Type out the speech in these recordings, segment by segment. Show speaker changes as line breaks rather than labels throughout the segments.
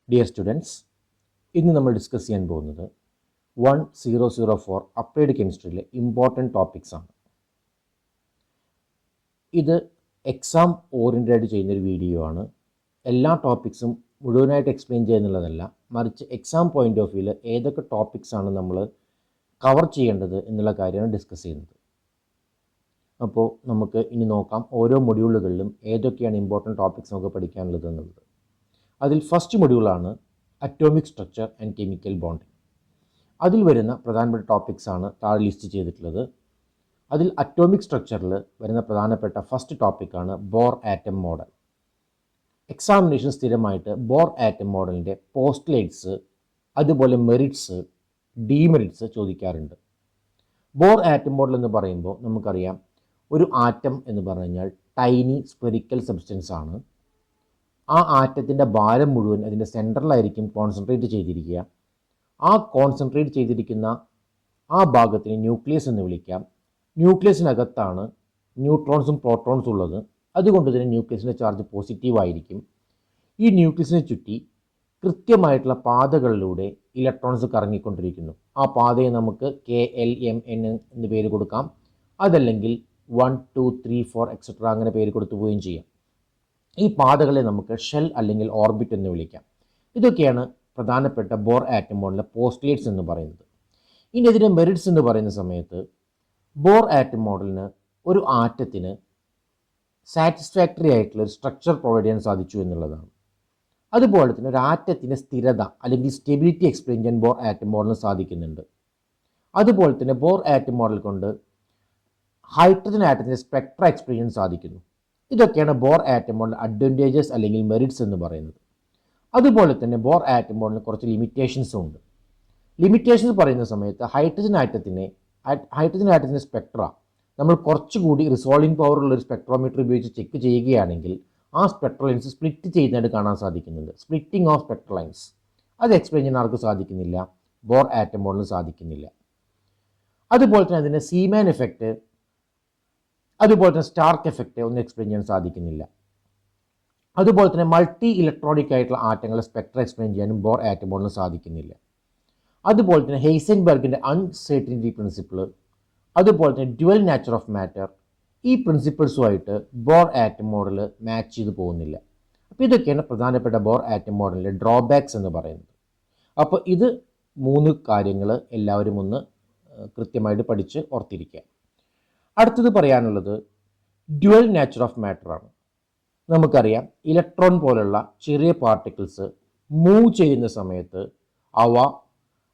Dear students, ഇന്ന് നമ്മൾ discuss ചെയ്യാൻ പോകുന്നത് 1004 അപ്ലൈഡ് കെമിസ്ട്രിയിലെ ഇമ്പോർട്ടൻറ്റ് ടോപ്പിക്സ് ആണ്. ഇത് എക്സാം ഓറിയൻറ്റഡ് ചെയ്യുന്നൊരു വീഡിയോ ആണ്. എല്ലാ ടോപ്പിക്സും മുഴുവനായിട്ട് എക്സ്പ്ലെയിൻ ചെയ്യുന്നുള്ളതല്ല, മറിച്ച് എക്സാം പോയിൻ്റ് ഓഫ് വ്യൂവിൽ ഏതൊക്കെ ടോപ്പിക്സ് ആണ് നമ്മൾ കവർ ചെയ്യേണ്ടത് എന്നുള്ള കാര്യമാണ് ഡിസ്കസ് ചെയ്യുന്നത്. അപ്പോൾ നമുക്ക് ഇനി നോക്കാം ഓരോ മൊഡ്യൂളുകളിലും ഏതൊക്കെയാണ് ഇമ്പോർട്ടൻറ്റ് ടോപ്പിക്സ് നമുക്ക് പഠിക്കാനുള്ളത് എന്നുള്ളത്. അതിൽ ഫസ്റ്റ് മൊഡ്യൂളാണ് atomic structure and chemical bonding. അതിൽ വരുന്ന പ്രധാനപ്പെട്ട ടോപ്പിക്സ് ആണ് താഴെ ലിസ്റ്റ് ചെയ്തിട്ടുള്ളത്. അതിൽ അറ്റോമിക് സ്ട്രക്ചറിൽ വരുന്ന പ്രധാനപ്പെട്ട ഫസ്റ്റ് ടോപ്പിക്കാണ് ബോർ ആറ്റം മോഡൽ. എക്സാമിനേഷൻ സ്ഥിരമായിട്ട് ബോർ ആറ്റം മോഡലിൻ്റെ പോസ്റ്റ്ലേറ്റ്സ്, അതുപോലെ മെറിറ്റ്സ്, ഡീമെറിറ്റ്സ് ചോദിക്കാറുണ്ട്. ബോർ ആറ്റം മോഡൽ എന്ന് പറയുമ്പോൾ നമുക്കറിയാം, ഒരു ആറ്റം എന്ന് പറഞ്ഞു കഴിഞ്ഞാൽ ടൈനി സ്പെറിക്കൽ സബ്സ്റ്റൻസ് ആണ്. ആ ആറ്റത്തിൻ്റെ ഭാരം മുഴുവൻ അതിൻ്റെ സെൻറ്ററിലായിരിക്കും കോൺസെൻട്രേറ്റ് ചെയ്തിരിക്കുക. ആ കോൺസെൻട്രേറ്റ് ചെയ്തിരിക്കുന്ന ആ ഭാഗത്തിന് ന്യൂക്ലിയസ് എന്ന് വിളിക്കാം. ന്യൂക്ലിയസിനകത്താണ് ന്യൂട്രോൺസും പ്രോട്ടോൺസും ഉള്ളത്. അതുകൊണ്ട് തന്നെ ന്യൂക്ലിയസിൻ്റെ ചാർജ് പോസിറ്റീവായിരിക്കും. ഈ ന്യൂക്ലിയസിനെ ചുറ്റി കൃത്യമായിട്ടുള്ള പാതകളിലൂടെ ഇലക്ട്രോൺസ് കറങ്ങിക്കൊണ്ടിരിക്കുന്നു. ആ പാതയെ നമുക്ക് KLMN എന്ന് പേര് കൊടുക്കാം. അതല്ലെങ്കിൽ 1, 2, 3, 4 എക്സെട്ര അങ്ങനെ പേര് കൊടുത്തു പോവുകയും ചെയ്യാം. ഈ പാതകളെ നമുക്ക് ഷെൽ അല്ലെങ്കിൽ ഓർബിറ്റ് എന്ന് വിളിക്കാം. ഇതൊക്കെയാണ് പ്രധാനപ്പെട്ട ബോർ ആറ്റം മോഡലിലെ പോസ്റ്റ്ലേറ്റ്സ് എന്ന് പറയുന്നത്. ഇനി ഇതിൻ്റെ മെറിറ്റ്സ് എന്ന് പറയുന്ന സമയത്ത് ബോർ ആറ്റം മോഡലിന് ഒരു ആറ്റത്തിന് സാറ്റിസ്ഫാക്ടറി ആയിട്ടുള്ള ഒരു സ്ട്രക്ചർ പ്രൊവൈഡ് ചെയ്യാൻ സാധിച്ചു എന്നുള്ളതാണ്. അതുപോലെ തന്നെ ഒരു ആറ്റത്തിൻ്റെ സ്ഥിരത അല്ലെങ്കിൽ സ്റ്റെബിലിറ്റി എക്സ്പ്ലെയിൻ ചെയ്യാൻ ബോർ ആറ്റം മോഡലിന് സാധിക്കുന്നുണ്ട്. അതുപോലെ തന്നെ ബോർ ആറ്റം മോഡൽ കൊണ്ട് ഹൈഡ്രജൻ ആറ്റത്തിൻ്റെ സ്പെക്ട്ര എക്സ്പ്ലെയിൻ ചെയ്യാൻ സാധിക്കുന്നു. ഇതൊക്കെയാണ് ബോർ ആറ്റം മോഡൽ അഡ്വാൻറ്റേജസ് അല്ലെങ്കിൽ മെറിറ്റ്സ് എന്ന് പറയുന്നത്. അതുപോലെ തന്നെ ബോർ ആറ്റം മോഡലിന് കുറച്ച് ലിമിറ്റേഷൻസും ഉണ്ട്. ലിമിറ്റേഷൻസ് പറയുന്ന സമയത്ത് ഹൈഡ്രജൻ ആറ്റത്തിൻ്റെ സ്പെക്ട്ര നമ്മൾ കുറച്ചുകൂടി റിസോൾവിംഗ് പവറുള്ള ഒരു സ്പെക്ട്രോമീറ്റർ ഉപയോഗിച്ച് ചെക്ക് ചെയ്യുകയാണെങ്കിൽ ആ സ്പെക്ട്രൽ ലൈൻസ് സ്പ്ലിറ്റ് ചെയ്യുന്നതായിട്ട് കാണാൻ സാധിക്കുന്നുണ്ട്. സ്പ്ലിറ്റിംഗ് ഓഫ് സ്പെക്ട്രൽ ലൈൻസ് അത് എക്സ്പ്ലെയിൻ ചെയ്യാൻ ആർക്ക് സാധിക്കുന്നില്ല? ബോർ ആറ്റം മോഡലിന് സാധിക്കുന്നില്ല. അതുപോലെ തന്നെ അതിൻ്റെ സീമാൻ എഫക്റ്റ്, അതുപോലെ തന്നെ സ്റ്റാർക്ക് എഫക്റ്റ് ഒന്നും എക്സ്പ്ലെയിൻ ചെയ്യാൻ സാധിക്കുന്നില്ല. അതുപോലെ തന്നെ മൾട്ടി ഇലക്ട്രോണിക് ആയിട്ടുള്ള ആറ്റങ്ങളെ സ്പെക്ട്ര എക്സ്പ്ലെയിൻ ചെയ്യാനും ബോർ ആറ്റം മോഡലിന് സാധിക്കുന്നില്ല. അതുപോലെ തന്നെ ഹെയ്സൻബർഗിൻ്റെ അൺസെർട്ടനിറ്റി പ്രിൻസിപ്പിൾ, അതുപോലെ തന്നെ ഡ്യുവൽ നാച്ചർ ഓഫ് മാറ്റർ, ഈ പ്രിൻസിപ്പിൾസുമായിട്ട് ബോർ ആറ്റം മോഡൽ മാച്ച് ചെയ്ത് പോകുന്നില്ല. അപ്പോൾ ഇതൊക്കെയാണ് പ്രധാനപ്പെട്ട ബോർ ആറ്റം മോഡലിൻ്റെ ഡ്രോബാക്സ് എന്ന് പറയുന്നത്. അപ്പോൾ ഇത് 3 കാര്യങ്ങൾ എല്ലാവരും ഒന്ന് കൃത്യമായിട്ട് പഠിച്ച് ഓർത്തിരിക്കുക. അടുത്തത് പറയാനുള്ളത് ഡ്യുവൽ നാച്ചർ ഓഫ് മാറ്റർ ആണ്. നമുക്കറിയാം, ഇലക്ട്രോൺ പോലുള്ള ചെറിയ പാർട്ടിക്കിൾസ് മൂവ് ചെയ്യുന്ന സമയത്ത് അവ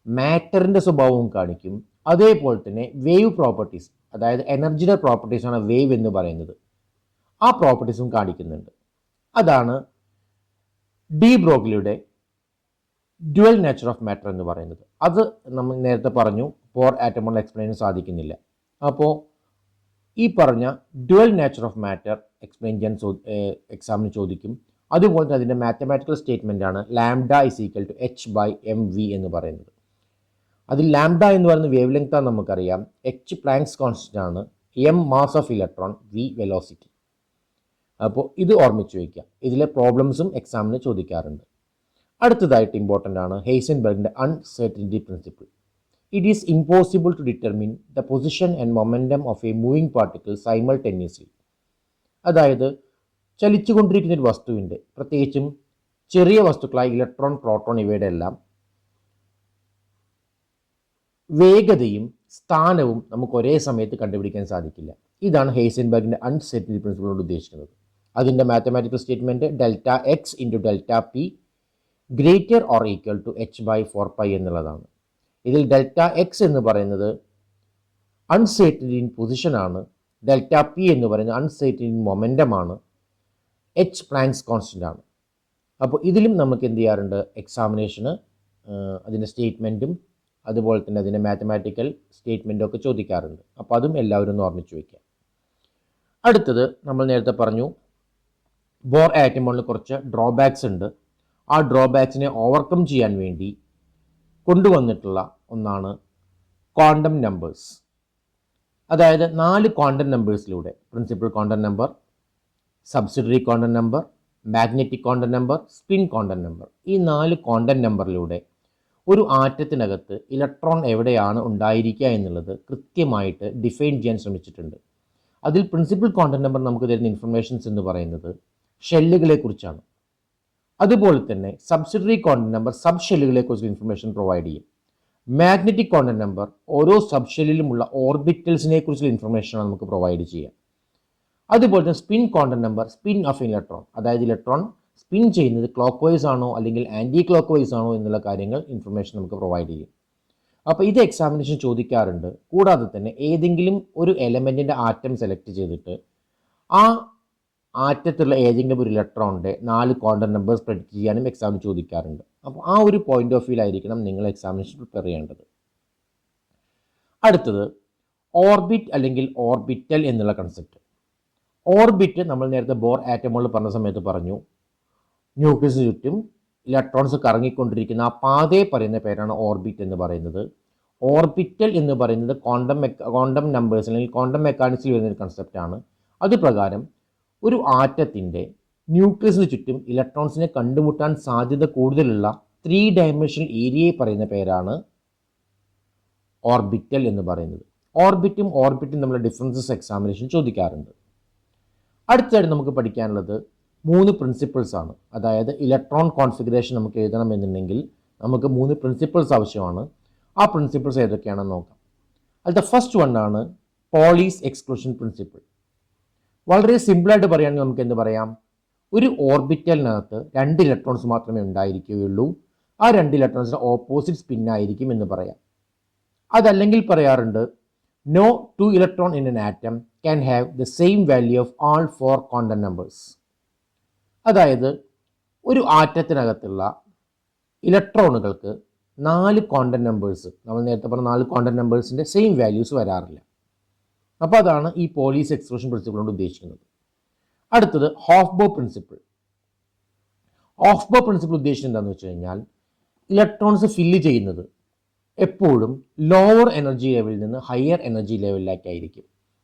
മാറ്ററിൻ്റെ സ്വഭാവവും കാണിക്കും. അതേപോലെ തന്നെ വേവ് പ്രോപ്പർട്ടീസ്, അതായത് എനർജിയുടെ പ്രോപ്പർട്ടീസാണ് വേവ് എന്ന് പറയുന്നത്, ആ പ്രോപ്പർട്ടീസും കാണിക്കുന്നുണ്ട്. അതാണ് ഡി ബ്രോഗ്ലിയുടെ ഡ്യുവൽ നാച്ചർ ഓഫ് മാറ്റർ എന്ന് പറയുന്നത്. അത് നമ്മൾ നേരത്തെ പറഞ്ഞു, ബോർ ആറ്റം മോഡൽ എക്സ്പ്ലെയിൻ ചെയ്യാൻ സാധിക്കുന്നില്ല. അപ്പോൾ ഈ പറഞ്ഞ dual nature of matter explain ചെയ്യാൻ എക്സാമിന് ചോദിക്കും. അതുപോലെ തന്നെ അതിൻ്റെ മാത്തമാറ്റിക്കൽ സ്റ്റേറ്റ്മെൻ്റ് ആണ് ലാംഡ = h/mv എന്ന് പറയുന്നത്. അതിൽ ലാംഡ എന്ന് പറയുന്ന വേവ് ലെങ്ത് ആണ് നമുക്കറിയാം. h പ്ലാങ്ക്സ് കോൺസ്റ്റൻ്റ് ആണ്, m mass of electron, v velocity. അപ്പോൾ ഇത് ഓർമ്മിച്ച് വയ്ക്കുക. ഇതിലെ പ്രോബ്ലംസും എക്സാമിന് ചോദിക്കാറുണ്ട്. അടുത്തതായിട്ട് ഇമ്പോർട്ടൻ്റ് ആണ് ഹെയ്സൻബർഗിൻ്റെ uncertainty principle. It is impossible to determine the position and momentum of a moving particle simultaneously. അതായത് ചലിച്ചുകൊണ്ടിരിക്കുന്ന ഒരു വസ്തുവിൻ്റെ, പ്രത്യേകിച്ചും ചെറിയ വസ്തുക്കളായ ഇലക്ട്രോൺ, പ്രോട്ടോൺ ഇവയുടെ എല്ലാം വേഗതയും സ്ഥാനവും നമുക്ക് ഒരേ സമയത്ത് കണ്ടുപിടിക്കാൻ സാധിക്കില്ല. ഇതാണ് ഹെയ്സൻബർഗിൻ്റെ അൺസെർട്ടനിറ്റി പ്രിൻസിപ്പിൾ കൊണ്ട് ഉദ്ദേശിക്കുന്നത്. അതിൻ്റെ mathematical statement Δx × Δp > h/4π എന്നുള്ളതാണ്. ഇതിൽ Δx എന്ന് പറയുന്നത് അൺസെർട്ടനിറ്റി ഇൻ പൊസിഷനാണ്, Δp എന്ന് പറയുന്നത് അൺസെർട്ടനിറ്റി ഇൻ മൊമെൻ്റമാണ്, h പ്ലാങ്ക്സ് കോൺസ്റ്റൻ്റ് ആണ്. അപ്പോൾ ഇതിലും നമുക്ക് എന്ത് ചെയ്യാറുണ്ട്, എക്സാമിനേഷന് അതിൻ്റെ സ്റ്റേറ്റ്മെൻറ്റും അതുപോലെ തന്നെ അതിൻ്റെ മാത്തമാറ്റിക്കൽ സ്റ്റേറ്റ്മെൻറ്റും ഒക്കെ ചോദിക്കാറുണ്ട്. അപ്പോൾ അതും എല്ലാവരും ഒന്ന് ഓർമ്മിച്ച് വയ്ക്കുക. അടുത്തത് നമ്മൾ നേരത്തെ പറഞ്ഞു, ബോർ ആറ്റം മോഡലിൽ കുറച്ച് ഡ്രോബാക്സ് ഉണ്ട്. ആ ഡ്രോബാക്സിനെ ഓവർകം ചെയ്യാൻ വേണ്ടി കൊണ്ടുവന്നിട്ടുള്ള ഒന്നാണ് ക്വാണ്ടം നമ്പേഴ്സ്. അതായത് 4 ക്വാണ്ടം നമ്പേഴ്സിലൂടെ, principal quantum number, subsidiary quantum number, magnetic quantum number, spin quantum number. ഈ 4 കോണ്ടന്റ് നമ്പറിലൂടെ ഒരു ആറ്റത്തിനകത്ത് ഇലക്ട്രോൺ എവിടെയാണ് ഉണ്ടായിരിക്കുക എന്നുള്ളത് കൃത്യമായിട്ട് ഡിഫൈൻ ചെയ്യാൻ ശ്രമിച്ചിട്ടുണ്ട്. അതിൽ പ്രിൻസിപ്പൽ കോണ്ടന്റ് നമ്പർ നമുക്ക് തരുന്ന ഇൻഫർമേഷൻസ് എന്ന് പറയുന്നത് ഷെല്ലുകളെ കുറിച്ചാണ്. അതുപോലെ തന്നെ സബ്സിഡറി കോണ്ടന്റ് നമ്പർ സബ് ഷെല്ലുകളെ കുറിച്ച് ഇൻഫർമേഷൻ പ്രൊവൈഡ് ചെയ്യും. മാഗ്നറ്റിക് കോണ്ടന്റ് നമ്പർ ഓരോ സബ് ഷെല്ലിലുമുള്ള ഓർബിറ്റൽസിനെ കുറിച്ചുള്ള ഇൻഫർമേഷനാണ് നമുക്ക് പ്രൊവൈഡ് ചെയ്യുക. അതുപോലെ തന്നെ spin quantum number spin of electron, അതായത് ഇലക്ട്രോൺ സ്പിൻ ചെയ്യുന്നത് ക്ലോക്ക് വൈസ് ആണോ അല്ലെങ്കിൽ ആൻറ്റി ക്ലോക്ക് വൈസ് ആണോ എന്നുള്ള കാര്യങ്ങൾ ഇൻഫർമേഷൻ നമുക്ക് പ്രൊവൈഡ് ചെയ്യും. അപ്പോൾ ഇത് എക്സാമിനേഷൻ ചോദിക്കാറുണ്ട്. കൂടാതെ തന്നെ ഏതെങ്കിലും ഒരു എലമെൻറ്റിൻ്റെ ആറ്റം സെലക്ട് ചെയ്തിട്ട് ആ ആറ്റത്തുള്ള ഏതെങ്കിലും ഒരു ഇലക്ട്രോണിൻ്റെ 4 കോണ്ടന്റ് നമ്പേഴ്സ് പ്രെഡിക്റ്റ് ചെയ്യാനും എക്സാമിന് ചോദിക്കാറുണ്ട്. അപ്പോൾ ആ ഒരു പോയിന്റ് ഓഫ് വ്യൂ ആയിരിക്കണം നിങ്ങൾ എക്സാമിനേഷൻ പ്രിപ്പയർ ചെയ്യേണ്ടത്. അടുത്തത് ഓർബിറ്റ് അല്ലെങ്കിൽ ഓർബിറ്റൽ എന്നുള്ള കൺസെപ്റ്റ്. ഓർബിറ്റ് നമ്മൾ നേരത്തെ ബോർ ആറ്റമുകൾ പറഞ്ഞ സമയത്ത് പറഞ്ഞു, ന്യൂക്ലിയസിന് ചുറ്റും ഇലക്ട്രോൺസ് കറങ്ങിക്കൊണ്ടിരിക്കുന്ന ആ പാതയെ പറയുന്ന പേരാണ് ഓർബിറ്റ് എന്ന് പറയുന്നത്. ഓർബിറ്റൽ എന്ന് പറയുന്നത് ക്വാണ്ടം നമ്പേഴ്സ് അല്ലെങ്കിൽ ക്വാണ്ടം മെക്കാനിക്സിൽ വരുന്നൊരു കൺസെപ്റ്റാണ്. അതുപ്രകാരം ഒരു ആറ്റത്തിൻ്റെ ന്യൂക്ലിയസിന് ചുറ്റും ഇലക്ട്രോൺസിനെ കണ്ടുമുട്ടാൻ സാധ്യത കൂടുതലുള്ള 3 ഡയമെൻഷണൽ ഏരിയയെ പറയുന്ന പേരാണ് ഓർബിറ്റൽ എന്ന് പറയുന്നത്. ഓർബിറ്റും തമ്മിലുള്ള ഡിഫറൻസസ് എക്സാമിനേഷൻ ചോദിക്കാറുണ്ട്. അടുത്തതായിട്ട് നമുക്ക് പഠിക്കാനുള്ളത് 3 പ്രിൻസിപ്പിൾസ് ആണ്. അതായത് ഇലക്ട്രോൺ കോൺഫിഗറേഷൻ നമുക്ക് എഴുതണമെന്നുണ്ടെങ്കിൽ നമുക്ക് 3 പ്രിൻസിപ്പിൾസ് ആവശ്യമാണ്. ആ പ്രിൻസിപ്പിൾസ് ഏതൊക്കെയാണെന്ന് നോക്കാം. അത് ഫസ്റ്റ് വൺ ആണ് പോളീസ് എക്സ്ക്ലൂഷൻ പ്രിൻസിപ്പിൾ. വളരെ സിമ്പിളായിട്ട് പറയുകയാണെങ്കിൽ നമുക്ക് എന്ത് പറയാം, ഒരു ഓർബിറ്റലിനകത്ത് 2 ഇലക്ട്രോൺസ് മാത്രമേ ഉണ്ടായിരിക്കുകയുള്ളൂ. ആ 2 ഇലക്ട്രോൺസിന് ഓപ്പോസിറ്റ് സ്പിൻ ആയിരിക്കും എന്ന് പറയാം. അതല്ലെങ്കിൽ പറയാറുണ്ട് no 2 electron in an atom can have the same value of all 4 quantum numbers. അതായത് ഒരു ആറ്റത്തിനകത്തുള്ള ഇലക്ട്രോണുകൾക്ക് 4 ക്വാണ്ടം നമ്പേഴ്സ്, നമ്മൾ നേരത്തെ പറഞ്ഞ 4 ക്വാണ്ടം നമ്പേഴ്സിൻ്റെ സെയിം വാല്യൂസ് വരാറില്ല. അപ്പോൾ അതാണ് ഈ പോളീസ് എക്സ്ക്ലൂഷൻ പ്രിൻസിപ്പിൾ കൊണ്ട് ഉദ്ദേശിക്കുന്നത്. അടുത്തത് ഹോഫ്ബോ പ്രിൻസിപ്പിൾ. ഹോഫ്ബോ പ്രിൻസിപ്പിൾ ഉദ്ദേശിക്കുന്നത് എന്താണെന്ന് വെച്ച് കഴിഞ്ഞാൽ ഇലക്ട്രോൺസ് ഫില്ല് ചെയ്യുന്നത് എപ്പോഴും ലോവർ എനർജി ലെവലിൽ നിന്ന് ഹയർ എനർജി ലെവലിലേക്കായിരിക്കും.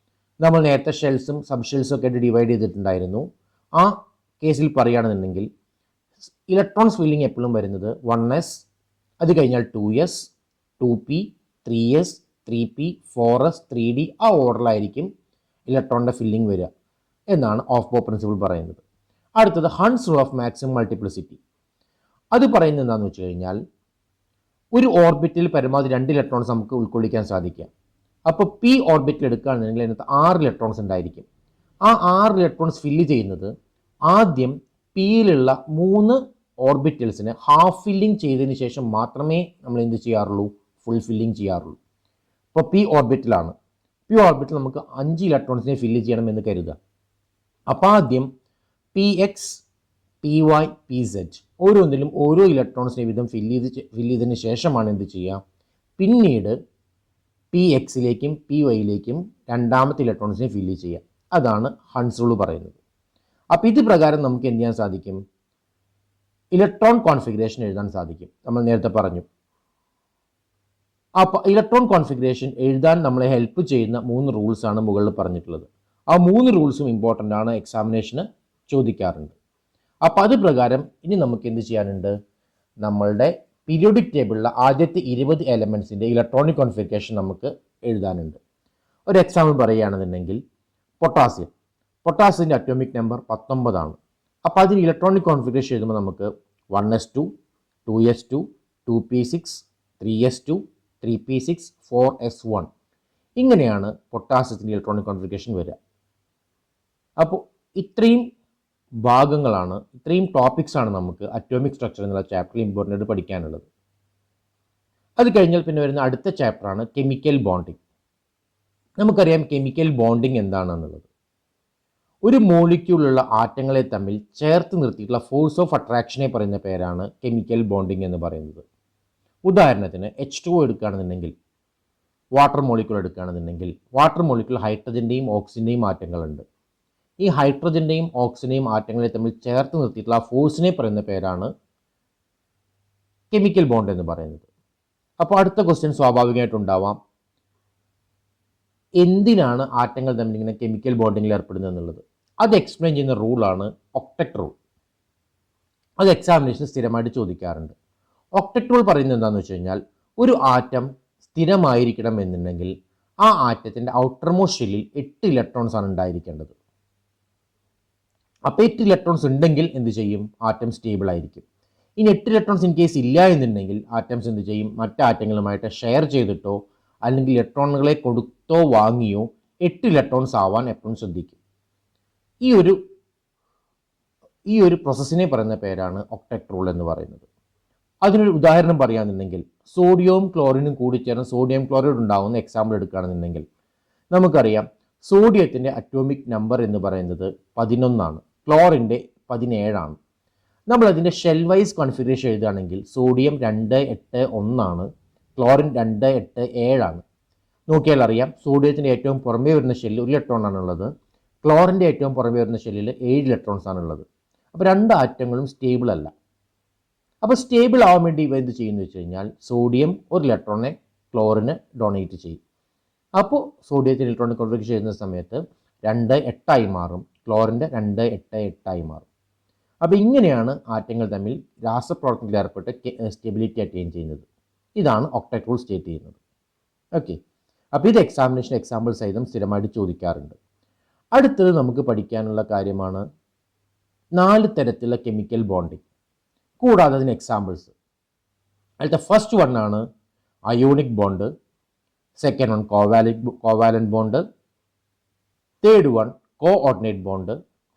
നമ്മൾ നേരത്തെ ഷെൽസും സബ് ഷെൽസും ഒക്കെ ആയിട്ട് ഡിവൈഡ് ചെയ്തിട്ടുണ്ടായിരുന്നു. ആ കേസിൽ പറയുകയാണെന്നുണ്ടെങ്കിൽ ഇലക്ട്രോൺസ് ഫില്ലിംഗ് എപ്പോഴും വരുന്നത് 1s, അത് കഴിഞ്ഞാൽ 2s, 2p, 3s, 3p, 4s, 3d, ആ ഓർഡറിലായിരിക്കും ഇലക്ട്രോണിൻ്റെ ഫില്ലിംഗ് വരിക എന്നാണ് ഹോഫ്ബോ പ്രിൻസിപ്പിൾ പറയുന്നത്. അടുത്തത് Hund's rule of maximum multiplicity. അത് പറയുന്നത് എന്താണെന്ന് വെച്ച് കഴിഞ്ഞാൽ ഒരു ഓർബിറ്റിൽ പരമാവധി 2 ഇലക്ട്രോൺസ് നമുക്ക് ഉൾക്കൊള്ളിക്കാൻ സാധിക്കാം. അപ്പോൾ പി ഓർബിറ്റിൽ എടുക്കുകയാണെന്നുണ്ടെങ്കിൽ അതിനകത്ത് 6 ഇലക്ട്രോൺസ് ഉണ്ടായിരിക്കും. ആ 6 ഇലക്ട്രോൺസ് ഫില്ല് ചെയ്യുന്നത് ആദ്യം പിയിലുള്ള 3 ഓർബിറ്റൽസിന് ഹാഫ് ഫില്ലിംഗ് ചെയ്തതിന് ശേഷം മാത്രമേ നമ്മൾ എന്ത് ചെയ്യാറുള്ളൂ, ഫുൾ ഫില്ലിംഗ് ചെയ്യാറുള്ളൂ. ഇപ്പോൾ പി ഓർബിറ്റിലാണ്. പി ഓർബിറ്റിൽ നമുക്ക് 5 ഇലക്ട്രോൺസിനെ ഫില്ല് ചെയ്യണം എന്ന് കരുതുക. അപ്പോൾ ആദ്യം P x, P y, P z ഓരോന്നിലും ഓരോ ഇലക്ട്രോൺസിനെ വീതം ഫില്ല് ചെയ്തതിന് ശേഷമാണ് എന്ത് ചെയ്യുക, പിന്നീട് പി എക്സിലേക്കും പി വൈയിലേക്കും രണ്ടാമത്തെ ഇലക്ട്രോൺസിനെ ഫില്ല് ചെയ്യുക. അതാണ് ഹൺസ് റൂൾ പറയുന്നത്. അപ്പോൾ ഇത് പ്രകാരം നമുക്ക് എന്ത് ചെയ്യാൻ സാധിക്കും, ഇലക്ട്രോൺ കോൺഫിഗറേഷൻ എഴുതാൻ സാധിക്കും. നമ്മൾ നേരത്തെ പറഞ്ഞു. അപ്പോൾ ഇലക്ട്രോൺ കോൺഫിഗറേഷൻ എഴുതാൻ നമ്മളെ ഹെൽപ്പ് ചെയ്യുന്ന 3 റൂൾസാണ് മുകളിൽ പറഞ്ഞിട്ടുള്ളത്. ആ 3 റൂൾസും ഇമ്പോർട്ടൻ്റ് ആണ്, എക്സാമിനേഷന് ചോദിക്കാറുണ്ട്. അപ്പോൾ അത് പ്രകാരം ഇനി നമുക്ക് എന്ത് ചെയ്യാനുണ്ട്, നമ്മളുടെ പീരിയോഡിക് ടേബിളിലെ ആദ്യത്തെ 20 എലമെൻറ്റ്സിൻ്റെ ഇലക്ട്രോണിക് കോൺഫിഗറേഷൻ നമുക്ക് എഴുതാനുണ്ട്. ഒരു എക്സാമ്പിൾ പറയുകയാണെന്നുണ്ടെങ്കിൽ പൊട്ടാസ്യത്തിൻ്റെ അറ്റോമിക് നമ്പർ 19 ആണ്. അപ്പോൾ അതിന് ഇലക്ട്രോണിക് കോൺഫിഗറേഷൻ എഴുതുമ്പോൾ നമുക്ക് 1s2, 2s2, 2p6, 3s2, 3p6, 4s1 ഇങ്ങനെയാണ് പൊട്ടാസ്യത്തിൻ്റെ ഇലക്ട്രോണിക് കോൺഫിഗറേഷൻ വരിക. അപ്പോൾ ഇത്രയും ഭാഗങ്ങളാണ്, ഇത്രയും ടോപ്പിക്സ് ആണ് നമുക്ക് അറ്റോമിക് സ്ട്രക്ചർ എന്നുള്ള ചാപ്റ്ററിൽ ഇമ്പോർട്ടൻ്റ് ആയിട്ട് പഠിക്കാനുള്ളത്. അത് കഴിഞ്ഞാൽ പിന്നെ വരുന്ന അടുത്ത ചാപ്റ്ററാണ് കെമിക്കൽ ബോണ്ടിങ്. നമുക്കറിയാം കെമിക്കൽ ബോണ്ടിങ് എന്താണെന്നുള്ളത്. ഒരു മോളിക്യൂളുള്ള ആറ്റങ്ങളെ തമ്മിൽ ചേർത്ത് നിർത്തിയിട്ടുള്ള ഫോഴ്സ് ഓഫ് അട്രാക്ഷനെ പറയുന്ന പേരാണ് കെമിക്കൽ ബോണ്ടിങ് എന്ന് പറയുന്നത്. ഉദാഹരണത്തിന് H2O എടുക്കുകയാണെന്നുണ്ടെങ്കിൽ, വാട്ടർ മോളിക്യൂൾ എടുക്കുകയാണെന്നുണ്ടെങ്കിൽ, വാട്ടർ മോളിക്യൂൾ ഹൈഡ്രജൻ്റെയും ഓക്സിജൻ്റെയും ആറ്റങ്ങളുണ്ട്. ഈ ഹൈഡ്രജൻ്റെയും ഓക്സിജൻ്റെയും ആറ്റങ്ങളെ തമ്മിൽ ചേർത്ത് നിർത്തിയിട്ടുള്ള ആ ഫോഴ്സിനെ പറയുന്ന പേരാണ് കെമിക്കൽ ബോണ്ട് എന്ന് പറയുന്നത്. അപ്പോൾ അടുത്ത ക്വസ്റ്റ്യൻ സ്വാഭാവികമായിട്ടുണ്ടാവാം, എന്തിനാണ് ആറ്റങ്ങൾ തമ്മിൽ ഇങ്ങനെ കെമിക്കൽ ബോണ്ടിങ്ങിൽ ഏർപ്പെടുന്നത് എന്നുള്ളത്. അത് എക്സ്പ്ലെയിൻ ചെയ്യുന്ന റൂളാണ് ഒക്ടറ്റ് റൂൾ. അത് എക്സാമിനേഷൻ സ്ഥിരമായിട്ട് ചോദിക്കാറുണ്ട്. ഒക്ടറ്റ് റൂൾ പറയുന്നത് എന്താണെന്ന് വെച്ച് കഴിഞ്ഞാൽ ഒരു ആറ്റം സ്ഥിരമായിരിക്കണം എന്നുണ്ടെങ്കിൽ ആ ആറ്റത്തിൻ്റെ ഔട്ടർമോസ്റ്റ് ഷെല്ലിൽ 8 ഇലക്ട്രോൺസ് ആണ് ഉണ്ടായിരിക്കേണ്ടത്. അപ്പോൾ 8 ഇലക്ട്രോൺസ് ഉണ്ടെങ്കിൽ എന്ത് ചെയ്യും? ആറ്റം സ്റ്റേബിൾ ആയിരിക്കും. ഇനി 8 ഇലക്ട്രോൺസ് ഇൻ കേസ് ഇല്ല എന്നുണ്ടെങ്കിൽ ആറ്റംസ് എന്ത് ചെയ്യും? മറ്റ് ആറ്റങ്ങളുമായിട്ട് ഷെയർ ചെയ്തിട്ടോ അല്ലെങ്കിൽ ഇലക്ട്രോണുകളെ കൊടുത്തോ വാങ്ങിയോ 8 ഇലക്ട്രോൺസ് ആവാൻ എപ്പോഴും ശ്രദ്ധിക്കും. ഈ ഒരു പ്രോസസ്സിനെ പറയുന്ന പേരാണ് ഒക്ടറ്റ് റൂൾ എന്ന് പറയുന്നത്. അതിനൊരു ഉദാഹരണം പറയുകയാണെന്നുണ്ടെങ്കിൽ സോഡിയവും ക്ലോറിനും കൂടി ചേർന്ന് സോഡിയം ക്ലോറൈഡ് ഉണ്ടാകുന്ന എക്സാമ്പിൾ എടുക്കുകയാണെന്നുണ്ടെങ്കിൽ നമുക്കറിയാം സോഡിയത്തിൻ്റെ അറ്റോമിക് നമ്പർ എന്ന് പറയുന്നത് 11 ക്ലോറിൻ്റെ 17 നമ്മളതിൻ്റെ ഷെൽ വൈസ് കോൺഫിഗറേഷൻ എഴുതുകയാണെങ്കിൽ സോഡിയം 281 ക്ലോറിൻ 287 നോക്കിയാൽ അറിയാം സോഡിയത്തിൻ്റെ ഏറ്റവും പുറമേ വരുന്ന ഷെല്ലിൽ 1 ഇലക്ട്രോൺ ആണുള്ളത്, ക്ലോറിൻ്റെ ഏറ്റവും പുറമേ വരുന്ന ഷെല്ലിൽ 7 ഇലക്ട്രോൺസ് ആണുള്ളത്. അപ്പോൾ 2 ആറ്റങ്ങളും സ്റ്റേബിൾ അല്ല. അപ്പോൾ സ്റ്റേബിൾ ആവാൻ വേണ്ടി ഇവ എന്ത് ചെയ്യുന്നു വെച്ച് കഴിഞ്ഞാൽ സോഡിയം 1 ഇലക്ട്രോണിനെ ക്ലോറിന് ഡൊണേറ്റ് ചെയ്യും. അപ്പോൾ സോഡിയത്തിന് ഇലക്ട്രോണിക് കോൺഫിഗറേഷൻ ചെയ്യുന്ന സമയത്ത് 2 മാറും, ക്ലോറിൻ്റെ 2 മാറും. അപ്പോൾ ഇങ്ങനെയാണ് ആറ്റങ്ങൾ തമ്മിൽ രാസപ്രവർത്തനത്തിൽ ഏർപ്പെട്ട് സ്റ്റെബിലിറ്റി അറ്റൈൻ ചെയ്യുന്നത്. ഇതാണ് ഒക്ടറ്റ് റൂൾ സ്റ്റേറ്റ് ചെയ്യുന്നത്. ഓക്കെ, അപ്പോൾ ഇത് എക്സാമിനേഷൻ എക്സാമ്പിൾ സഹിതം സ്ഥിരമായിട്ട് ചോദിക്കാറുണ്ട്. അടുത്തത് നമുക്ക് പഠിക്കാനുള്ള കാര്യമാണ് 4 തരത്തിലുള്ള കെമിക്കൽ ബോണ്ടിങ്, കൂടാതെ അതിന് എക്സാമ്പിൾസ്. അതിലത്തെ ഫസ്റ്റ് വൺ ആണ് ionic bond, second one covalent bond, third one coordinate bond,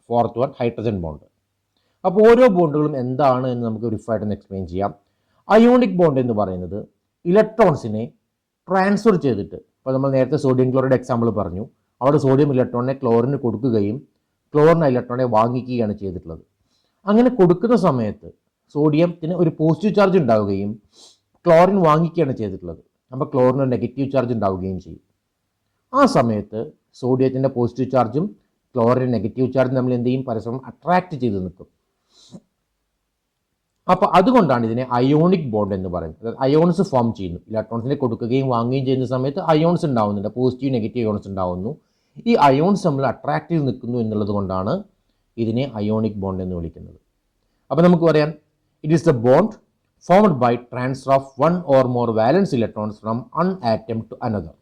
fourth one hydrogen bond. അപ്പോൾ ഓരോ ബോണ്ടുകളും എന്താണ് എന്ന് നമുക്ക് ബ്രീഫായിട്ടൊന്ന് എക്സ്പ്ലെയിൻ ചെയ്യാം. അയോണിക് ബോണ്ട് എന്ന് പറയുന്നത് ഇലക്ട്രോൺസിനെ ട്രാൻസ്ഫർ ചെയ്തിട്ട്, ഇപ്പോൾ നമ്മൾ നേരത്തെ സോഡിയം ക്ലോറൈഡ് എക്സാമ്പിൾ പറഞ്ഞു, അവിടെ സോഡിയം ഇലക്ട്രോണിനെ ക്ലോറിന് കൊടുക്കുകയും ക്ലോറിൻ ഇലക്ട്രോണിനെ വാങ്ങിക്കുകയാണ് ചെയ്തിട്ടുള്ളത്. അങ്ങനെ കൊടുക്കുന്ന സമയത്ത് സോഡിയത്തിന് ഒരു പോസിറ്റീവ് ചാർജ് ഉണ്ടാവുകയും ക്ലോറിൻ വാങ്ങിക്കുകയാണ് ചെയ്തിട്ടുള്ളത്. അപ്പോൾ ക്ലോറിന് നെഗറ്റീവ് ചാർജ് ഉണ്ടാവുകയും ചെയ്യും. ആ സമയത്ത് സോഡിയത്തിൻ്റെ പോസിറ്റീവ് ചാർജും ക്ലോറിൻ്റെ നെഗറ്റീവ് ചാർജും നമ്മൾ എന്ത് ചെയ്യും? പരസ്പരം അട്രാക്റ്റ് ചെയ്ത് നിൽക്കും. അപ്പോൾ അതുകൊണ്ടാണ് ഇതിനെ അയോണിക് ബോണ്ട് എന്ന് പറയുന്നത്. അതായത് അയോൺസ് ഫോം ചെയ്യുന്നു, ഇലക്ട്രോൺസിനെ കൊടുക്കുകയും വാങ്ങുകയും ചെയ്യുന്ന സമയത്ത് അയോൺസ് ഉണ്ടാവുന്നുണ്ട്, പോസിറ്റീവ് നെഗറ്റീവ് അയോൺസ് ഉണ്ടാവുന്നു. ഈ അയോൺസ് നമ്മൾ അട്രാക്റ്റ് ചെയ്ത് നിൽക്കുന്നു എന്നുള്ളത് കൊണ്ടാണ് ഇതിനെ അയോണിക് ബോണ്ട് എന്ന് വിളിക്കുന്നത്. അപ്പോൾ നമുക്ക് പറയാം it is the bond formed by transfer of 1 or more valence electrons from one atom to another.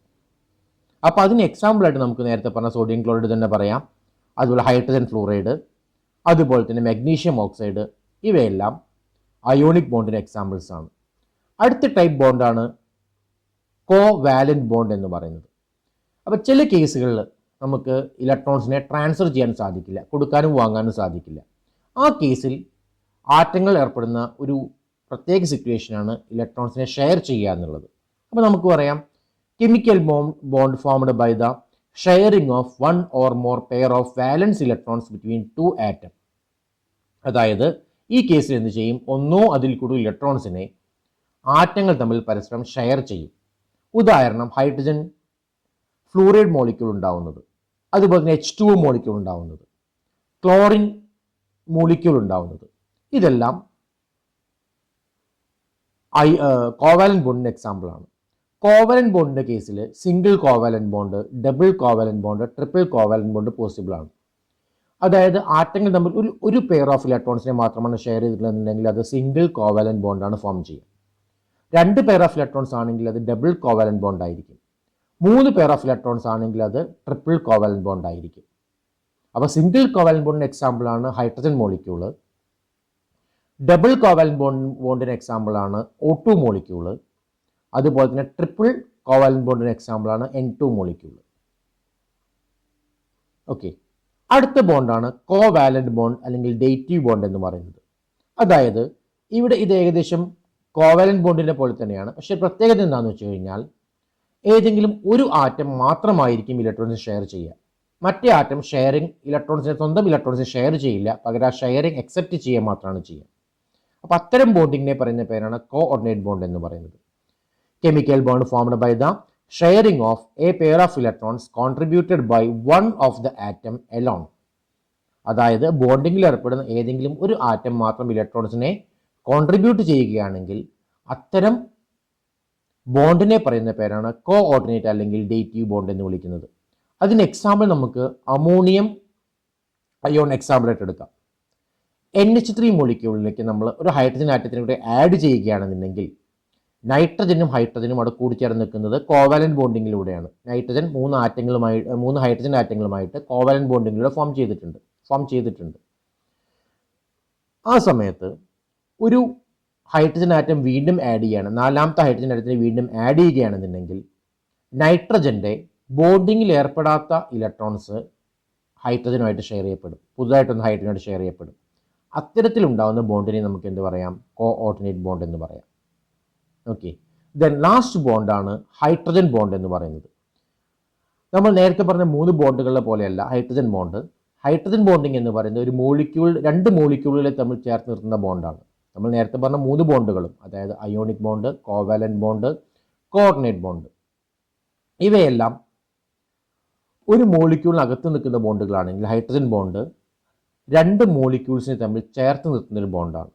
അപ്പോൾ അതിന് എക്സാമ്പിളായിട്ട് നമുക്ക് നേരത്തെ പറഞ്ഞ സോഡിയം ക്ലോറൈഡ് തന്നെ പറയാം, അതുപോലെ ഹൈഡ്രജൻ ഫ്ലൂറൈഡ്, അതുപോലെ തന്നെ മഗ്നീഷ്യം ഓക്സൈഡ്, ഇവയെല്ലാം അയോണിക് ബോണ്ടിന് എക്സാമ്പിൾസ് ആണ്. അടുത്ത ടൈപ്പ് ബോണ്ടാണ് കോവാലന്റ് ബോണ്ട് എന്ന് പറയുന്നത്. അപ്പോൾ ചില കേസുകളിൽ നമുക്ക് ഇലക്ട്രോൺസിനെ ട്രാൻസ്ഫർ ചെയ്യാൻ സാധിക്കില്ല, കൊടുക്കാനും വാങ്ങാനും സാധിക്കില്ല. ആ കേസിൽ ആറ്റങ്ങൾ ഏർപ്പെടുന്ന ഒരു പ്രത്യേക സിറ്റുവേഷനാണ് ഇലക്ട്രോൺസിനെ ഷെയർ ചെയ്യുക എന്നുള്ളത്. അപ്പോൾ നമുക്ക് പറയാം chemical bond formed by the sharing of 1 or more pair of valence electrons between 2 atom. അതായത് ഈ കേസിൽ എന്ത് ചെയ്യും? ഒന്നോ അതിൽ കൂടുതൽ ഇലക്ട്രോൺസിനെ ആറ്റങ്ങൾ തമ്മിൽ പരസ്പരം ഷെയർ ചെയ്യും. ഉദാഹരണം ഹൈഡ്രജൻ ഫ്ലൂറൈഡ് മോളിക്യൂൾ ഉണ്ടാവുന്നത്, അതുപോലെ തന്നെ H2O മോളിക്യൂൾ ഉണ്ടാവുന്നത്, ക്ലോറിൻ മോളിക്യൂൾ ഉണ്ടാവുന്നത്, ഇതെല്ലാം കോവാലന്റ് ബോണ്ടിൻ്റെ എക്സാമ്പിളാണ്. കോവാലന്റ് ബോണ്ടിൻ്റെ കേസിൽ single covalent bond, double covalent bond, triple covalent bond possible ആണ്. അതായത് ആറ്റങ്ങൾ തമ്മിൽ ഒരു പെയർ ഓഫ് ഇലക്ട്രോൺസിനെ മാത്രമാണ് ഷെയർ ചെയ്തിട്ടുള്ളതെന്നുണ്ടെങ്കിൽ അത് സിംഗിൾ കോവാലന്റ് ബോണ്ടാണ് ഫോം ചെയ്യുക. 2 പെയർ ഓഫ് ഇലക്ട്രോൺസ് ആണെങ്കിൽ അത് ഡബിൾ കോവാലന്റ് ബോണ്ട് ആയിരിക്കും. 3 പെയർ ഓഫ് ഇലക്ട്രോൺസ് ആണെങ്കിൽ അത് ട്രിപ്പിൾ കോവാലന്റ് ബോണ്ട് ആയിരിക്കും. അപ്പോൾ സിംഗിൾ കോവാലന്റ് ബോണ്ടിൻ്റെ എക്സാമ്പിളാണ് ഹൈഡ്രജൻ മോളിക്യൂള്, ഡബിൾ കോവാലന്റ് ബോണ്ടിന് എക്സാമ്പിളാണ് O2 മോളിക്യൂള്, അതുപോലെ തന്നെ ട്രിപ്പിൾ കോവാലന്റ് ബോണ്ടിന് എക്സാമ്പിളാണ് N2 മോളിക്യൂള്. ഓക്കെ, അടുത്ത ബോണ്ടാണ് കോവാലന്റ് ബോണ്ട് അല്ലെങ്കിൽ ഡേറ്റീവ് ബോണ്ട് എന്ന് പറയുന്നത്. അതായത് ഇവിടെ ഇത് ഏകദേശം കോവാലന്റ് ബോണ്ടിനെ പോലെ തന്നെയാണ്, പക്ഷേ പ്രത്യേകത എന്താണെന്ന് വെച്ച് കഴിഞ്ഞാൽ ഏതെങ്കിലും ഒരു ആറ്റം മാത്രമായിരിക്കും ഇലക്ട്രോൺസിനെ ഷെയർ ചെയ്യുക. മറ്റേ ആറ്റം ഇലക്ട്രോൺസിനെ സ്വന്തം ഇലക്ട്രോൺസിനെ ഷെയർ ചെയ്യില്ല, പകരം ആ ഷെയറിങ് അക്സെപ്റ്റ് ചെയ്യുക മാത്രമാണ് ചെയ്യുക. അപ്പോൾ അത്തരം ബോണ്ടിങ്ങിനെ പറയുന്ന പേരാണ് കോഓർഡിനേറ്റ് ബോണ്ട് എന്ന് പറയുന്നത്. Chemical bond formed by the sharing of a pair of electrons contributed by 1 of the atom alone. അതായത് ബോണ്ടിങ്ങിൽ ഏർപ്പെടുന്ന ഏതെങ്കിലും ഒരു ആറ്റം മാത്രം ഇലക്ട്രോൺസിനെ കോൺട്രിബ്യൂട്ട് ചെയ്യുകയാണെങ്കിൽ അത്തരം ബോണ്ടിനെ പറയുന്ന പേരാണ് കോഓർഡിനേറ്റ് അല്ലെങ്കിൽ ഡേറ്റീവ് ബോണ്ട് എന്ന് വിളിക്കുന്നത്. അതിന് എക്സാമ്പിൾ നമുക്ക് അമോണിയം അയോൺ എക്സാമ്പിളായിട്ട് എടുക്കാം. NH3 മോളിക്യൂളിലേക്ക് നമ്മൾ ഒരു ഹൈഡ്രജൻ ആറ്റത്തിനെ കൂടെ ആഡ് ചെയ്യുകയാണെന്നുണ്ടെങ്കിൽ നൈട്രജനും ഹൈഡ്രജനും അവിടെ കൂടിച്ചേർന്ന് നിൽക്കുന്നത് കോവാലന്റ് ബോണ്ടിങ്ങിലൂടെയാണ്. നൈട്രജൻ 3 ഹൈഡ്രജൻ ആറ്റങ്ങളുമായിട്ട് കോവാലന്റ് ബോണ്ടിങ്ങിലൂടെ ഫോം ചെയ്തിട്ടുണ്ട്. ആ സമയത്ത് ഒരു ഹൈഡ്രജൻ ആറ്റം വീണ്ടും ആഡ് ചെയ്യുകയാണ്, 4ാമത്തെ ഹൈഡ്രജൻ ആറ്റത്തിനെ വീണ്ടും ആഡ് ചെയ്യുകയാണെന്നുണ്ടെങ്കിൽ നൈട്രജൻ്റെ ബോണ്ടിങ്ങിൽ ഏർപ്പെടാത്ത ഇലക്ട്രോൺസ് ഹൈഡ്രജനുമായിട്ട് ഷെയർ ചെയ്യപ്പെടും, പുതുതായിട്ടൊന്ന് ഹൈഡ്രജനുമായിട്ട് ഷെയർ ചെയ്യപ്പെടും. അത്തരത്തിലുണ്ടാകുന്ന ബോണ്ടിനെ നമുക്ക് എന്ത് പറയാം? കോ ഓർഡിനേറ്റ് ബോണ്ട് എന്ന് പറയാം. ഓക്കെ, ദെൻ ലാസ്റ്റ് ബോണ്ടാണ് ഹൈഡ്രജൻ ബോണ്ട് എന്ന് പറയുന്നത്. നമ്മൾ നേരത്തെ പറഞ്ഞ 3 ബോണ്ടുകളെ പോലെയല്ല ഹൈഡ്രജൻ ബോണ്ട്. ഹൈഡ്രജൻ ബോണ്ടിങ് എന്ന് പറയുന്നത് ഒരു രണ്ട് മോളിക്യൂളുകളെ തമ്മിൽ ചേർത്ത് നിർത്തുന്ന ബോണ്ടാണ്. നമ്മൾ നേരത്തെ പറഞ്ഞ 3 ബോണ്ടുകളും, അതായത് ionic bond, covalent bond, coordinate bond, ഇവയെല്ലാം ഒരു മോളിക്യൂളിനകത്ത് നിൽക്കുന്ന ബോണ്ടുകളാണെങ്കിൽ ഹൈഡ്രജൻ ബോണ്ട് 2 മോളിക്യൂൾസിനെ തമ്മിൽ ചേർത്ത് നിർത്തുന്ന ഒരു ബോണ്ടാണ്.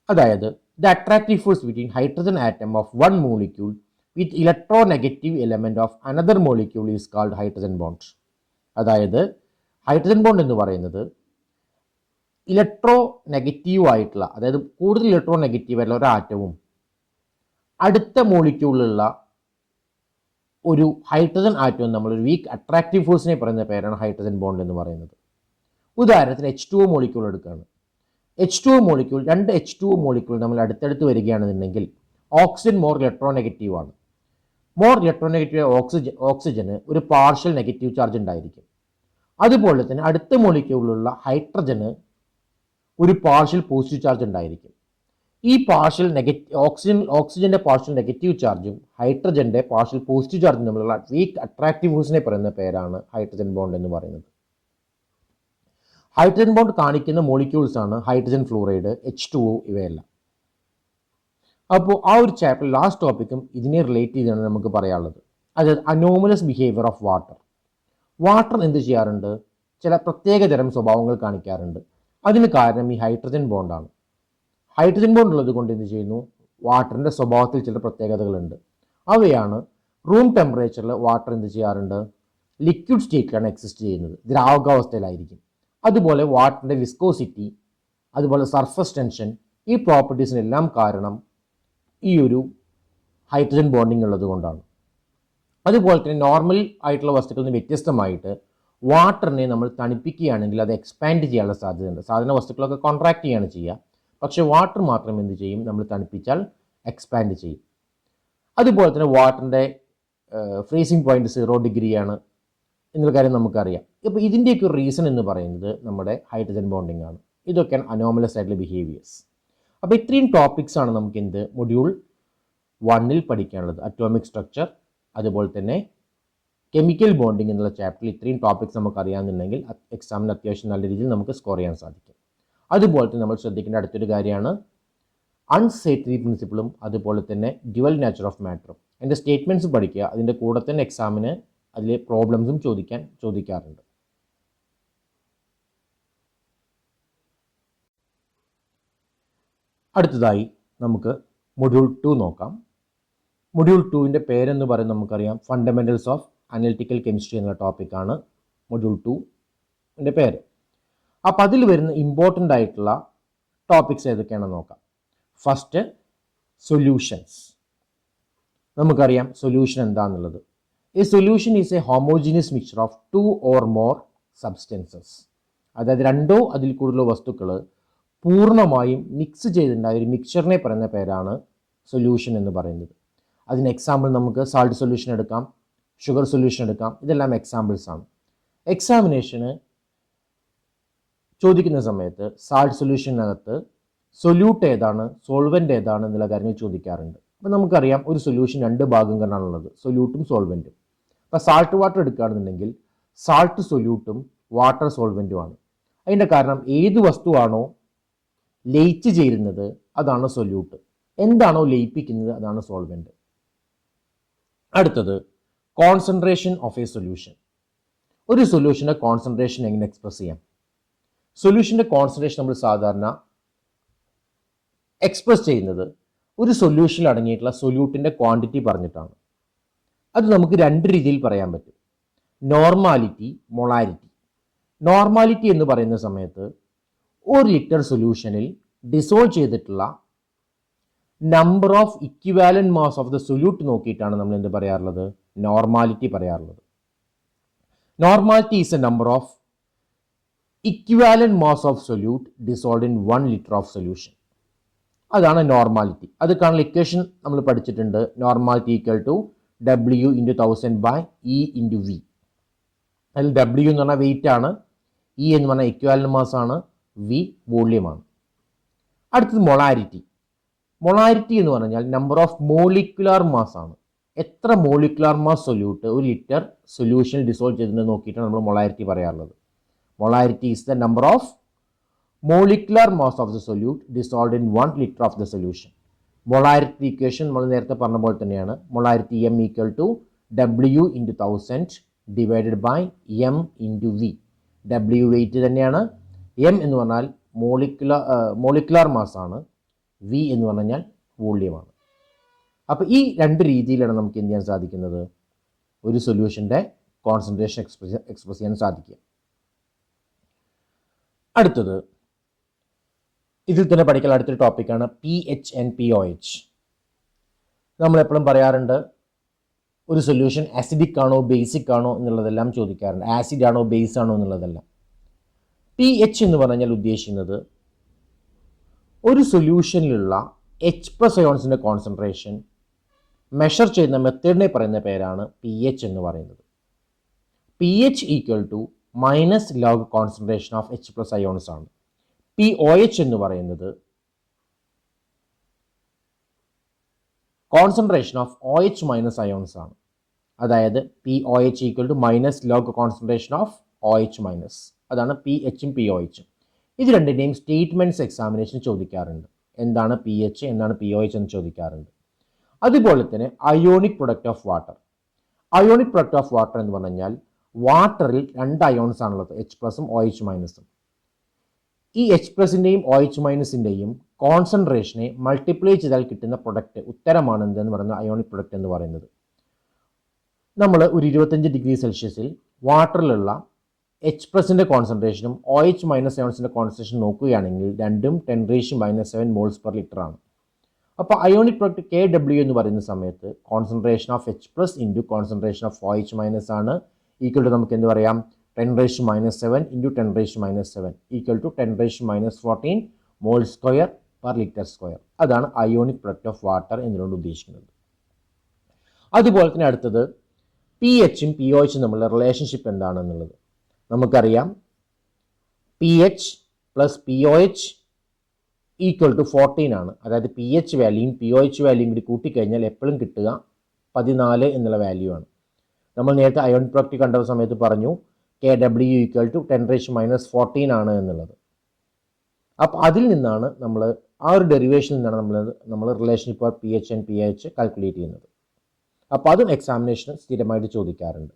അതായത് the attractive force between hydrogen atom of 1 molecule with electronegative element of another molecule is called hydrogen bond. അതായത് ഹൈഡ്രജൻ ബോണ്ട് എന്ന് പറയുന്നത് ഇലക്ട്രോ നെഗറ്റീവ് ആയിട്ടുള്ള, അതായത് കൂടുതൽ ഇലക്ട്രോ നെഗറ്റീവ് ആയിട്ടുള്ള ഒരു ആറ്റവും അടുത്ത മോളിക്യൂളിലുള്ള ഒരു ഹൈഡ്രജൻ ആറ്റവും നമ്മളൊരു വീക്ക് അട്രാക്റ്റീവ് ഫോഴ്സിനെ പറയുന്ന പേരാണ് ഹൈഡ്രജൻ ബോണ്ട് എന്ന് പറയുന്നത്. ഉദാഹരണത്തിന് H2O മോളിക്യൂൾ എടുക്കുകയാണ്. H2O മോളിക്യൂൾ, 2 H2O മോളിക്യൂൾ നമ്മൾ അടുത്തടുത്ത് വരികയാണെന്നുണ്ടെങ്കിൽ ഓക്സിജൻ മോർ ഇലക്ട്രോ നെഗറ്റീവ് ആണ്. മോർ ഇലക്ട്രോ നെഗറ്റീവ് ഓക്സിജന് ഒരു പാർഷ്യൽ നെഗറ്റീവ് ചാർജ് ഉണ്ടായിരിക്കും. അതുപോലെ തന്നെ അടുത്ത മോളിക്യൂളിലുള്ള ഹൈഡ്രജന് ഒരു പാർഷ്യൽ പോസിറ്റീവ് ചാർജ് ഉണ്ടായിരിക്കും. ഈ ഓക്സിജന്റെ പാർഷ്യൽ നെഗറ്റീവ് ചാർജും ഹൈഡ്രജന്റെ പാർഷ്യൽ പോസിറ്റീവ് ചാർജും തമ്മിലുള്ള വീക്ക് അട്രാക്റ്റീവ് ഫോഴ്സിനെ പറയുന്ന പേരാണ് ഹൈഡ്രജൻ ബോണ്ട് എന്ന് പറയുന്നത്. ഹൈഡ്രജൻ ബോണ്ട് കാണിക്കുന്ന മോളിക്യൂൾസ് ആണ് ഹൈഡ്രജൻ ഫ്ലൂറൈഡ്, H2O, ഇവയെല്ലാം. അപ്പോൾ ആ ഒരു ചാപ്റ്റർ ലാസ്റ്റ് ടോപ്പിക്കും ഇതിനെ റിലേറ്റ് ചെയ്താണ് നമുക്ക് പറയാനുള്ളത്. അതായത് anomalous behaviour of water. Water എന്ത് ചെയ്യാറുണ്ട്? ചില പ്രത്യേകതരം സ്വഭാവങ്ങൾ കാണിക്കാറുണ്ട്. അതിന് കാരണം ഈ ഹൈഡ്രജൻ ബോണ്ടാണ്. ഹൈഡ്രജൻ ബോണ്ട് ഉള്ളത് കൊണ്ട് എന്ത് ചെയ്യുന്നു? വാട്ടറിൻ്റെ സ്വഭാവത്തിൽ ചില പ്രത്യേകതകളുണ്ട്. അവയാണ് റൂം ടെമ്പറേച്ചറിൽ വാട്ടർ എന്ത് ചെയ്യാറുണ്ട്? ലിക്വിഡ് സ്റ്റേറ്റിലാണ് എക്സിസ്റ്റ് ചെയ്യുന്നത്, ദ്രാവകാവസ്ഥയിലായിരിക്കും. അതുപോലെ വാട്ടറിൻ്റെ വിസ്കോസിറ്റി, അതുപോലെ സർഫസ് ടെൻഷൻ, ഈ പ്രോപ്പർട്ടീസിനെല്ലാം കാരണം ഈ ഒരു ഹൈഡ്രജൻ ബോണ്ടിങ് ഉള്ളത് കൊണ്ടാണ്. അതുപോലെ തന്നെ നോർമൽ ആയിട്ടുള്ള വസ്തുക്കളിൽ നിന്ന് വ്യത്യസ്തമായിട്ട് വാട്ടറിനെ നമ്മൾ തണുപ്പിക്കുകയാണെങ്കിൽ അത് എക്സ്പാൻഡ് ചെയ്യാനുള്ള സാധ്യതയുണ്ട്. സാധാരണ വസ്തുക്കളൊക്കെ കോൺട്രാക്ട് ചെയ്യാണ് ചെയ്യുക, പക്ഷേ വാട്ടർ മാത്രം എന്ത് ചെയ്യും? നമ്മൾ തണുപ്പിച്ചാൽ എക്സ്പാൻഡ് ചെയ്യും. അതുപോലെ തന്നെ വാട്ടറിൻ്റെ ഫ്രീസിങ് പോയിന്റ് 0 ഡിഗ്രിയാണ് എന്നുള്ള കാര്യം നമുക്കറിയാം. ഇപ്പോൾ ഇതിൻ്റെയൊക്കെ ഒരു റീസൺ എന്ന് പറയുന്നത് നമ്മുടെ ഹൈഡ്രജൻ ബോണ്ടിങ് ആണ്. ഇതൊക്കെയാണ് അനോമലസ് ആയിട്ടുള്ള ബിഹേവിയേഴ്സ്. അപ്പോൾ ഇത്രയും ടോപ്പിക്സ് ആണ് നമുക്ക് എന്ത് മൊഡ്യൂൾ 1 പഠിക്കാനുള്ളത്. അറ്റോമിക് സ്ട്രക്ചർ, അതുപോലെ തന്നെ കെമിക്കൽ ബോണ്ടിങ് എന്നുള്ള ചാപ്റ്ററിൽ ഇത്രയും ടോപ്പിക്സ് നമുക്ക് അറിയാമെന്നുണ്ടെങ്കിൽ എക്സാമിന് അത്യാവശ്യം നല്ല രീതിയിൽ നമുക്ക് സ്കോർ ചെയ്യാൻ സാധിക്കും. അതുപോലെ തന്നെ നമ്മൾ ശ്രദ്ധിക്കേണ്ട അടുത്തൊരു കാര്യമാണ് അൺസേർട്ടനിറ്റി പ്രിൻസിപ്പിളും അതുപോലെ തന്നെ ഡ്യുവൽ നേച്ചർ ഓഫ് മാറ്ററും. അതിൻ്റെ സ്റ്റേറ്റ്മെൻറ്റ്സ് പഠിക്കുക. അതിൻ്റെ കൂടെ തന്നെ എക്സാമിന് അതിൽ പ്രോബ്ലംസും ചോദിക്കാറുണ്ട്. അടുത്തതായി നമുക്ക് മൊഡ്യൂൾ 2 നോക്കാം. മൊഡ്യൂൾ 2ൻ്റെ പേരെന്ന് പറയുന്നത് നമുക്കറിയാം, ഫണ്ടമെൻ്റൽസ് ഓഫ് അനലിറ്റിക്കൽ കെമിസ്ട്രി എന്നുള്ള ടോപ്പിക്കാണ് മൊഡ്യൂൾ 2ൻ്റെ പേര്. അപ്പോൾ അതിൽ വരുന്ന ഇമ്പോർട്ടൻ്റ് ആയിട്ടുള്ള ടോപ്പിക്സ് ഏതൊക്കെയാണെന്ന് നോക്കാം. First, solutions. നമുക്കറിയാം സൊല്യൂഷൻ എന്താണെന്നുള്ളത്. A solution is A homogeneous mixture of 2 or more substances. അതായത് 2 അതിൽ കൂടുതലോ വസ്തുക്കൾ പൂർണ്ണമായും മിക്സ് ചെയ്തിട്ടുണ്ടായ ഒരു മിക്സ്ചറിനെ പറയുന്ന പേരാണ് സൊല്യൂഷൻ എന്ന് പറയുന്നത്. അതിന് എക്സാമ്പിൾ നമുക്ക് സാൾട്ട് സൊല്യൂഷൻ എടുക്കാം, ഷുഗർ സൊല്യൂഷൻ എടുക്കാം. ഇതെല്ലാം എക്സാമ്പിൾസ് ആണ്. എക്സാമിനേഷന് ചോദിക്കുന്ന സമയത്ത് സാൾട്ട് സൊല്യൂഷനകത്ത് സൊല്യൂട്ട് ഏതാണ്, സോൾവെൻ്റ് ഏതാണ് എന്നുള്ള കാര്യങ്ങൾ ചോദിക്കാറുണ്ട്. അപ്പോൾ നമുക്കറിയാം ഒരു സൊല്യൂഷൻ 2 ഭാഗങ്ങളാണുള്ളത്, സൊല്യൂട്ടും സോൾവെൻറ്റും. അപ്പോൾ സാൾട്ട് വാട്ടർ എടുക്കുകയാണെന്നുണ്ടെങ്കിൽ സാൾട്ട് സൊല്യൂട്ടും വാട്ടർ സോൾവെൻറ്റുമാണ്. അതിൻ്റെ കാരണം ഏത് വസ്തുവാണോ ലയിച്ച് ചേരുന്നത് അതാണ് സൊല്യൂട്ട്, എന്താണോ ലയിപ്പിക്കുന്നത് അതാണ് സോൾവെൻറ്റ്. അടുത്തത്, കോൺസെൻട്രേഷൻ ഓഫ് എ സൊല്യൂഷൻ. ഒരു സൊല്യൂഷൻ്റെ കോൺസെൻട്രേഷൻ എങ്ങനെ എക്സ്പ്രസ് ചെയ്യാം? സൊല്യൂഷൻ്റെ കോൺസെൻട്രേഷൻ നമ്മൾ സാധാരണ എക്സ്പ്രസ് ചെയ്യുന്നത് ഒരു സൊല്യൂഷനിൽ അടങ്ങിയിട്ടുള്ള സൊല്യൂട്ടിൻ്റെ ക്വാണ്ടിറ്റി പറഞ്ഞിട്ടാണ്. അത് നമുക്ക് 2 രീതിയിൽ പറയാൻ പറ്റും, നോർമാലിറ്റി, മൊളാരിറ്റി. നോർമാലിറ്റി എന്ന് പറയുന്ന സമയത്ത് ഒരു ലിറ്റർ സൊല്യൂഷനിൽ ഡിസോൾവ് ചെയ്തിട്ടുള്ള number of equivalent mass of the solute നോക്കിയിട്ടാണ് നമ്മൾ എന്ത് പറയാറുള്ളത്, നോർമാലിറ്റി പറയാറുള്ളത്. Normality is a number of equivalent mass of solute dissolve in 1 litre of solution. അതാണ് നോർമാലിറ്റി. അത് കാണുന്ന ഇക്വേഷൻ നമ്മൾ പഠിച്ചിട്ടുണ്ട്. Normality equal to W into 1000 by E into V. അതിൽ W എന്ന് പറഞ്ഞാൽ വെയിറ്റ് ആണ്, E എന്ന് പറഞ്ഞാൽ ഇക്വാലന്റ് മാസ് ആണ്, V വോള്യമാണ്. അടുത്തത് മൊളാരിറ്റി. മൊളാരിറ്റി എന്ന് പറഞ്ഞാൽ നമ്പർ ഓഫ് മോളിക്കുലാർ മാസ് ആണ്. എത്ര മോളിക്കുലാർ മാസ് സൊല്യൂട്ട് ഒരു ലിറ്റർ സൊല്യൂഷൻ ഡിസോൾവ് ചെയ്തിട്ടുണ്ടെന്ന് നോക്കിയിട്ടാണ് നമ്മൾ മൊളാരിറ്റി പറയാറുള്ളത്. Molarity is the number of molecular mass of the solute dissolve in 1 litre of the solution. Molarity equation നമ്മൾ നേരത്തെ പറഞ്ഞ പോലെ തന്നെയാണ്. Molarity M equal to W into 1000 divided by M into V. W weight തന്നെയാണ്, M എന്ന് പറഞ്ഞാൽ molecular mass ആണ്, V എന്ന് പറഞ്ഞാൽ വോള്യമാണ്. അപ്പോൾ ഈ രണ്ട് രീതിയിലാണ് നമുക്ക് എന്ത് ചെയ്യാൻ സാധിക്കുന്നത്, ഒരു സൊല്യൂഷൻ്റെ കോൺസെൻട്രേഷൻ എക്സ്പ്രസ് ചെയ്യാൻ സാധിക്കുക. അടുത്തത് ഇതിൽ തന്നെ പഠിക്കാൻ അടുത്തൊരു ടോപ്പിക്കാണ് pH ആൻഡ് pOH. നമ്മളെപ്പോഴും പറയാറുണ്ട് ഒരു സൊല്യൂഷൻ ആസിഡിക് ആണോ ബേസിക് ആണോ എന്നുള്ളതെല്ലാം ചോദിക്കാറുണ്ട്. ആസിഡ് ആണോ ബേസ് ആണോ എന്നുള്ളതെല്ലാം. pH എന്ന് പറഞ്ഞാൽ ഉദ്ദേശിക്കുന്നത് ഒരു സൊല്യൂഷനിലുള്ള H+ അയോൺസിൻ്റെ കോൺസെൻട്രേഷൻ മെഷർ ചെയ്യുന്ന മെത്തേഡിനെ പറയുന്ന പേരാണ് pH എന്ന് പറയുന്നത്. pH equal to minus log concentration of H+ ions ആണ്. pOH എന്ന് പറയുന്നത് concentration of OH minus ions ആണ്. അതായത് pOH equal to minus log concentration of OH minus. അതാണ് pHും pOHും. ഇത് രണ്ടിൻ്റെയും സ്റ്റേറ്റ്മെൻറ്റ്സ് എക്സാമിനേഷൻ ചോദിക്കാറുണ്ട്. എന്താണ് pH, എന്താണ് pOH എന്ന് ചോദിക്കാറുണ്ട്. അതുപോലെ തന്നെ ionic product of water. Ionic product of water എന്ന് പറഞ്ഞാൽ വാട്ടറിൽ 2 അയോൺസ് ആണുള്ളത്, H+ഉം OH മൈനസും. ഈ H+ൻ്റെയും OH മൈനസിൻ്റെയും കോൺസെൻട്രേഷനെ മൾട്ടിപ്ലൈ ചെയ്താൽ കിട്ടുന്ന പ്രൊഡക്റ്റ് ഉത്തരമാണ് എന്തെന്ന് പറയുന്നത് അയോണിക് പ്രൊഡക്റ്റ് എന്ന് പറയുന്നത്. നമ്മൾ ഒരു 25 ഡിഗ്രി സെൽഷ്യസിൽ വാട്ടറിലുള്ള H+ൻ്റെ കോൺസെൻട്രേഷനും OH മൈനസ് അയോൺസിൻ്റെ കോൺസെൻട്രേഷൻ നോക്കുകയാണെങ്കിൽ രണ്ടും 10⁻⁻⁷ മോൾസ് പെർ ലിറ്റർ ആണ്. അപ്പോൾ അയോണിക് പ്രൊഡക്റ്റ് KW എന്ന് പറയുന്ന സമയത്ത് concentration of H+ into concentration of OH minus ആണ്. ഈക്വൽ ടു നമുക്ക് എന്ത് പറയാം, 10⁻⁷ into 10⁻⁷ equal to 10⁻⁴ mole square per litre square. അതാണ് അയോണിക് പ്രൊഡക്റ്റ് ഓഫ് വാട്ടർ എന്നതുകൊണ്ട് ഉദ്ദേശിക്കുന്നത്. അതുപോലെ തന്നെ അടുത്തത് pHും pOHും തമ്മിലുള്ള റിലേഷൻഷിപ്പ് എന്താണെന്നുള്ളത് നമുക്കറിയാം. pH plus pOH equal to 14 ആണ്. അതായത് pH വാല്യൂയും pOH വാല്യൂയും കൂടി കൂട്ടിക്കഴിഞ്ഞാൽ എപ്പോഴും കിട്ടുക 14 എന്നുള്ള വാല്യൂ ആണ്. നമ്മൾ നേരത്തെ അയോണിക് പ്രൊഡക്റ്റ് കണ്ട സമയത്ത് പറഞ്ഞു KW ഈക്വൽ ടു 10⁻⁴ ആണ് എന്നുള്ളത്. അപ്പോൾ അതിൽ നിന്നാണ് നമ്മൾ ആ ഒരു ഡെറിവേഷനിൽ നിന്നാണ് നമ്മൾ relationship of pH and pH calculate ചെയ്യുന്നത്. അപ്പോൾ അതും എക്സാമിനേഷൻ സ്ഥിരമായിട്ട് ചോദിക്കാറുണ്ട്.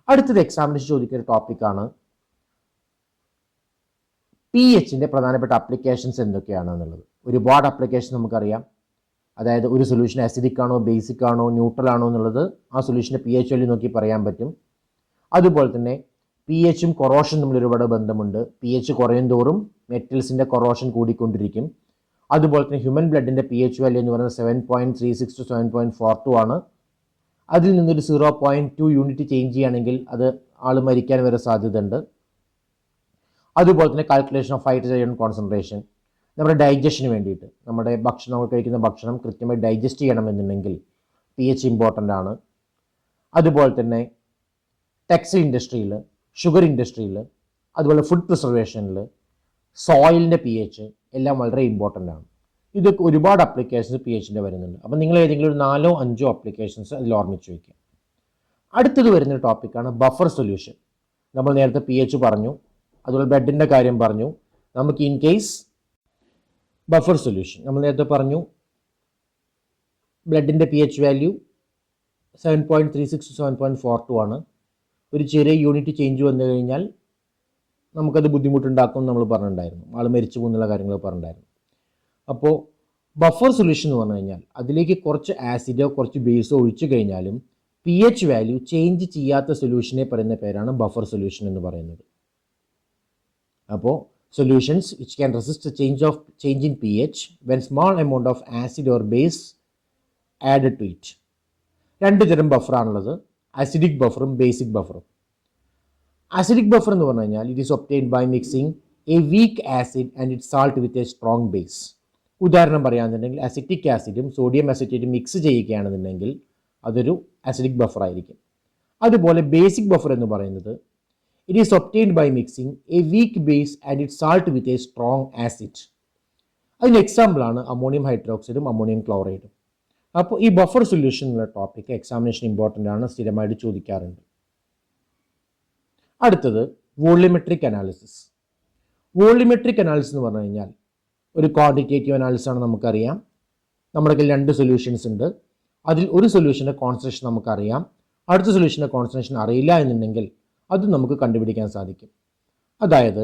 അടുത്തത് എക്സാമിനേഷൻ ചോദിക്കുന്ന ടോപ്പിക്കാണ് pHൻ്റെ പ്രധാനപ്പെട്ട ആപ്ലിക്കേഷൻസ് എന്തൊക്കെയാണെന്നുള്ളത്. ഒരുപാട് ആപ്ലിക്കേഷൻ നമുക്കറിയാം. അതായത് ഒരു സൊല്യൂഷൻ ആസിഡിക് ആണോ ബേസിക് ആണോ ന്യൂട്രൽ ആണോ എന്നുള്ളത് ആ സൊല്യൂഷൻ്റെ pH വാല്യൂ നോക്കി പറയാൻ പറ്റും. അതുപോലെ തന്നെ pHും കൊറോഷൻ തമ്മിൽ ഒരുപാട് ബന്ധമുണ്ട്. pH കുറയും തോറും മെറ്റൽസിൻ്റെ കൊറോഷൻ കൂടിക്കൊണ്ടിരിക്കും. അതുപോലെ തന്നെ ഹ്യൂമൻ ബ്ലഡിൻ്റെ pH വാല്യൂ എന്ന് പറയുന്നത് 7.36 to 7.42 ആണ്. അതിൽ നിന്നൊരു 0.2 യൂണിറ്റ് ചേഞ്ച് ചെയ്യുകയാണെങ്കിൽ അത് ആൾ മരിക്കാൻ വരെ സാധ്യതയുണ്ട്. അതുപോലെ തന്നെ calculation of hydrogen ion concentration നമ്മുടെ ഡൈജഷന് വേണ്ടിയിട്ട്, നമ്മുടെ ഭക്ഷണം നമ്മൾ കഴിക്കുന്ന ഭക്ഷണം കൃത്യമായി ഡൈജസ്റ്റ് ചെയ്യണമെന്നുണ്ടെങ്കിൽ pH ഇമ്പോർട്ടൻ്റ് ആണ്. അതുപോലെ തന്നെ ടെക്സ്റ്റൈൽ ഇൻഡസ്ട്രിയിൽ, ഷുഗർ ഇൻഡസ്ട്രിയിൽ, അതുപോലെ ഫുഡ് പ്രിസർവേഷനിൽ സോയിലിൻ്റെ pH എല്ലാം വളരെ ഇമ്പോർട്ടൻ്റ് ആണ്. ഇതൊക്കെ ഒരുപാട് അപ്ലിക്കേഷൻസ് pHൻ്റെ വരുന്നുണ്ട്. അപ്പം നിങ്ങൾ ഏതെങ്കിലും ഒരു 4-5 അപ്ലിക്കേഷൻസ് അതിൽ ഓർമ്മിച്ച് വയ്ക്കുക. അടുത്തത് വരുന്നൊരു ടോപ്പിക്കാണ് ബഫർ സൊല്യൂഷൻ. നമ്മൾ നേരത്തെ pH പറഞ്ഞു, അതുപോലെ ബ്ലഡിൻ്റെ കാര്യം പറഞ്ഞു. നമുക്ക് ഇൻ കേസ് ബഫർ സൊല്യൂഷൻ നമ്മൾ നേരത്തെ പറഞ്ഞു ബ്ലഡിൻ്റെ pH വാല്യൂ 7.36 to 7.42 ആണ്. ഒരു ചെറിയ യൂണിറ്റ് ചേഞ്ച് വന്നു കഴിഞ്ഞാൽ നമുക്കത് ബുദ്ധിമുട്ടുണ്ടാക്കും നമ്മൾ പറഞ്ഞിട്ടുണ്ടായിരുന്നു. ആൾ മരിച്ചു പോകുന്നുള്ള കാര്യങ്ങൾ പറഞ്ഞിട്ടുണ്ടായിരുന്നു. അപ്പോൾ ബഫർ സൊല്യൂഷൻ എന്ന് പറഞ്ഞു കഴിഞ്ഞാൽ അതിലേക്ക് കുറച്ച് ആസിഡോ കുറച്ച് ബേസോ ഒഴിച്ചു കഴിഞ്ഞാലും pH വാല്യൂ ചേഞ്ച് ചെയ്യാത്ത സൊല്യൂഷനെ പറയുന്ന പേരാണ് ബഫർ സൊല്യൂഷൻ എന്ന് പറയുന്നത്. അപ്പോൾ solutions which can resist the change in pH when small amount of acid or base added to it. രണ്ട് തരം ബഫറാണുള്ളത്, അസിഡിക് ബഫറും ബേസിക് ബഫറും. അസിഡിക് ബഫർ എന്ന് പറഞ്ഞു കഴിഞ്ഞാൽ it is obtained by mixing a weak acid and it salt with a strong base. ഉദാഹരണം പറയുകയാണെന്നുണ്ടെങ്കിൽ അസിറ്റിക് ആസിഡും സോഡിയം അസിറ്റേറ്റും മിക്സ് ചെയ്യുകയാണെന്നുണ്ടെങ്കിൽ അതൊരു അസിഡിക് ബഫർ ആയിരിക്കും. അതുപോലെ ബേസിക് ബഫർ എന്ന് പറയുന്നത് it is obtained by mixing a weak base and it salt with a strong acid. അതിന് എക്സാമ്പിളാണ് അമോണിയം ഹൈഡ്രോക്സൈഡും അമോണിയം ക്ലോറൈഡും. അപ്പോൾ ഈ ബഫർ സൊല്യൂഷൻ എന്നുള്ള ടോപ്പിക്ക് എക്സാമിനേഷൻ ഇമ്പോർട്ടൻ്റ് ആണ്, സ്ഥിരമായിട്ട് ചോദിക്കാറുണ്ട്. അടുത്തത് വോളിമെട്രിക് അനാലിസിസ്. വോളിമെട്രിക് അനാലിസിസ് എന്ന് പറഞ്ഞു കഴിഞ്ഞാൽ ഒരു ക്വാണ്ടിറ്റേറ്റീവ് അനാലിസിസ് ആണ്. നമുക്കറിയാം നമ്മുടെ കയ്യിൽ രണ്ട് സൊല്യൂഷൻസ് ഉണ്ട്. അതിൽ ഒരു സൊല്യൂഷൻ്റെ കോൺസെൻട്രേഷൻ നമുക്കറിയാം, അടുത്ത സൊല്യൂഷൻ്റെ കോൺസെൻട്രേഷൻ അറിയില്ല എന്നുണ്ടെങ്കിൽ അത് നമുക്ക് കണ്ടുപിടിക്കാൻ സാധിക്കും. അതായത്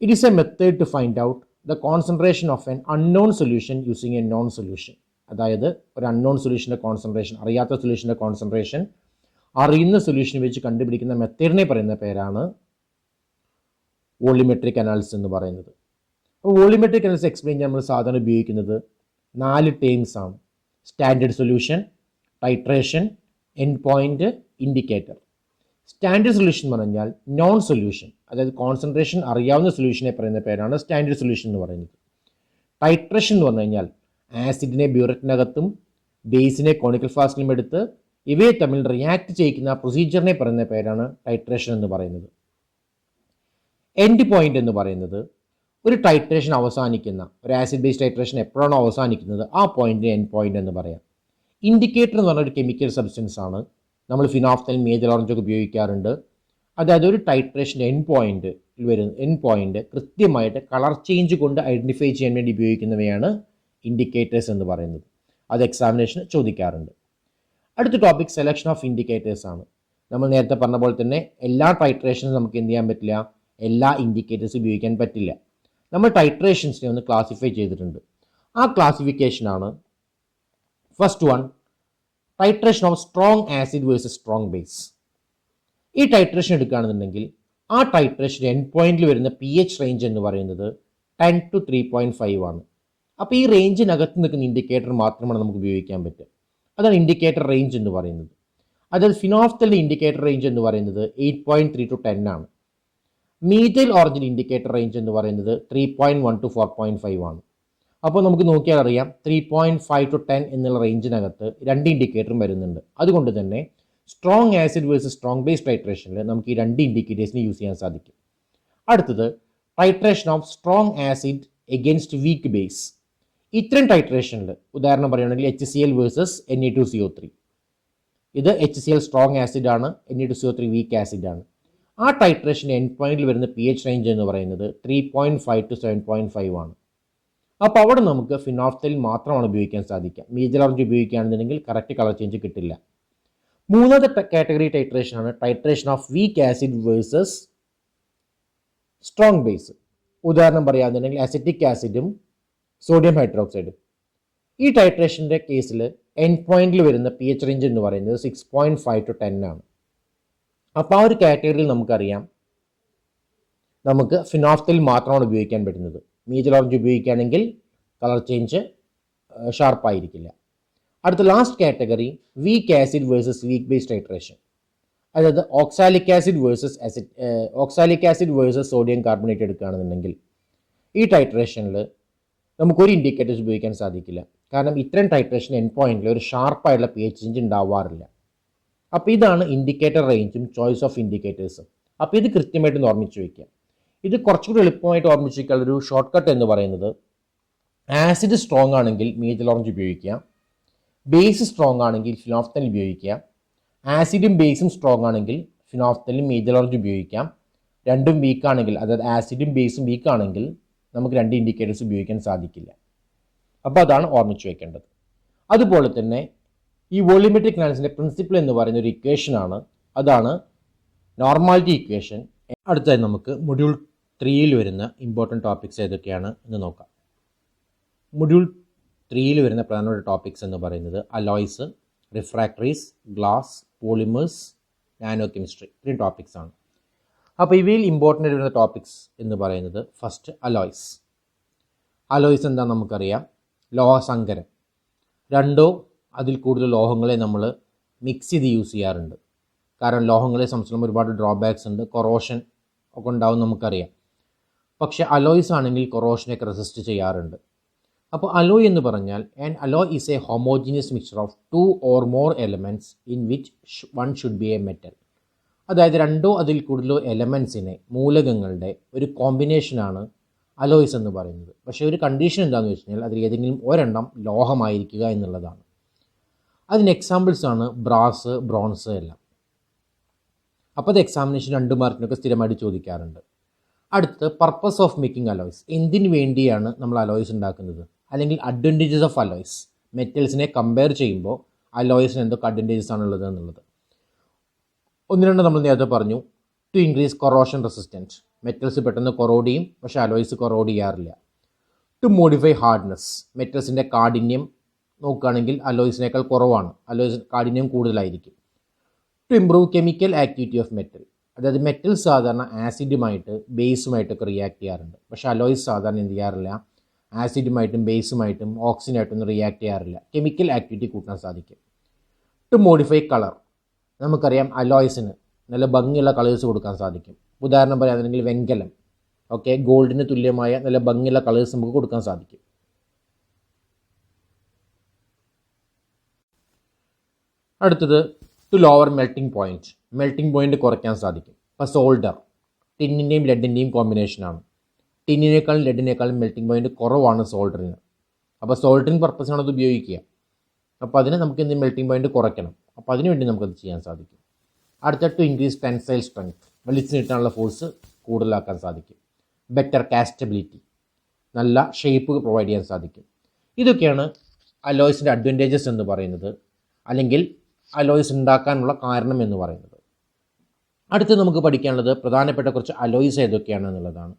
it is a method to find out the concentration of an unknown solution using a known solution. അതായത് ഒരു അൺനോൺ സൊല്യൂഷൻ്റെ കോൺസെൻട്രേഷൻ, അറിയാത്ത സൊല്യൂഷൻ്റെ കോൺസെൻട്രേഷൻ അറിയുന്ന സൊല്യൂഷൻ വെച്ച് കണ്ടുപിടിക്കുന്ന മെത്തേഡിനെ പറയുന്ന പേരാണ് വോളിമെട്രിക് അനാലിസിസ് എന്ന് പറയുന്നത്. അപ്പോൾ വോളിമെട്രിക് അനാലിസിസ് എക്സ്പ്ലെയിൻ ചെയ്യാൻ നമ്മൾ സാധാരണ ഉപയോഗിക്കുന്നത് 4 ടേംസ് ആണ്: standard solution, titration, end point, indicator. Standard solution എന്ന് പറഞ്ഞാൽ നോൺ സൊല്യൂഷൻ, അതായത് കോൺസെൻട്രേഷൻ അറിയാവുന്ന സൊല്യൂഷനെ പറയുന്ന പേരാണ് സ്റ്റാൻഡേർഡ് സൊല്യൂഷൻ എന്ന് പറയുന്നത്. ടൈട്രേഷൻ എന്ന് പറഞ്ഞു കഴിഞ്ഞാൽ ആസിഡിനെ ബ്യൂററ്റിനകത്തും ബേസിനെ കോണിക്കൽ ഫ്ലാസ്കിലും എടുത്ത് ഇവയെ തമ്മിൽ റിയാക്ട് ചെയ്യിക്കുന്ന പ്രൊസീജിയറിനെ പറയുന്ന പേരാണ് ടൈട്രേഷൻ എന്ന് പറയുന്നത്. എൻഡ് പോയിന്റ് എന്ന് പറയുന്നത് ഒരു ടൈട്രേഷൻ അവസാനിക്കുന്ന, ഒരു ആസിഡ് ബേസ് ടൈട്രേഷൻ എപ്പോഴാണോ അവസാനിക്കുന്നത് ആ പോയിന്റിന് എൻഡ് പോയിന്റ് എന്ന് പറയാം. ഇൻഡിക്കേറ്റർ എന്ന് പറഞ്ഞ ഒരു കെമിക്കൽ സബ്സ്റ്റൻസ് ആണ്. നമ്മൾ ഫിനോഫ്തലിൻ, മേജർ ഓറഞ്ച് ഒക്കെ ഉപയോഗിക്കാറുണ്ട്. അതായത് ഒരു ടൈട്രേഷൻ്റെ എൻഡ് പോയിന്റ് കൃത്യമായിട്ട് കളർ ചേഞ്ച് കൊണ്ട് ഐഡൻറ്റിഫൈ ചെയ്യാൻ വേണ്ടി ഉപയോഗിക്കുന്നവയാണ് ഇൻഡിക്കേറ്റേഴ്സ് എന്ന് പറയുന്നത്. അത് എക്സാമിനേഷന് ചോദിക്കാറുണ്ട്. അടുത്ത ടോപ്പിക് സെലക്ഷൻ ഓഫ് ഇൻഡിക്കേറ്റേഴ്സ് ആണ്. നമ്മൾ നേരത്തെ പറഞ്ഞ പോലെ തന്നെ എല്ലാ ടൈട്രേഷനും നമുക്ക് എന്ത് ചെയ്യാൻ പറ്റില്ല, എല്ലാ ഇൻഡിക്കേറ്റേഴ്സ് ഉപയോഗിക്കാൻ പറ്റില്ല. നമ്മൾ ടൈട്രേഷൻസിനെ ഒന്ന് ക്ലാസിഫൈ ചെയ്തിട്ടുണ്ട്. ആ ക്ലാസിഫിക്കേഷനാണ് first one, titration of strong acid versus strong base. ഈ ടൈട്രേഷൻ എടുക്കുകയാണെന്നുണ്ടെങ്കിൽ ആ ടൈട്രേഷൻ എൻഡ് പോയിന്റിൽ വരുന്ന pH റേഞ്ച് എന്ന് പറയുന്നത് 10 to 3.5 ആണ്. അപ്പോൾ ഈ റേഞ്ചിനകത്ത് നിൽക്കുന്ന ഇൻഡിക്കേറ്റർ മാത്രമാണ് നമുക്ക് ഉപയോഗിക്കാൻ പറ്റുക. അതാണ് ഇൻഡിക്കേറ്റർ റേഞ്ച് എന്ന് പറയുന്നത്. അതായത് ഫിനോഫ്തലിൻ്റെ ഇൻഡിക്കേറ്റർ റേഞ്ച് എന്ന് പറയുന്നത് 8.3 to 10 ആണ്. മീഥൈൽ ഓറഞ്ചിൻ്റെ ഇൻഡിക്കേറ്റർ റേഞ്ച് എന്ന് പറയുന്നത് 3.1 to 4.5 ആണ്. അപ്പോൾ നമുക്ക് നോക്കിയാൽ അറിയാം 3.5 to 10 എന്നുള്ള റേഞ്ചിനകത്ത് രണ്ട് ഇൻഡിക്കേറ്ററും വരുന്നുണ്ട്. അതുകൊണ്ട് തന്നെ strong acid versus strong base ടൈട്രേഷനിൽ നമുക്ക് ഈ രണ്ട് ഇൻഡിക്കേറ്റേഴ്സിനെ യൂസ് ചെയ്യാൻ സാധിക്കും. അടുത്തത് titration of strong acid against weak base. ഇത്തരം ടൈട്രേഷനിൽ ഉദാഹരണം പറയുകയാണെങ്കിൽ HCl വേഴ്സസ് Na2CO3. ഇത് HCl സ്ട്രോങ് ആസിഡ് ആണ്, Na2CO3 വീക്ക് ആസിഡ് ആണ്. ആ ടൈട്രേഷൻ എൻഡ് പോയിന്റിൽ വരുന്ന pH റേഞ്ച് എന്ന് പറയുന്നത് 3.5 to 7.5 ആണ്. അപ്പോൾ അവിടെ നമുക്ക് ഫിനോഫ്തലിൻ മാത്രമാണ് ഉപയോഗിക്കാൻ സാധിക്കുക. മേജർ ഓറഞ്ച് ഉപയോഗിക്കുകയാണെന്നുണ്ടെങ്കിൽ കറക്റ്റ് കളർ ചേഞ്ച് കിട്ടില്ല. മൂന്നാമത്തെ കാറ്റഗറി ടൈട്രേഷൻ ആണ് titration of weak acid versus strong base. ഉദാഹരണം പറയുകയാണെന്നുണ്ടെങ്കിൽ അസിറ്റിക് ആസിഡും സോഡിയം ഹൈഡ്രോക്സൈഡും. ഈ ടൈട്രേഷൻ്റെ കേസിൽ എൻഡ് പോയിന്റിൽ വരുന്ന pH റേഞ്ച് എന്ന് പറയുന്നത് 6.5 to 10 ആണ്. അപ്പോൾ ആ ഒരു കാറ്റഗറിയിൽ നമുക്കറിയാം നമുക്ക് ഫിനോഫ്തലിൻ മാത്രമാണ് ഉപയോഗിക്കാൻ പറ്റുന്നത്. മേജർ ഓറഞ്ച് ഉപയോഗിക്കുകയാണെങ്കിൽ കളർ ചേഞ്ച് ഷാർപ്പായിരിക്കില്ല. അടുത്ത last category weak acid versus weak base titration. അതായത് oxalic acid versus sodium carbonate എടുക്കുകയാണെന്നുണ്ടെങ്കിൽ ഈ ടൈട്രേഷനിൽ നമുക്കൊരു ഇൻഡിക്കേറ്റേഴ്സ് ഉപയോഗിക്കാൻ സാധിക്കില്ല. കാരണം ഇത്തരം ടൈട്രേഷൻ എൻഡ് പോയിന്റിൽ ഒരു ഷാർപ്പായിട്ടുള്ള pH ചേഞ്ച് ഉണ്ടാവാറില്ല. അപ്പോൾ ഇതാണ് ഇൻഡിക്കേറ്റർ റേഞ്ചും ചോയ്സ് ഓഫ് ഇൻഡിക്കേറ്റേഴ്സും. അപ്പോൾ ഇത് കൃത്യമായിട്ട് ഓർമ്മിച്ച് വയ്ക്കുക. ഇത് കുറച്ചുകൂടി എളുപ്പമായിട്ട് ഓർമ്മിച്ച് വയ്ക്കാനുള്ള ഒരു ഷോർട്ട് കട്ട് എന്ന് പറയുന്നത് ആസിഡ് സ്ട്രോങ് ആണെങ്കിൽ മേജർ ഓറഞ്ച് ഉപയോഗിക്കുക, ബേസ് സ്ട്രോങ് ആണെങ്കിൽ ഫിനോഫ്തലിൻ ഉപയോഗിക്കുക, ആസിഡും ബേസും സ്ട്രോങ് ആണെങ്കിൽ ഫിനോഫ്തലിൻ മേജർ ഓറഞ്ച് ഉപയോഗിക്കാം. രണ്ടും വീക്ക് ആണെങ്കിൽ, അതായത് ആസിഡും ബേസും വീക്ക് ആണെങ്കിൽ നമുക്ക് രണ്ട് ഇൻഡിക്കേറ്റേഴ്സ് ഉപയോഗിക്കാൻ സാധിക്കില്ല. അപ്പോൾ അതാണ് ഓർമ്മിച്ച് വയ്ക്കേണ്ടത്. അതുപോലെ തന്നെ ഈ വോളിമെട്രിക് അനാലിസിസിൻ്റെ പ്രിൻസിപ്പിൾ എന്ന് പറയുന്ന ഒരു ഇക്വേഷനാണ്, അതാണ് നോർമാലിറ്റി ഇക്വേഷൻ. അടുത്തായി നമുക്ക് മൊഡ്യൂൾ 3 വരുന്ന ഇമ്പോർട്ടൻറ്റ് ടോപ്പിക്സ് ഏതൊക്കെയാണ് എന്ന് നോക്കാം. മൊഡ്യൂൾ 3 വരുന്ന പ്രധാനപ്പെട്ട ടോപ്പിക്സ് എന്ന് പറയുന്നത് alloys, refractories, glass, polymers, nano chemistry. ഇത്രയും ടോപ്പിക്സ് ആണ്. അപ്പോൾ ഇവയിൽ ഇമ്പോർട്ടൻ്റ് ആയിട്ട് വരുന്ന ടോപ്പിക്സ് എന്ന് പറയുന്നത് ഫസ്റ്റ് അലോയ്സ്. അലോയ്സ് എന്താ നമുക്കറിയാം, ലോഹസങ്കരം. രണ്ടോ അതിൽ കൂടുതൽ ലോഹങ്ങളെ നമ്മൾ മിക്സ് ചെയ്ത് യൂസ് ചെയ്യാറുണ്ട്. കാരണം ലോഹങ്ങളെ സംബന്ധിച്ചുള്ള ഒരുപാട് ഡ്രോബാക്സ് ഉണ്ട്, കൊറോഷൻ ഒക്കെ ഉണ്ടാവും നമുക്കറിയാം. പക്ഷേ അലോയ്സ് ആണെങ്കിൽ കൊറോഷനൊക്കെ റെസിസ്റ്റ് ചെയ്യാറുണ്ട്. അപ്പോൾ അലോയ് എന്ന് പറഞ്ഞാൽ and alloy is A homogeneous mixture of 2 or more elements in which one should be A metal. അതായത് രണ്ടോ അതിൽ കൂടുതലോ എലമെൻസിനെ, മൂലകങ്ങളുടെ ഒരു കോമ്പിനേഷനാണ് അലോയ്സ് എന്ന് പറയുന്നത്. പക്ഷേ ഒരു കണ്ടീഷൻ എന്താണെന്ന് വെച്ച് കഴിഞ്ഞാൽ അതിൽ ഏതെങ്കിലും ഒരെണ്ണം ലോഹമായിരിക്കുക എന്നുള്ളതാണ്. അതിന് എക്സാമ്പിൾസാണ് ബ്രാസ്, ബ്രോൺസ് എല്ലാം. അപ്പോൾ അത് എക്സാമിനേഷൻ 2 മാർക്കിനൊക്കെ സ്ഥിരമായിട്ട് ചോദിക്കാറുണ്ട്. അടുത്ത് പർപ്പസ് ഓഫ് മേക്കിംഗ് അലോയ്സ്. എന്തിനു വേണ്ടിയാണ് നമ്മൾ അലോയ്സ് ഉണ്ടാക്കുന്നത്, അല്ലെങ്കിൽ അഡ്വാൻറ്റേജസ് ഓഫ് അലോയ്സ്. മെറ്റൽസിനെ കമ്പയർ ചെയ്യുമ്പോൾ അലോയ്സിന് എന്തൊക്കെ അഡ്വാൻറ്റേജസ് ആണുള്ളത് എന്നുള്ളത്. 1-2 നമ്മൾ നേരത്തെ പറഞ്ഞു. To increase corrosion resistant. Metals പെട്ടെന്ന് കൊറോഡ് ചെയ്യും, പക്ഷേ അലോയ്സ് കൊറോഡ് ചെയ്യാറില്ല. To modify hardness. മെറ്റൽസിൻ്റെ കാഠിന്യം നോക്കുകയാണെങ്കിൽ അലോയ്സിനേക്കാൾ കുറവാണ്, അലോയ്സ് കാഠിന്യം കൂടുതലായിരിക്കും. To improve chemical activity of metal. അതായത് മെറ്റൽ സാധാരണ ആസിഡുമായിട്ട് ബേസുമായിട്ടൊക്കെ റിയാക്ട് ചെയ്യാറുണ്ട്, പക്ഷേ അലോയ്സ് സാധാരണ എന്ത് ചെയ്യാറില്ല, ആസിഡുമായിട്ടും ബേസുമായിട്ടും ഓക്സിജനായിട്ടൊന്നും റിയാക്ട് ചെയ്യാറില്ല. കെമിക്കൽ ആക്ടിവിറ്റി കൂട്ടാൻ സാധിക്കും. To modify colour. നമുക്കറിയാം അലോയ്സിന് നല്ല ഭംഗിയുള്ള കളേഴ്സ് കൊടുക്കാൻ സാധിക്കും. ഉദാഹരണം പറയുകയാണെങ്കിൽ വെങ്കലം, ഓക്കെ, ഗോൾഡിന് തുല്യമായ നല്ല ഭംഗിയുള്ള കളേഴ്സ് നമുക്ക് കൊടുക്കാൻ സാധിക്കും. അടുത്തത് to lower melting point. Melting point കുറയ്ക്കാൻ സാധിക്കും. ഇപ്പോൾ സോൾഡർ ടിന്നിൻ്റെയും ലെഡിൻ്റെയും കോമ്പിനേഷനാണ്. ടിന്നിനേക്കാളും ലെഡിനേക്കാളും മെൽറ്റിംഗ് പോയിൻറ്റ് കുറവാണ് സോൾഡറിന്. അപ്പോൾ സോൾഡറിങ് പർപ്പസിനാണ് അത് ഉപയോഗിക്കുക. അപ്പോൾ അതിന് നമുക്ക് എന്ത് മെൽറ്റിംഗ് പോയിൻറ്റ് കുറയ്ക്കണം. അപ്പോൾ അതിനുവേണ്ടി നമുക്കത് ചെയ്യാൻ സാധിക്കും. അടുത്ത ടു ഇൻക്രീസ് ടെൻസൈൽ സ്ട്രെങ്ത്. വലിച്ചു നീട്ടാനുള്ള ഫോഴ്സ് കൂടുതലാക്കാൻ സാധിക്കും. ബെറ്റർ കാസ്റ്റബിലിറ്റി, നല്ല ഷേപ്പ് പ്രൊവൈഡ് ചെയ്യാൻ സാധിക്കും. ഇതൊക്കെയാണ് അലോയ്സിൻ്റെ അഡ്വാൻറ്റേജസ് എന്ന് പറയുന്നത്, അല്ലെങ്കിൽ അലോയ്സ് ഉണ്ടാക്കാനുള്ള കാരണം എന്ന് പറയുന്നത്. അടുത്ത് നമുക്ക് പഠിക്കാനുള്ളത് പ്രധാനപ്പെട്ട കുറച്ച് അലോയ്സ് ഏതൊക്കെയാണ് എന്നുള്ളതാണ്.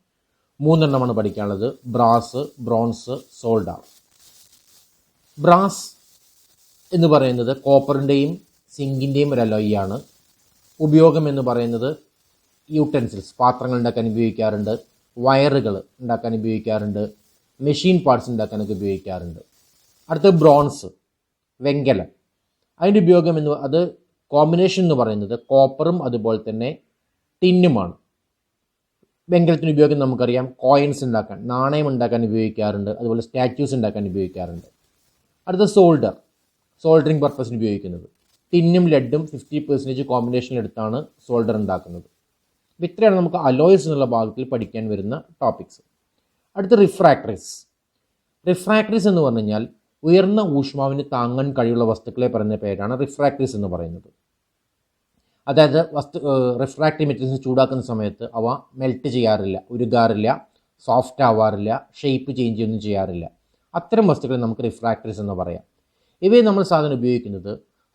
3 എണ്ണമാണ് പഠിക്കാനുള്ളത്: ബ്രാസ്, ബ്രോൺസ്, സോൾഡർ. ബ്രാസ് എന്ന് പറയുന്നത് കോപ്പറിൻ്റെയും സിങ്കിൻ്റെയും ഒരു അലോയിയാണ്. ഉപയോഗം എന്ന് പറയുന്നത് യൂട്ടൻസിൽസ്, പാത്രങ്ങൾ ഉണ്ടാക്കാൻ ഉപയോഗിക്കാറുണ്ട്, വയറുകൾ ഉണ്ടാക്കാൻ ഉപയോഗിക്കാറുണ്ട്, മെഷീൻ പാർട്സ് ഉണ്ടാക്കാനൊക്കെ ഉപയോഗിക്കാറുണ്ട്. അടുത്ത ബ്രോൺസ്, വെങ്കലം. അതിൻ്റെ ഉപയോഗം അത് കോമ്പിനേഷൻ എന്ന് പറയുന്നത് കോപ്പറും അതുപോലെ തന്നെ ടിന്നുമാണ്. വെങ്കലത്തിന് ഉപയോഗം നമുക്കറിയാം, കോയിൻസ് ഉണ്ടാക്കാൻ, നാണയം ഉണ്ടാക്കാൻ ഉപയോഗിക്കാറുണ്ട്, അതുപോലെ സ്റ്റാറ്റ്യൂസ് ഉണ്ടാക്കാൻ ഉപയോഗിക്കാറുണ്ട്. അടുത്ത സോൾഡർ, സോൾഡറിങ് പർപ്പസിന് ഉപയോഗിക്കുന്നത്. ടിന്നും ലെഡും 50% കോമ്പിനേഷനിലെടുത്താണ് സോൾഡർ ഉണ്ടാക്കുന്നത്. അപ്പോൾ ഇത്രയാണ് നമുക്ക് അലോയ്സ് എന്നുള്ള ഭാഗത്തിൽ പഠിക്കാൻ വരുന്ന ടോപ്പിക്സ്. അടുത്ത റിഫ്രാക്ടറീസ്. റിഫ്രാക്ടറീസ് എന്ന് പറഞ്ഞു കഴിഞ്ഞാൽ ഉയർന്ന ഊഷ്മാവിന് താങ്ങാൻ കഴിയുള്ള വസ്തുക്കളെ പറയുന്ന പേരാണ് റിഫ്രാക്ടറീസ് എന്ന് പറയുന്നത്. അതായത് റിഫ്രാക്ടറി മെറ്റീരിയൽസ് ചൂടാക്കുന്ന സമയത്ത് അവ മെൽറ്റ് ചെയ്യാറില്ല, ഉരുകാറില്ല, സോഫ്റ്റ് ആവാറില്ല, ഷേപ്പ് ചേഞ്ച് ഒന്നും ചെയ്യാറില്ല. അത്തരം വസ്തുക്കളെ നമുക്ക് റിഫ്രാക്ടറീസ് എന്ന് പറയാം. ഇവയെ നമ്മൾ സാധാരണ ഉപയോഗിക്കുന്നത്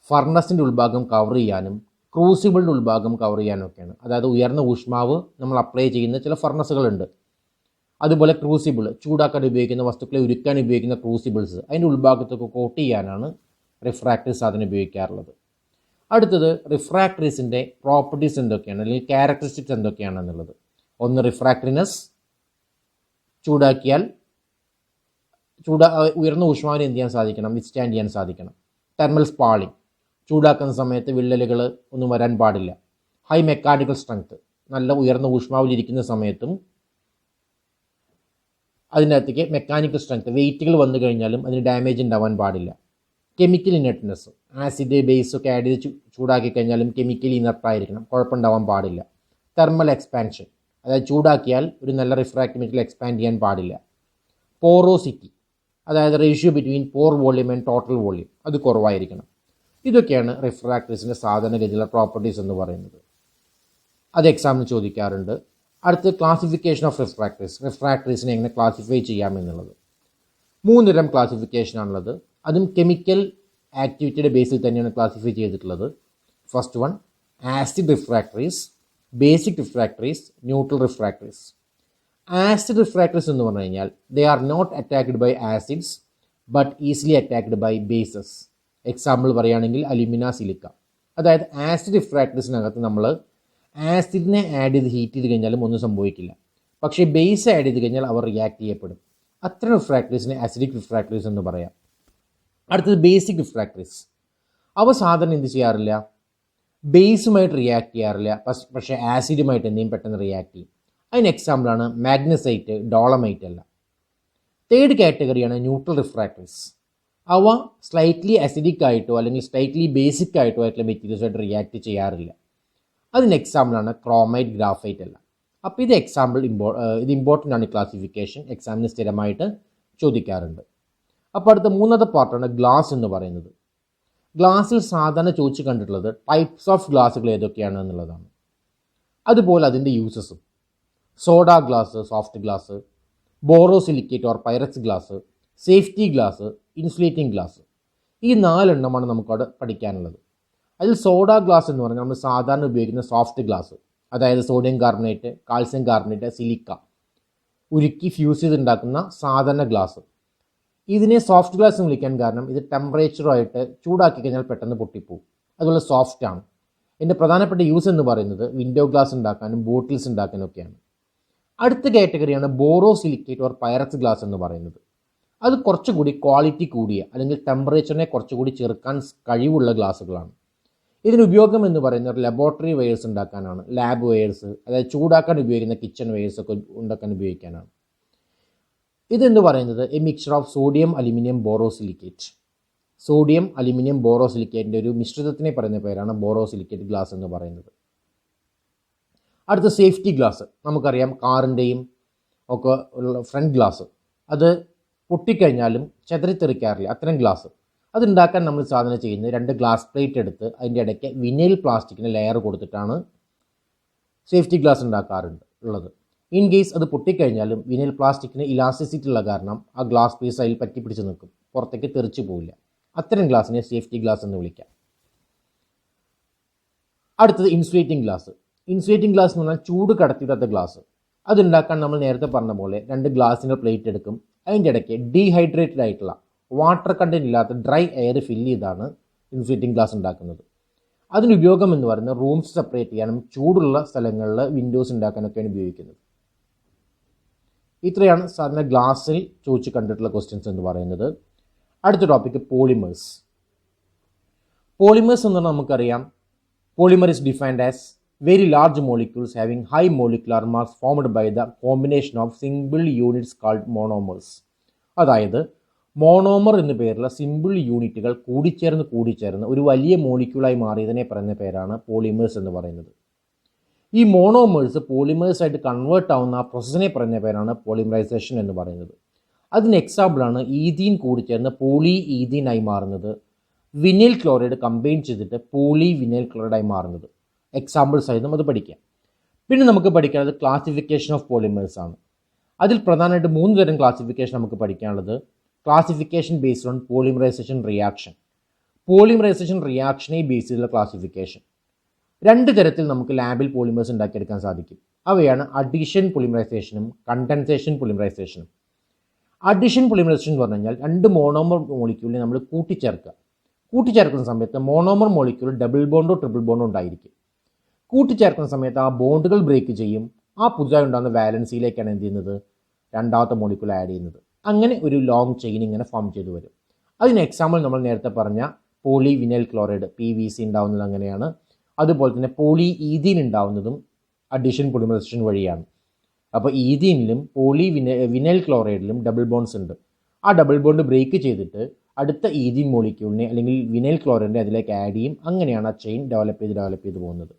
ഫർണസിൻ്റെ ഉൾഭാഗം കവർ ചെയ്യാനും ക്രൂസിബിളിൻ്റെ ഉൾഭാഗം കവർ ചെയ്യാനും ഒക്കെയാണ്. അതായത് ഉയർന്ന ഊഷ്മാവ് നമ്മൾ അപ്ലൈ ചെയ്യുന്ന ചില ഫർണസുകളുണ്ട്. അതുപോലെ ക്രൂസിബിൾ, ചൂടാക്കാൻ ഉപയോഗിക്കുന്ന വസ്തുക്കളെ ഉരുക്കാൻ ഉപയോഗിക്കുന്ന ക്രൂസിബിൾസ്, അതിൻ്റെ ഉൾഭാഗത്തൊക്കെ കോട്ട് ചെയ്യാനാണ് റിഫ്രാക്ടറി സാധനം ഉപയോഗിക്കാറുള്ളത്. അടുത്തത് റിഫ്രാക്ടറീസിൻ്റെ പ്രോപ്പർട്ടീസ് എന്തൊക്കെയാണ്, അല്ലെങ്കിൽ ക്യാരക്ടറിസ്റ്റിക്സ് എന്തൊക്കെയാണെന്നുള്ളത്. ഒന്ന് റിഫ്രാക്ടറിനെസ്, ചൂടാക്കിയാൽ ഉയർന്ന ഊഷ്മാവിനെ എന്ത് ചെയ്യാൻ സാധിക്കണം, വിത്ത്സ്റ്റാൻഡ് ചെയ്യാൻ സാധിക്കണം. തെർമൽ സ്പാളിംഗ്, ചൂടാക്കുന്ന സമയത്ത് വിള്ളലുകൾ ഒന്നും വരാൻ പാടില്ല. ഹൈ മെക്കാനിക്കൽ സ്ട്രെങ്ത്, നല്ല ഉയർന്ന ഊഷ്മാവിലിരിക്കുന്ന സമയത്തും അതിനകത്തേക്ക് മെക്കാനിക്കൽ സ്ട്രെങ്ത്, വെയിറ്റുകൾ വന്നു കഴിഞ്ഞാലും അതിന് ഡാമേജ് ഉണ്ടാവാൻ പാടില്ല. കെമിക്കൽ ഇനർട്ട്നെസ്, ആസിഡ് ബേസ് ഒക്കെ ആഡ് ചെയ്ത് ചൂടാക്കി കഴിഞ്ഞാലും കെമിക്കലി ഇനർട്ടായിരിക്കണം, കുഴപ്പമുണ്ടാവാൻ പാടില്ല. തെർമൽ എക്സ്പാൻഷൻ, അതായത് ചൂടാക്കിയാൽ ഒരു നല്ല റിഫ്രാക്റ്റീവ് മെറ്റീരിയൽ എക്സ്പാൻഡ് ചെയ്യാൻ പാടില്ല. പോറോസിറ്റി, അതായത് ratio between pore volume and total volume, അത് കുറവായിരിക്കണം. ഇതൊക്കെയാണ് റിഫ്രാക്ടറീസിൻ്റെ സാധാരണഗതിയിലുള്ള പ്രോപ്പർട്ടീസ് എന്ന് പറയുന്നത്. അത് എക്സാമിന് ചോദിക്കാറുണ്ട്. അടുത്ത് ക്ലാസിഫിക്കേഷൻ ഓഫ് റിഫ്രാക്ടറീസ്, റിഫ്രാക്ടറീസിനെ എങ്ങനെ ക്ലാസിഫൈ ചെയ്യാമെന്നുള്ളത്. 3 തരം ക്ലാസിഫിക്കേഷനാണുള്ളത്. അതും കെമിക്കൽ ആക്ടിവിറ്റിയുടെ ബേസിൽ തന്നെയാണ് ക്ലാസിഫൈ ചെയ്തിട്ടുള്ളത്. First one acid refractories, basic refractories, neutral refractories. Acid refractories എന്ന് പറഞ്ഞു കഴിഞ്ഞാൽ they are not attacked by acids but easily attacked by bases. Example പറയുകയാണെങ്കിൽ അലുമിന, സിലിക്ക. അതായത് ആസിഡ് റിഫ്രാക്ടറീസിനകത്ത് നമ്മൾ ആസിഡിനെ ആഡ് ചെയ്ത് ഹീറ്റ് ചെയ്ത് കഴിഞ്ഞാലും ഒന്നും സംഭവിക്കില്ല. പക്ഷേ ബേസ് ആഡ് ചെയ്ത് കഴിഞ്ഞാൽ അവർ റിയാക്ട് ചെയ്യപ്പെടും. അത്തരം റിഫ്രാക്ടറീസിനെ അസിഡിക് റിഫ്രാക്ടറീസ് എന്ന് പറയാം. അടുത്തത് ബേസിക് റിഫ്രാക്ടറീസ്. അവ സാധാരണ എന്ത് ചെയ്യാറില്ല, ബേസുമായിട്ട് റിയാക്ട് ചെയ്യാറില്ല, പക്ഷേ ആസിഡുമായിട്ട് എന്തെങ്കിലും പെട്ടെന്ന് റിയാക്ട് ചെയ്യും. അതിന് എക്സാമ്പിളാണ് മാഗ്നസൈറ്റ്, ഡോളമൈറ്റ് എല്ലാം. തേർഡ് കാറ്റഗറിയാണ് ന്യൂട്രൽ റിഫ്രാക്ടറീസ്. അവ സ്ലൈറ്റ്ലി അസിഡിക് ആയിട്ടോ അല്ലെങ്കിൽ സ്ലൈറ്റ്ലി ബേസിക് ആയിട്ടോ ആയിട്ടുള്ള മെറ്റീരിയൽസായിട്ട് റിയാക്ട് ചെയ്യാറില്ല. അതിന് എക്സാമ്പിളാണ് ക്രോമൈറ്റ്, ഗ്രാഫൈറ്റ് എല്ലാം. അപ്പോൾ ഇത് ഇത് ഇമ്പോർട്ടൻ്റ് ആണ്. ക്ലാസിഫിക്കേഷൻ എക്സാമിന് സ്ഥിരമായിട്ട് ചോദിക്കാറുണ്ട്. അപ്പോൾ അടുത്ത മൂന്നാമത്തെ പാർട്ടാണ് ഗ്ലാസ് എന്ന് പറയുന്നത്. ഗ്ലാസ്സിൽ സാധാരണ ചോദിച്ച് കണ്ടിട്ടുള്ളത് ടൈപ്സ് ഓഫ് ഗ്ലാസ്സുകൾ ഏതൊക്കെയാണ് എന്നുള്ളതാണ്. അതുപോലെ അതിൻ്റെ യൂസസും. Soda glass, soft glass, borosilicate or Pyrex glass, safety glass, insulating glass. ഈ 4 എണ്ണമാണ് നമുക്കവിടെ പഠിക്കാനുള്ളത്. അതിൽ സോഡ ഗ്ലാസ് എന്ന് പറഞ്ഞാൽ നമ്മൾ സാധാരണ ഉപയോഗിക്കുന്ന സോഫ്റ്റ് ഗ്ലാസ്, അതായത് sodium carbonate, calcium carbonate, silica ഉരുക്കി ഫ്യൂസ് ചെയ്തുണ്ടാക്കുന്ന സാധാരണ ഗ്ലാസ്. ഇതിനെ സോഫ്റ്റ് ഗ്ലാസ് എന്ന് വിളിക്കാൻ കാരണം ഇത് ടെമ്പറേച്ചറുമായിട്ട് ചൂടാക്കി കഴിഞ്ഞാൽ പെട്ടെന്ന് പൊട്ടിപ്പോവും. അതുപോലെ സോഫ്റ്റ് ആണ്. ഇതിൻ്റെ പ്രധാനപ്പെട്ട യൂസ് എന്ന് പറയുന്നത് വിൻഡോ ഗ്ലാസ് ഉണ്ടാക്കാനും ബോട്ടിൽസ് ഉണ്ടാക്കാനും ഒക്കെയാണ്. അടുത്ത കാറ്റഗറിയാണ് ബോറോസിലിക്കേറ്റ് ഓർ പൈറക്സ് ഗ്ലാസ് എന്ന് പറയുന്നത്. അത് കുറച്ചുകൂടി ക്വാളിറ്റി കൂടിയ അല്ലെങ്കിൽ ടെമ്പറേച്ചറിനെ കുറച്ചുകൂടി ചെറുക്കാൻ കഴിവുള്ള ഗ്ലാസ്സുകളാണ്. ഇതിന് ഉപയോഗം എന്ന് പറയുന്നത് ലബോറട്ടറി വെയേഴ്സ് ഉണ്ടാക്കാനാണ്. ലാബ് വെയേഴ്സ്, അതായത് ചൂടാക്കാൻ ഉപയോഗിക്കുന്ന കിച്ചൺ വെയേഴ്സ് ഒക്കെ ഉണ്ടാക്കാൻ ഉപയോഗിക്കാനാണ്. ഇതെന്ന് പറയുന്നത് a mixture of sodium aluminium borosilicate. Sodium aluminium ബോറോസിലിക്കേറ്റിൻ്റെ ഒരു മിശ്രിതത്തിനെ പറയുന്ന പേരാണ് ബോറോസിലിക്കേറ്റ് ഗ്ലാസ് എന്ന് പറയുന്നത്. അടുത്ത സേഫ്റ്റി ഗ്ലാസ്. നമുക്കറിയാം കാറിൻ്റെയും ഒക്കെ ഉള്ള ഫ്രണ്ട് ഗ്ലാസ്, അത് പൊട്ടിക്കഴിഞ്ഞാലും ചെതറിത്തെറിക്കാറില്ല. അത്തരം ഗ്ലാസ് അതുണ്ടാക്കാൻ നമ്മൾ സാധനം ചെയ്യുന്നത് 2 ഗ്ലാസ് പ്ലേറ്റ് എടുത്ത് അതിൻ്റെ ഇടയ്ക്ക് വിനൈൽ പ്ലാസ്റ്റിക്കിന് ലെയർ കൊടുത്തിട്ടാണ് സേഫ്റ്റി ഗ്ലാസ് ഉള്ളത്. ഇൻ കേസ് അത് പൊട്ടിക്കഴിഞ്ഞാലും വിനൈൽ പ്ലാസ്റ്റിക്കിന് ഇലാസ്റ്റിസിറ്റി ഉള്ള കാരണം ആ ഗ്ലാസ് പീസ് അതിൽ പറ്റിപ്പിടിച്ച് നിൽക്കും, പുറത്തേക്ക് തെറിച്ചു പോവില്ല. അത്തരം ഗ്ലാസ്സിനെ സേഫ്റ്റി ഗ്ലാസ് എന്ന് വിളിക്കാം. അടുത്തത് ഇൻസുലേറ്റിംഗ് ഗ്ലാസ്. ഇൻസുലേറ്റിംഗ് ഗ്ലാസ് എന്ന് പറഞ്ഞാൽ ചൂട് കടത്തിവിടാത്ത ഗ്ലാസ്. അതുണ്ടാക്കാൻ നമ്മൾ നേരത്തെ പറഞ്ഞ പോലെ 2 ഗ്ലാസിൻ്റെ പ്ലേറ്റ് എടുക്കും. അതിൻ്റെ ഇടയ്ക്ക് ഡീഹൈഡ്രേറ്റഡ് ആയിട്ടുള്ള വാട്ടർ കണ്ടന്റ് ഇല്ലാത്ത ഡ്രൈ എയർ ഫില്ല് ചെയ്താണ് ഇൻസുലേറ്റിംഗ് ഗ്ലാസ് ഉണ്ടാക്കുന്നത്. അതിന് ഉപയോഗം എന്ന് പറയുന്നത് റൂംസ് സെപ്പറേറ്റ് ചെയ്യാനും ചൂടുള്ള സ്ഥലങ്ങളിൽ വിൻഡോസ് ഉണ്ടാക്കാനൊക്കെയാണ് ഉപയോഗിക്കുന്നത്. ഇത്രയാണ് സാധാരണ ഗ്ലാസ്സിൽ ചോദിച്ച് കണ്ടിട്ടുള്ള ക്വസ്റ്റ്യൻസ് എന്ന് പറയുന്നത്. അടുത്ത ടോപ്പിക്ക് പോളിമേഴ്സ്. പോളിമേഴ്സ് എന്ന് പറഞ്ഞാൽ നമുക്കറിയാം, polymer is defined as very large molecules having high molecular mass formed by the combination of single units called monomers. അതായത് മോണോമർ എന്ന പേരുള്ള സിമ്പിൾ യൂണിറ്റുകൾ കൂടിച്ചേർന്ന് ഒരു വലിയ മോളിക്യൂളായി മാറിയതിനെ പറയുന്ന പേരാണ് പോളിമേഴ്സ് എന്ന് പറയുന്നത്. ഈ മോണോമേഴ്സ് പോളിമേഴ്സായിട്ട് കൺവേർട്ട് ആവുന്ന ആ പ്രോസസ്സിനെ പറയുന്ന പേരാണ് പോളിമറൈസേഷൻ എന്ന് പറയുന്നത്. അതിന് എക്സാമ്പിളാണ് ഈഥീൻ കൂടിച്ചേർന്ന് പോളി ഈഥീനായി മാറുന്നത്, വിനൈൽ ക്ലോറൈഡ് കമ്പൈൻ ചെയ്തിട്ട് പോളി വിനൈൽ ക്ലോറൈഡായി മാറുന്നത്. എക്സാമ്പിൾസ് ആയി അത് പഠിക്കാം. പിന്നെ നമുക്ക് പഠിക്കാനുള്ളത് ക്ലാസിഫിക്കേഷൻ ഓഫ് പോളിമേഴ്സ് ആണ്. അതിൽ പ്രധാനമായിട്ട് 3 തരം ക്ലാസിഫിക്കേഷൻ നമുക്ക് പഠിക്കാനുള്ളത്. Classification based on polymerisation reaction. Polymerisation റിയാക്ഷനെ ബേസ് ചെയ്തുള്ള ക്ലാസിഫിക്കേഷൻ. 2 തരത്തിൽ നമുക്ക് ലാബിൽ പോളിമേഴ്സ് ഉണ്ടാക്കിയെടുക്കാൻ സാധിക്കും. അവയാണ് അഡീഷൻ പോളിമറൈസേഷനും കണ്ടൻസേഷൻ പോളിമറൈസേഷനും. അഡീഷൻ പോളിമറൈസേഷൻ എന്ന് പറഞ്ഞു കഴിഞ്ഞാൽ 2 മോണോമർ മോളിക്യൂളിനെ നമ്മൾ കൂട്ടിച്ചേർക്കുന്ന സമയത്ത് മോണോമർ മോളിക്യൂൾ ഡബിൾ ബോണ്ടോ ട്രിപ്പിൾ ബോണ്ടോ ഉണ്ടായിരിക്കും. കൂട്ടിച്ചേർക്കുന്ന സമയത്ത് ആ ബോണ്ടുകൾ ബ്രേക്ക് ചെയ്യും. ആ പുതുതായി ഉണ്ടാകുന്ന വാലൻസിയിലേക്കാണ് എന്ത് ചെയ്യുന്നത്, രണ്ടാമത്തെ മോളിക്യൂൾ ആഡ് ചെയ്യുന്നത്. അങ്ങനെ ഒരു ലോങ് ചെയിൻ ഇങ്ങനെ ഫോം ചെയ്തു വരും. അതിന് എക്സാമ്പിൾ നമ്മൾ നേരത്തെ പറഞ്ഞ പോളി വിനൈൽ ക്ലോറൈഡ് PVC ഉണ്ടാവുന്നത് അങ്ങനെയാണ്. അതുപോലെ തന്നെ പോളി ഈഥീൻ ഉണ്ടാവുന്നതും അഡീഷൻ പോളിമറൈസേഷൻ വഴിയാണ്. അപ്പോൾ ഈഥീനിലും പോളി വിനൈൽ ക്ലോറൈഡിലും ഡബിൾ ബോണ്ട്സ് ഉണ്ട്. ആ ഡബിൾ ബോണ്ട് ബ്രേക്ക് ചെയ്തിട്ട് അടുത്ത ഈഥീൻ മോളിക്യൂളിനെ അല്ലെങ്കിൽ വിനൈൽ ക്ലോറൈഡിനെ അതിലേക്ക് ആഡ് ചെയ്യും. അങ്ങനെയാണ് ആ ചെയിൻ ഡെവലപ്പ് ചെയ്ത് പോകുന്നത്.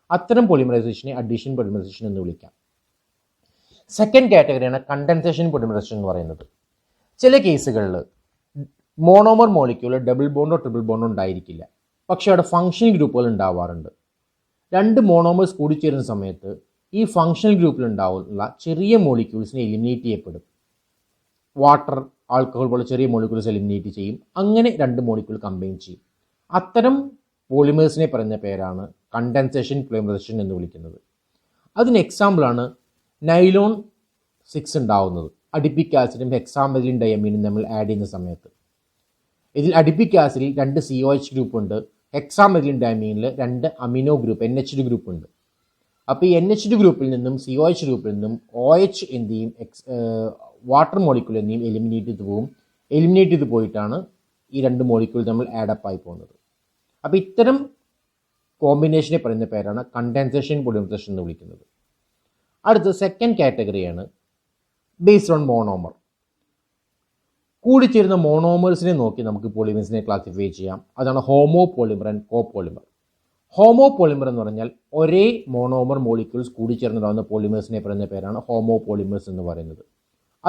അത്തരം പോളിമറൈസേഷനെ അഡീഷൻ പോളിമറൈസേഷൻ എന്ന് വിളിക്കാം. സെക്കൻഡ് കാറ്റഗറിയാണ് കണ്ടൻസേഷൻ പോളിമറൈസേഷൻ എന്ന് പറയുന്നത്. ചില കേസുകളിൽ മോണോമർ മോളിക്യൂൾ ഡബിൾ ബോണ്ടോ ട്രിപ്പിൾ ബോണ്ടോ ഉണ്ടായിരിക്കില്ല, പക്ഷേ അവിടെ ഫങ്ഷണൽ ഗ്രൂപ്പുകൾ ഉണ്ടാവാറുണ്ട്. 2 മോണോമേഴ്സ് കൂടിച്ചേരുന്ന സമയത്ത് ഈ ഫങ്ഷണൽ ഗ്രൂപ്പിൽ ഉണ്ടാവുന്ന ചെറിയ മോളിക്യൂൾസിനെ എലിമിനേറ്റ് ചെയ്യപ്പെടും. വാട്ടർ, ആൽക്കഹോൾ പോലെ ചെറിയ മോളിക്യൂൾസ് എലിമിനേറ്റ് ചെയ്യും. അങ്ങനെ 2 മോളിക്യൂൾ കമ്പൈൻ ചെയ്യും. അത്തരം പോളിമേഴ്സിനെ പറയുന്ന പേരാണ് കണ്ടൻസേഷൻ പോളിമറൈസേഷൻ എന്ന് വിളിക്കുന്നത്. അതിന് എക്സാമ്പിളാണ് നൈലോൺ 6 ഉണ്ടാവുന്നത്. അഡിപ്പിക് ആസിഡും ഹെക്സാമെഥിലിൻ ഡയമീനും നമ്മൾ ആഡ് ചെയ്യുന്ന സമയത്ത് ഇതിൽ അഡിപ്പിക് ആസിഡിൽ 2 COH ഗ്രൂപ്പ് ഉണ്ട്. ഹെക്സാമെഥിലിൻ ഡയമീനിൽ 2 അമിനോ ഗ്രൂപ്പ് NH ഗ്രൂപ്പ് ഉണ്ട്. അപ്പോൾ ഈ NH2 ഗ്രൂപ്പിൽ നിന്നും COH ഗ്രൂപ്പിൽ നിന്നും OH എന്ത് ചെയ്യും, വാട്ടർ മോളിക്യൂൾ എന്ത് ചെയ്യും, എലിമിനേറ്റ് ചെയ്ത് പോകും. എലിമിനേറ്റ് ചെയ്ത് പോയിട്ടാണ് ഈ രണ്ട് മോളിക്യൂൾ നമ്മൾ ആഡപ്പ് ആയി പോകുന്നത്. അപ്പോൾ ഇത്തരം കോമ്പിനേഷനെ പറയുന്ന പേരാണ് കണ്ടൻസേഷൻ പോളിമറൈസേഷൻ എന്ന് വിളിക്കുന്നത്. അടുത്ത സെക്കൻഡ് കാറ്റഗറിയാണ് ബേസ്ഡ് ഓൺ മോണോമർ. കൂടിച്ചേരുന്ന മോണോമേഴ്സിനെ നോക്കി നമുക്ക് പോളിമേഴ്സിനെ ക്ലാസിഫൈ ചെയ്യാം. അതാണ് homo polymer and copolymer. Homo polymer എന്ന് പറഞ്ഞാൽ ഒരേ മോണോമർ മോളിക്യൂൾസ് കൂടിച്ചേർന്നുണ്ടാകുന്ന പോളിമേഴ്സിനെ പറയുന്ന പേരാണ് ഹോമോ പോളിമേഴ്സ് എന്ന് പറയുന്നത്.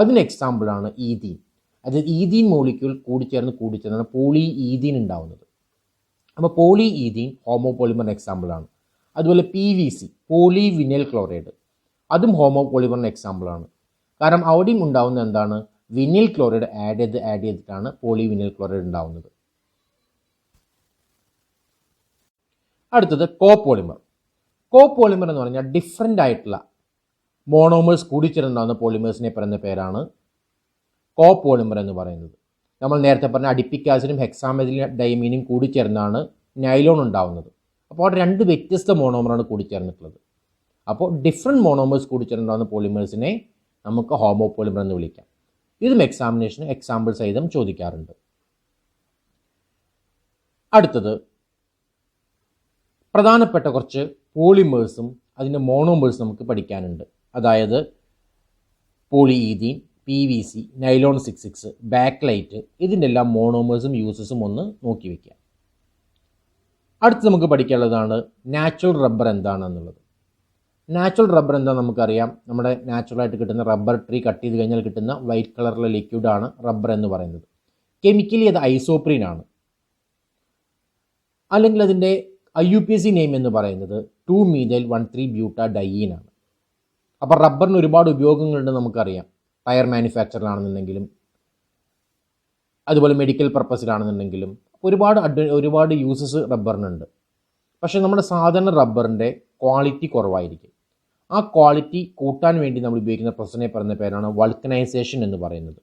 അതിന് എക്സാമ്പിളാണ് ഈഥീൻ. അതായത് ഈഥീൻ മോളിക്യൂൾ കൂടിച്ചേർന്നാണ് പോളി ഈഥീൻ ഉണ്ടാവുന്നത്. അപ്പോൾ പോളി ഈഥീൻ ഹോമോ പോളിമറിന് എക്സാമ്പിളാണ്. അതുപോലെ PVC പോളി വിനൈൽ ക്ലോറൈഡ്, അതും ഹോമോ പോളിമറിന് എക്സാമ്പിളാണ്. കാരണം അവിടെയും ഉണ്ടാവുന്ന എന്താണ്, വിനൈൽ ക്ലോറൈഡ് ആഡ് ചെയ്തിട്ടാണ് പോളി വിനൈൽ ക്ലോറൈഡ് ഉണ്ടാവുന്നത്. അടുത്തത് കോപോളിമർ. കോപോളിമർ എന്ന് പറഞ്ഞാൽ ഡിഫറെൻ്റ് ആയിട്ടുള്ള മോണോമേഴ്സ് കൂടിച്ചേർന്നുണ്ടാകുന്ന പോളിമേഴ്സിനെ പറയുന്ന പേരാണ് കോപോളിമർ എന്ന് പറയുന്നത്. നമ്മൾ നേരത്തെ പറഞ്ഞ അഡിപ്പിക് ആസിഡും ഹെക്സാമെഥിലിൻ ഡൈമീനും കൂടിച്ചേർന്നാണ് നൈലോൺ ഉണ്ടാവുന്നത്. അപ്പോൾ അവിടെ രണ്ട് വ്യത്യസ്ത മോണോമറാണ് കൂടിച്ചേർന്നിട്ടുള്ളത്. അപ്പോൾ ഡിഫറെൻറ്റ് മോണോമേഴ്സ് കൂടിച്ചേർന്നുണ്ടാകുന്ന പോളിമേഴ്സിനെ നമുക്ക് ഹോമോ പോളിമർ എന്ന് വിളിക്കാം. ഇതും എക്സാമിനേഷന് എക്സാമ്പിൾ സഹിതം ചോദിക്കാറുണ്ട്. അടുത്തത് പ്രധാനപ്പെട്ട കുറച്ച് പോളിമേഴ്സും അതിൻ്റെ മോണോമേഴ്സും നമുക്ക് പഠിക്കാനുണ്ട്. അതായത് poly ethene, PVC, nylon 66, bakelite, ഇതിൻ്റെ എല്ലാം മോണോമേഴ്സും യൂസസും ഒന്ന് നോക്കി വയ്ക്കുക. അടുത്ത് നമുക്ക് പഠിക്കാനുള്ളതാണ് നാച്ചുറൽ റബ്ബർ എന്താണെന്നുള്ളത്. നാച്ചുറൽ റബ്ബർ എന്താണെന്ന് നമുക്കറിയാം. നമ്മുടെ നാച്ചുറലായിട്ട് കിട്ടുന്ന റബ്ബർ ട്രീ കട്ട് ചെയ്ത് കഴിഞ്ഞാൽ കിട്ടുന്ന വൈറ്റ് കളറിലെ ലിക്വിഡാണ് റബ്ബർ എന്ന് പറയുന്നത്. കെമിക്കലി അത് ഐസോപ്രീൻ ആണ്. അല്ലെങ്കിൽ അതിൻ്റെ IUPAC നെയിം എന്ന് പറയുന്നത് 2-methyl-1,3-butadiene ആണ്. അപ്പോൾ റബ്ബറിന് ഒരുപാട് ഉപയോഗങ്ങളുണ്ട് നമുക്കറിയാം. ടയർ മാനുഫാക്ചറിലാണെന്നുണ്ടെങ്കിലും അതുപോലെ മെഡിക്കൽ പർപ്പസിലാണെന്നുണ്ടെങ്കിലും ഒരുപാട് യൂസസ് റബ്ബറിനുണ്ട്. പക്ഷേ നമ്മുടെ സാധാരണ റബ്ബറിൻ്റെ ക്വാളിറ്റി കുറവായിരിക്കും. ആ ക്വാളിറ്റി കൂട്ടാൻ വേണ്ടി നമ്മൾ ഉപയോഗിക്കുന്ന പ്രോസസ്സിനെ പറയുന്ന പേരാണ് വൾക്കനൈസേഷൻ എന്ന് പറയുന്നത്.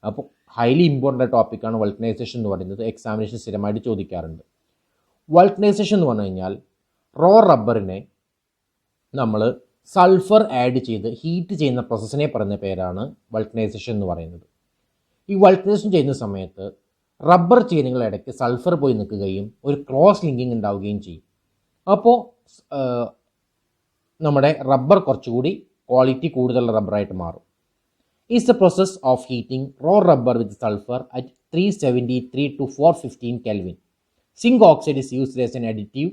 അപ്പോൾ ഹൈലി ഇമ്പോർട്ടൻ്റ് ടോപ്പിക്കാണ് വൾക്കനൈസേഷൻ എന്ന് പറയുന്നത്. എക്സാമിനേഷൻ സ്ഥിരമായിട്ട് ചോദിക്കാറുണ്ട്. വൾക്കനൈസേഷൻ എന്ന് പറഞ്ഞു കഴിഞ്ഞാൽ റോ റബ്ബറിനെ നമ്മൾ സൾഫർ ആഡ് ചെയ്ത് ഹീറ്റ് ചെയ്യുന്ന പ്രോസസ്സിനെ പറയുന്ന പേരാണ് വൾക്കനൈസേഷൻ എന്ന് പറയുന്നത്. ഈ വൾക്കനൈസേഷൻ ചെയ്യുന്ന സമയത്ത് റബ്ബർ ചെയിനുകളുടെ ഇടയ്ക്ക് സൾഫർ പോയി നിൽക്കുകയും ഒരു ക്രോസ് ലിങ്കിങ് ഉണ്ടാവുകയും ചെയ്യും. അപ്പോൾ നമ്മുടെ റബ്ബർ കുറച്ചുകൂടി ക്വാളിറ്റി കൂടുതലുള്ള റബ്ബറായിട്ട് മാറും. Is the process of heating raw rubber with sulphur at 373 to 415 Kelvin. Zinc oxide is used as an additive.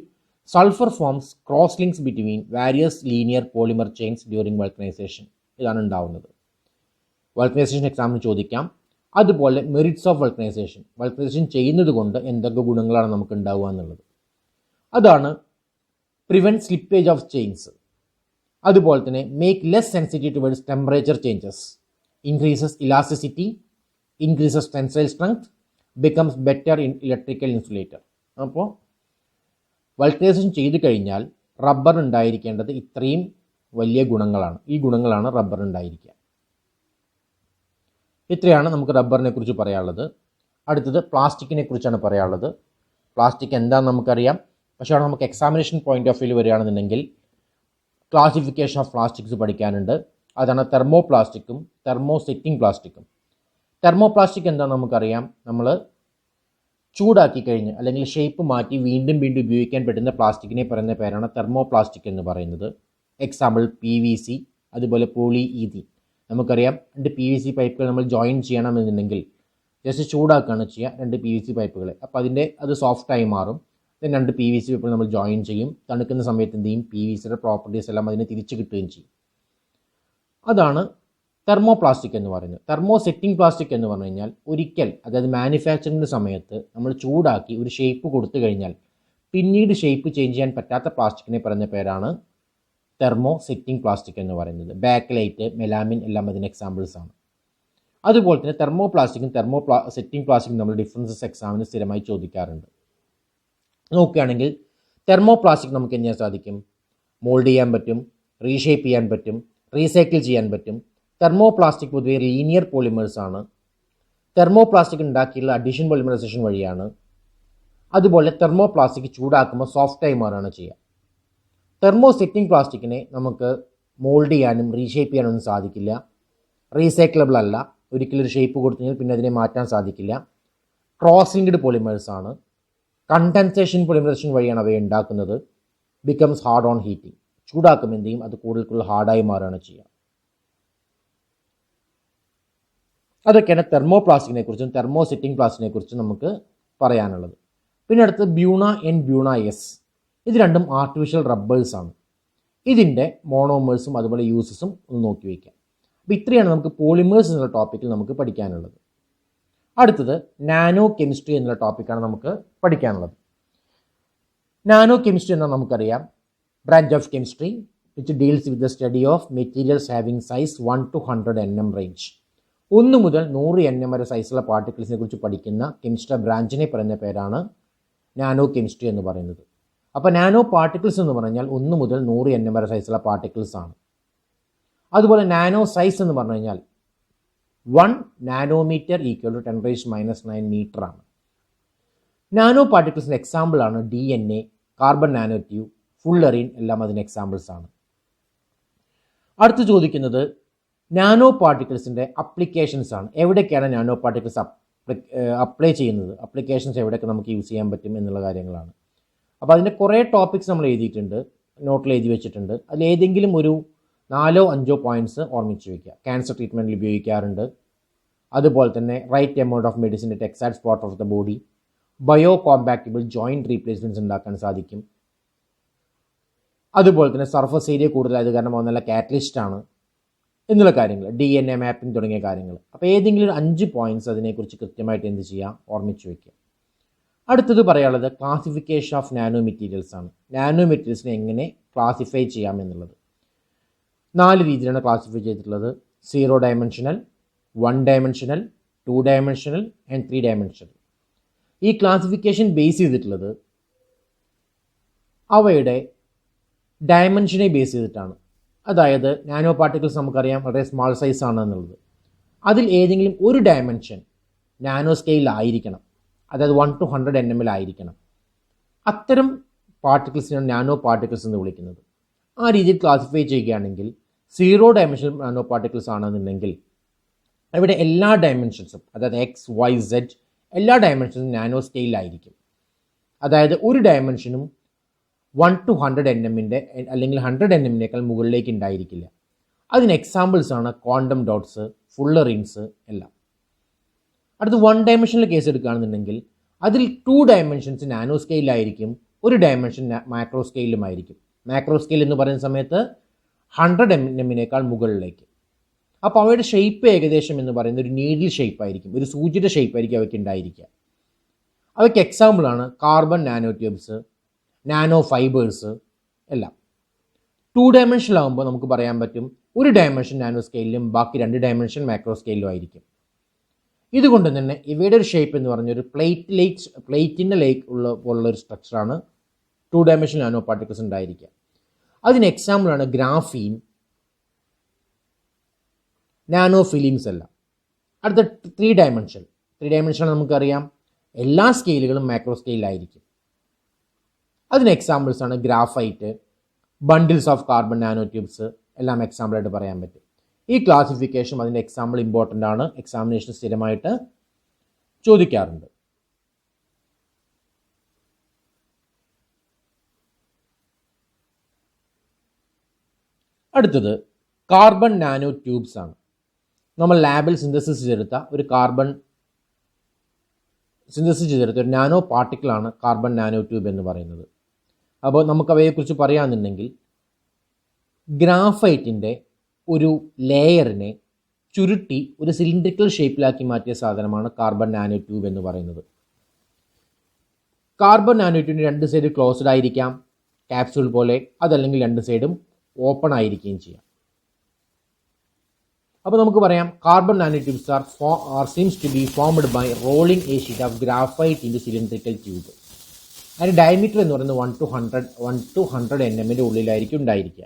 Sulfur forms cross links between various linear polymer chains during vulcanization. ഇതാണ് ഉണ്ടാവുന്നത്. Vulcanisation എക്സാമിന് ചോദിക്കാം. അതുപോലെ merits of vulcanisation, vulcanisation ചെയ്യുന്നത് കൊണ്ട് എന്തൊക്കെ ഗുണങ്ങളാണ് നമുക്ക് ഉണ്ടാവുക എന്നുള്ളത്. അതാണ് പ്രിവെൻറ്റ് സ്ലിപ്പേജ് ഓഫ് ചെയിൻസ്. അതുപോലെ തന്നെ make less sensitive towards temperature changes, increases elasticity, increases tensile strength, becomes better in electrical insulator. അപ്പോൾ വൾക്കനൈസേഷൻ ചെയ്തു കഴിഞ്ഞാൽ റബ്ബർ ഉണ്ടായിരിക്കേണ്ടത് ഇത്രയും വലിയ ഗുണങ്ങളാണ്. ഈ ഗുണങ്ങളാണ് റബ്ബർ ഉണ്ടായിരിക്കുക. ഇത്രയാണ് നമുക്ക് റബ്ബറിനെ കുറിച്ച് പറയാനുള്ളത്. അടുത്തത് പ്ലാസ്റ്റിക്കിനെ കുറിച്ചാണ് പറയാനുള്ളത്. പ്ലാസ്റ്റിക് എന്താണെന്ന് നമുക്കറിയാം. പക്ഷേ അവിടെ നമുക്ക് എക്സാമിനേഷൻ പോയിന്റ് ഓഫ് വ്യൂ വരികയാണെന്നുണ്ടെങ്കിൽ ക്ലാസിഫിക്കേഷൻ ഓഫ് പ്ലാസ്റ്റിക്സ് പഠിക്കാനുണ്ട്. അതാണ് തെർമോ പ്ലാസ്റ്റിക്കും തെർമോ സെറ്റിംഗ് പ്ലാസ്റ്റിക്കും. തെർമോ പ്ലാസ്റ്റിക് എന്താണെന്ന് നമുക്കറിയാം. നമ്മൾ ചൂടാക്കി കഴിഞ്ഞ് അല്ലെങ്കിൽ ഷേപ്പ് മാറ്റി വീണ്ടും ഉപയോഗിക്കാൻ പറ്റുന്ന പ്ലാസ്റ്റിക്കിനെ പറയുന്ന പേരാണ് തെർമോ പ്ലാസ്റ്റിക് എന്ന് പറയുന്നത്. എക്സാമ്പിൾ PVC, അതുപോലെ പോളി ഈഥീൻ. നമുക്കറിയാം 2 PVC പൈപ്പുകൾ നമ്മൾ ജോയിൻ ചെയ്യണമെന്നുണ്ടെങ്കിൽ ജസ്റ്റ് ചൂടാക്കുകയാണ് ചെയ്യുക 2 PVC പൈപ്പുകളെ. അപ്പോൾ അത് സോഫ്റ്റായി മാറും. 2 PVC പൈപ്പുകൾ നമ്മൾ ജോയിൻ ചെയ്യും. തണുക്കുന്ന സമയത്ത് എന്ത് ചെയ്യും, PVCയുടെ പ്രോപ്പർട്ടീസ് എല്ലാം അതിനെ തിരിച്ച് കിട്ടുകയും ചെയ്യും. അതാണ് തെർമോ പ്ലാസ്റ്റിക് എന്ന് പറയുന്നത്. തെർമോ സെറ്റിംഗ് പ്ലാസ്റ്റിക് എന്ന് പറഞ്ഞു കഴിഞ്ഞാൽ ഒരിക്കൽ, അതായത് മാനുഫാക്ചറിങ്ങിൻ്റെ സമയത്ത് നമ്മൾ ചൂടാക്കി ഒരു ഷേപ്പ് കൊടുത്തു കഴിഞ്ഞാൽ പിന്നീട് ഷേപ്പ് ചേഞ്ച് ചെയ്യാൻ പറ്റാത്ത പ്ലാസ്റ്റിക്കിനെ പറയുന്ന പേരാണ് തെർമോ സെറ്റിംഗ് പ്ലാസ്റ്റിക് എന്ന് പറയുന്നത്. ബാക്ക്ലൈറ്റ്, മെലാമിൻ എല്ലാം അതിന് എക്സാമ്പിൾസ് ആണ്. അതുപോലെ തന്നെ തെർമോ പ്ലാസ്റ്റിക്കും സെറ്റിംഗ് പ്ലാസ്റ്റിക്കും നമ്മൾ ഡിഫറൻസസ് എക്സാമിന് സ്ഥിരമായി ചോദിക്കാറുണ്ട്. നോക്കുകയാണെങ്കിൽ തെർമോ പ്ലാസ്റ്റിക് നമുക്ക് എന്ത് ചെയ്യാൻ സാധിക്കും, മോൾഡ് ചെയ്യാൻ പറ്റും, റീഷേപ്പ് ചെയ്യാൻ പറ്റും, റീസൈക്കിൾ ചെയ്യാൻ പറ്റും. തെർമോ പ്ലാസ്റ്റിക് പൊതുവെ ലീനിയർ പോളിമേഴ്സ് ആണ്. തെർമോ പ്ലാസ്റ്റിക് ഉണ്ടാക്കിയുള്ള അഡീഷൻ പോളിമറൈസേഷൻ വഴിയാണ്. അതുപോലെ തെർമോ പ്ലാസ്റ്റിക് ചൂടാക്കുമ്പോൾ സോഫ്റ്റായി മാറുകയാണ് ചെയ്യുക. തെർമോസെറ്റിംഗ് പ്ലാസ്റ്റിക്കിനെ നമുക്ക് മോൾഡ് ചെയ്യാനും റീഷേപ്പ് ചെയ്യാനൊന്നും സാധിക്കില്ല. റീസൈക്ലബിൾ അല്ല. ഒരിക്കലും ഒരു ഷേപ്പ് കൊടുത്തു കഴിഞ്ഞാൽ പിന്നെ അതിനെ മാറ്റാൻ സാധിക്കില്ല. ക്രോസ് ലിങ്ക്ഡ് പോളിമേഴ്സാണ്. കണ്ടൻസേഷൻ പോളിമറൈസേഷൻ വഴിയാണ് അവയെ ഉണ്ടാക്കുന്നത്. Becomes hard on heating. ചൂടാക്കുമ്പോൾ എന്ത് ചെയ്യും? അത് കൂടുതൽ ഹാർഡായി മാറുകയാണ് ചെയ്യുക. അതൊക്കെയാണ് തെർമോ പ്ലാസ്റ്റിക്കിനെ കുറിച്ചും തെർമോസെറ്റിംഗ് പ്ലാസ്റ്റിക്കിനെ കുറിച്ചും നമുക്ക് പറയാനുള്ളത്. പിന്നെ അടുത്ത് ബ്യൂണ എൻ ബ്യൂണ എസ്. ഇത് രണ്ടും ആർട്ടിഫിഷ്യൽ റബ്ബേഴ്സാണ്. ഇതിൻ്റെ മോണോമേഴ്സും അതുപോലെ യൂസസും ഒന്ന് നോക്കി വയ്ക്കാം. അപ്പോൾ ഇത്രയാണ് നമുക്ക് പോളിമേഴ്സ് എന്നുള്ള ടോപ്പിക്കിൽ നമുക്ക് പഠിക്കാനുള്ളത്. അടുത്തത് നാനോ കെമിസ്ട്രി എന്നുള്ള ടോപ്പിക്കാണ് നമുക്ക് പഠിക്കാനുള്ളത്. നാനോ കെമിസ്ട്രി എന്നാൽ നമുക്കറിയാം branch of chemistry which deals with the study of materials having size 1 to 100 nm range. 1 മുതൽ 100 nm വരെ സൈസുള്ള പാർട്ടിക്കിൾസിനെ കുറിച്ച് പഠിക്കുന്ന കെമിസ്ട്രി ബ്രാഞ്ചിനെ പറയുന്ന പേരാണ് നാനോ കെമിസ്ട്രി എന്ന് പറയുന്നത്. അപ്പോൾ നാനോ പാർട്ടിക്കിൾസ് എന്ന് പറഞ്ഞാൽ 1 മുതൽ 100 nm വരെ സൈസുള്ള പാർട്ടിക്കിൾസ് ആണ്. അതുപോലെ നാനോ സൈസ് എന്ന് പറഞ്ഞു കഴിഞ്ഞാൽ 1 നാനോമീറ്റർ ഈക്വൽ ടു 10⁻⁻⁹ മീറ്റർ ആണ്. നാനോ പാർട്ടിക്കിൾസിൻ്റെ എക്സാമ്പിളാണ് DNA, carbon nano tube, fullerene എല്ലാം അതിന് എക്സാമ്പിൾസ് ആണ്. അടുത്ത് ചോദിക്കുന്നത് നാനോ പാർട്ടിക്കിൾസിൻ്റെ അപ്ലിക്കേഷൻസ് ആണ്. എവിടേക്കാണ് നാനോ പാർട്ടിക്കിൾസ് അപ്ലൈ ചെയ്യുന്നത്, അപ്ലിക്കേഷൻസ് എവിടെയൊക്കെ നമുക്ക് യൂസ് ചെയ്യാൻ പറ്റും എന്നുള്ള കാര്യങ്ങളാണ്. അപ്പോൾ അതിൻ്റെ കുറേ ടോപ്പിക്സ് നമ്മൾ എഴുതിയിട്ടുണ്ട്, നോട്ടിൽ എഴുതി വെച്ചിട്ടുണ്ട്. അതിലേതെങ്കിലും ഒരു 4-5 പോയിൻറ്റ്സ് ഓർമ്മിച്ച് വയ്ക്കുക. ക്യാൻസർ ട്രീറ്റ്മെൻറ്റിൽ ഉപയോഗിക്കാറുണ്ട്. അതുപോലെ തന്നെ right amount of medicine at exact spot of the body, bio compatible joint replacements ഉണ്ടാക്കാൻ സാധിക്കും. അതുപോലെ തന്നെ സർഫസ് ഏരിയ കൂടുതലായത് കാരണം അത് നല്ല കാറ്റലിസ്റ്റാണ് എന്നുള്ള കാര്യങ്ങൾ, DNA മാപ്പിംഗ് തുടങ്ങിയ കാര്യങ്ങൾ. അപ്പോൾ ഏതെങ്കിലും ഒരു 5 പോയിൻറ്റ്സ് അതിനെക്കുറിച്ച് കൃത്യമായിട്ട് എന്ത് ചെയ്യുക, ഓർമ്മിച്ച് വയ്ക്കുക. അടുത്തത് പറയാനുള്ളത് ക്ലാസിഫിക്കേഷൻ ഓഫ് നാനോ മെറ്റീരിയൽസ് ആണ്. നാനോ മെറ്റീരിയൽസിനെ എങ്ങനെ ക്ലാസിഫൈ ചെയ്യാം എന്നുള്ളത് 4 രീതിയിലാണ് ക്ലാസിഫൈ ചെയ്തിട്ടുള്ളത്. 0 dimensional, 1 dimensional, 2 dimensional and 3 dimensional. ഈ ക്ലാസിഫിക്കേഷൻ ബേസ് ചെയ്തിട്ടുള്ളത് അവയുടെ ഡയമെൻഷനെ ബേസ് ചെയ്തിട്ടാണ്. അതായത് നാനോ പാർട്ടിക്കിൾസ് നമുക്കറിയാം വളരെ സ്മാൾ സൈസ് ആണ് എന്നുള്ളത്. അതിൽ ഏതെങ്കിലും ഒരു ഡയമെൻഷൻ നാനോ സ്കെയിലായിരിക്കണം, അതായത് 1 to 100 nm ആയിരിക്കണം. അത്തരം പാർട്ടിക്കിൾസിനാണ് നാനോ പാർട്ടിക്കിൾസ് എന്ന് വിളിക്കുന്നത്. ആ രീതിയിൽ ക്ലാസിഫൈ ചെയ്യുകയാണെങ്കിൽ 0 ഡയമെൻഷനൽ നാനോ പാർട്ടിക്കിൾസ് ആണെന്നുണ്ടെങ്കിൽ ഇവിടെ എല്ലാ ഡയമെൻഷൻസും, അതായത് XYZ എല്ലാ ഡയമെൻഷൻസും നാനോ സ്കെയിലായിരിക്കും. അതായത് ഒരു ഡയമെൻഷനും 1 to 100 nm അല്ലെങ്കിൽ 100 nm മുകളിലേക്ക് ഉണ്ടായിരിക്കില്ല. അതിന് എക്സാമ്പിൾസാണ് ക്വാണ്ടം ഡോട്ട്സ്, ഫുള്ളറിൻസ് എല്ലാം. അടുത്ത് 1 ഡയമെൻഷനിൽ കേസ് എടുക്കുകയാണെന്നുണ്ടെങ്കിൽ അതിൽ 2 ഡയമെൻഷൻസ് നാനോ സ്കെയിലായിരിക്കും, ഒരു ഡയമെൻഷൻ മാക്രോ സ്കെയിലുമായിരിക്കും. മാക്രോ സ്കെയിൽ എന്ന് പറയുന്ന സമയത്ത് 100 nm മുകളിലേക്ക്. അപ്പോൾ അവയുടെ ഷേപ്പ് ഏകദേശം എന്ന് പറയുന്നത് ഒരു നീഡിൽ ഷേപ്പായിരിക്കും, ഒരു സൂചിയുടെ ഷേപ്പായിരിക്കും അവയ്ക്ക് ഉണ്ടായിരിക്കുക. അവയ്ക്ക് എക്സാമ്പിളാണ് carbon nano tubes, nano fibres എല്ലാം. 2 ഡയമെൻഷനിലാകുമ്പോൾ നമുക്ക് പറയാൻ പറ്റും ഒരു ഡയമെൻഷൻ നാനോ സ്കെയിലും ബാക്കി 2 ഡയമെൻഷൻ മാക്രോ സ്കെയിലും ആയിരിക്കും. ഇതുകൊണ്ട് തന്നെ ഇവയുടെ ഒരു ഷേപ്പ് എന്ന് പറഞ്ഞൊരു പ്ലേറ്റിൻ്റെ പോലുള്ള ഒരു സ്ട്രക്ചറാണ് 2 ഡയമെൻഷൻ നാനോ പാർട്ടിക്കിൾസ് ഉണ്ടായിരിക്കുക. അതിന് എക്സാമ്പിളാണ് ഗ്രാഫീൻ, നാനോ ഫിലിംസ് എല്ലാം. അടുത്ത 3 ഡയമെൻഷൻ നമുക്കറിയാം എല്ലാ സ്കെയിലുകളും മാക്രോ സ്കെയിലായിരിക്കും. അതിന് എക്സാമ്പിൾസാണ് graphite, bundles of carbon nano tubes എല്ലാം എക്സാമ്പിളായിട്ട് പറയാൻ പറ്റും. ഈ ക്ലാസിഫിക്കേഷൻ അതിൻ്റെ എക്സാമ്പിൾ ഇമ്പോർട്ടൻ്റ് ആണ്, എക്സാമിനേഷൻ സ്ഥിരമായിട്ട് ചോദിക്കാറുണ്ട്. അടുത്തത് കാർബൺ നാനോ ട്യൂബ്സ് ആണ്. നമ്മൾ ലാബിൽ സിന്തസിസ് ചെയ്തെടുത്ത ഒരു നാനോ പാർട്ടിക്കിളാണ് കാർബൺ നാനോ ട്യൂബ് എന്ന് പറയുന്നത്. അപ്പോൾ നമുക്കവയെക്കുറിച്ച് പറയാമെന്നുണ്ടെങ്കിൽ ഗ്രാഫൈറ്റിൻ്റെ ഒരു ലെയറിനെ ചുരുട്ടി ഒരു സിലിണ്ടറിക്കൽ ഷേപ്പിലാക്കി മാറ്റിയ സാധനമാണ് കാർബൺ നാനോ ട്യൂബ് എന്ന് പറയുന്നത്. കാർബൺ നാനോ ട്യൂബിൻ്റെ 2 സൈഡ് ക്ലോസ്ഡ് ആയിരിക്കാം, ക്യാപ്സ്യൂൾ പോലെ, അതല്ലെങ്കിൽ 2 സൈഡും ഓപ്പൺ ആയിരിക്കുകയും ചെയ്യാം. അപ്പോൾ നമുക്ക് പറയാം carbon nano tubes seems to be formed by rolling a sheet of graphite into cylindrical tube. അതിൻ്റെ ഡയമീറ്റർ എന്ന് പറയുന്നത് 1 to 100 nm ഉള്ളിലായിരിക്കും ഉണ്ടായിരിക്കുക.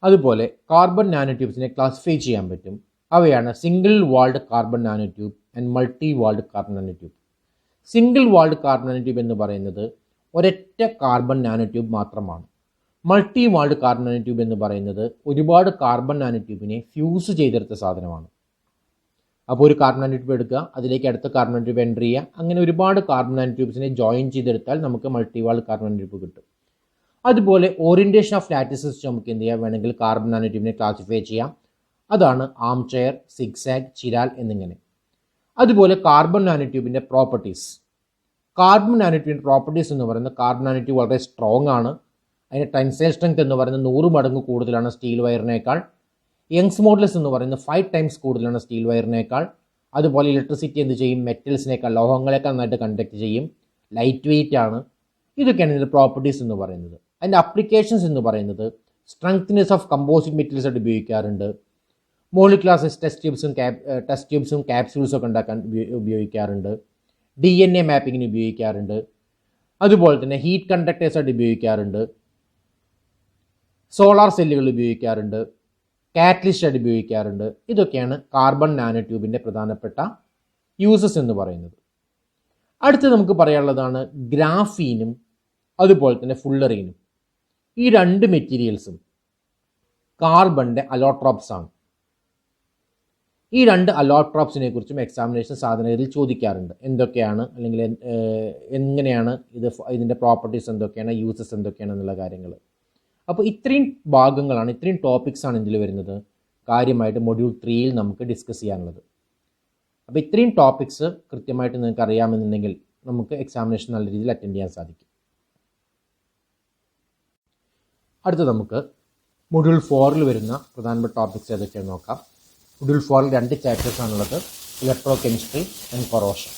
അതുപോലെ കാർബൺ നാനോ ട്യൂബ്സിനെ ക്ലാസിഫൈ ചെയ്യാൻ പറ്റും. അവയാണ് single walled carbon nano tube and multi walled carbon nano tube. Single walled carbon nano tube എന്ന് പറയുന്നത് ഒരൊറ്റ കാർബൺ നാനോ ട്യൂബ് മാത്രമാണ്. Multi walled carbon nano tube എന്ന് പറയുന്നത് ഒരുപാട് കാർബൺ നാനോ ട്യൂബിനെ ഫ്യൂസ് ചെയ്തെടുത്ത സാധനമാണ്. അപ്പോൾ ഒരു കാർബൺ നാനോ ട്യൂബ് എടുക്കുക, അതിലേക്ക് അടുത്ത കാർബൺ നാനോ ട്യൂബ് എൻ്റർ ചെയ്യുക, അങ്ങനെ ഒരുപാട് കാർബൺ നാനോ ട്യൂബ്സിനെ ജോയിൻ ചെയ്തെടുത്താൽ നമുക്ക് multi walled carbon nano tube കിട്ടും. അതുപോലെ ഓറിയൻറ്റേഷൻ ഓഫ് ലാറ്റിസ് വെച്ച് നമുക്ക് എന്ത് ചെയ്യാം, വേണമെങ്കിൽ കാർബൺ നാനോ ട്യൂബിനെ ക്ലാസിഫൈ ചെയ്യാം. അതാണ് ആം ചെയർ, സിഗ്സാഗ്, ചിരാൽ എന്നിങ്ങനെ. അതുപോലെ കാർബൺ നാനോ ട്യൂബിൻ്റെ പ്രോപ്പർട്ടീസ്. കാർബൺ നാനോ ട്യൂബിൻ്റെ പ്രോപ്പർട്ടീസ് എന്ന് പറയുന്നത് കാർബൺ നാനോ ട്യൂബ് വളരെ സ്ട്രോങ് ആണ്. അതിൻ്റെ ടെൻസൈൽ സ്ട്രെങ്ത് എന്ന് പറയുന്നത് 100 മടങ്ങ് കൂടുതലാണ് സ്റ്റീൽ വയറിനേക്കാൾ. യങ്സ് മോഡുലസ് എന്ന് പറയുന്നത് 5 ടൈംസ് കൂടുതലാണ് സ്റ്റീൽ വയറിനേക്കാൾ. അതുപോലെ ഇലക്ട്രിസിറ്റി എന്ത് ചെയ്യും, മെറ്റൽസിനേക്കാൾ, ലോഹങ്ങളേക്കാൾ നന്നായിട്ട് കണ്ടക്ട് ചെയ്യും. ലൈറ്റ് വെയിറ്റ് ആണ്. ഇതൊക്കെയാണ് ഇതിൻ്റെ പ്രോപ്പർട്ടീസ് എന്ന് പറയുന്നത്. അതിൻ്റെ അപ്ലിക്കേഷൻസ് എന്ന് പറയുന്നത് സ്ട്രെങ്ത്നെസ് ഓഫ് കമ്പോസിറ്റ് മെറ്റീരിയൽസ് ആയിട്ട് ഉപയോഗിക്കാറുണ്ട്. മോളിക്യുലർ ടെസ്റ്റ് ട്യൂബ്സും ക്യാപ്സ്യൂൾസും ഒക്കെ ഉണ്ടാക്കാൻ ഉപയോഗിക്കാറുണ്ട്. DNA മാപ്പിങ്ങിന് ഉപയോഗിക്കാറുണ്ട്. അതുപോലെ തന്നെ ഹീറ്റ് കണ്ടക്ടേഴ്സായിട്ട് ഉപയോഗിക്കാറുണ്ട്. സോളാർ സെല്ലുകൾ ഉപയോഗിക്കാറുണ്ട്. കാറ്റലിസ്റ്റ് ആയിട്ട് ഉപയോഗിക്കാറുണ്ട്. ഇതൊക്കെയാണ് കാർബൺ നാനോ ട്യൂബിൻ്റെ പ്രധാനപ്പെട്ട യൂസസ് എന്ന് പറയുന്നത്. അടുത്ത് നമുക്ക് പറയാനുള്ളതാണ് ഗ്രാഫീനും അതുപോലെ തന്നെ ഫുള്ളറീനും. ഈ രണ്ട് മെറ്റീരിയൽസും കാർബണിൻ്റെ അലോട്രോപ്സ് ആണ്. ഈ രണ്ട് അലോട്രോപ്സിനെ കുറിച്ചും എക്സാമിനേഷൻ സാധാരണയിൽ ചോദിക്കാറുണ്ട്. എന്തൊക്കെയാണ്, അല്ലെങ്കിൽ എങ്ങനെയാണ് ഇതിൻ്റെ പ്രോപ്പർട്ടീസ് എന്തൊക്കെയാണ്, യൂസസ് എന്തൊക്കെയാണ് എന്നുള്ള കാര്യങ്ങൾ. അപ്പോൾ ഇത്രയും ഭാഗങ്ങളാണ്, ഇത്രയും ടോപ്പിക്സാണ് ഇതിൽ വരുന്നത് കാര്യമായിട്ട് മൊഡ്യൂൾ 3യിൽ നമുക്ക് ഡിസ്കസ് ചെയ്യാനുള്ളത്. അപ്പോൾ ഇത്രയും ടോപ്പിക്സ് കൃത്യമായിട്ട് നിങ്ങൾക്ക് അറിയാമെന്നുണ്ടെങ്കിൽ നമുക്ക് എക്സാമിനേഷൻ നല്ല രീതിയിൽ അറ്റൻഡ് ചെയ്യാൻ സാധിക്കും. അടുത്ത് നമുക്ക് മൊഡ്യൂൾ 4ൽ വരുന്ന പ്രധാനപ്പെട്ട ടോപ്പിക്സ് ഏതൊക്കെയാണെന്ന് നോക്കാം. മൊഡ്യൂൾ 4ൽ 2 ചാപ്റ്റേഴ്സാണുള്ളത്, electro chemistry and corrosion.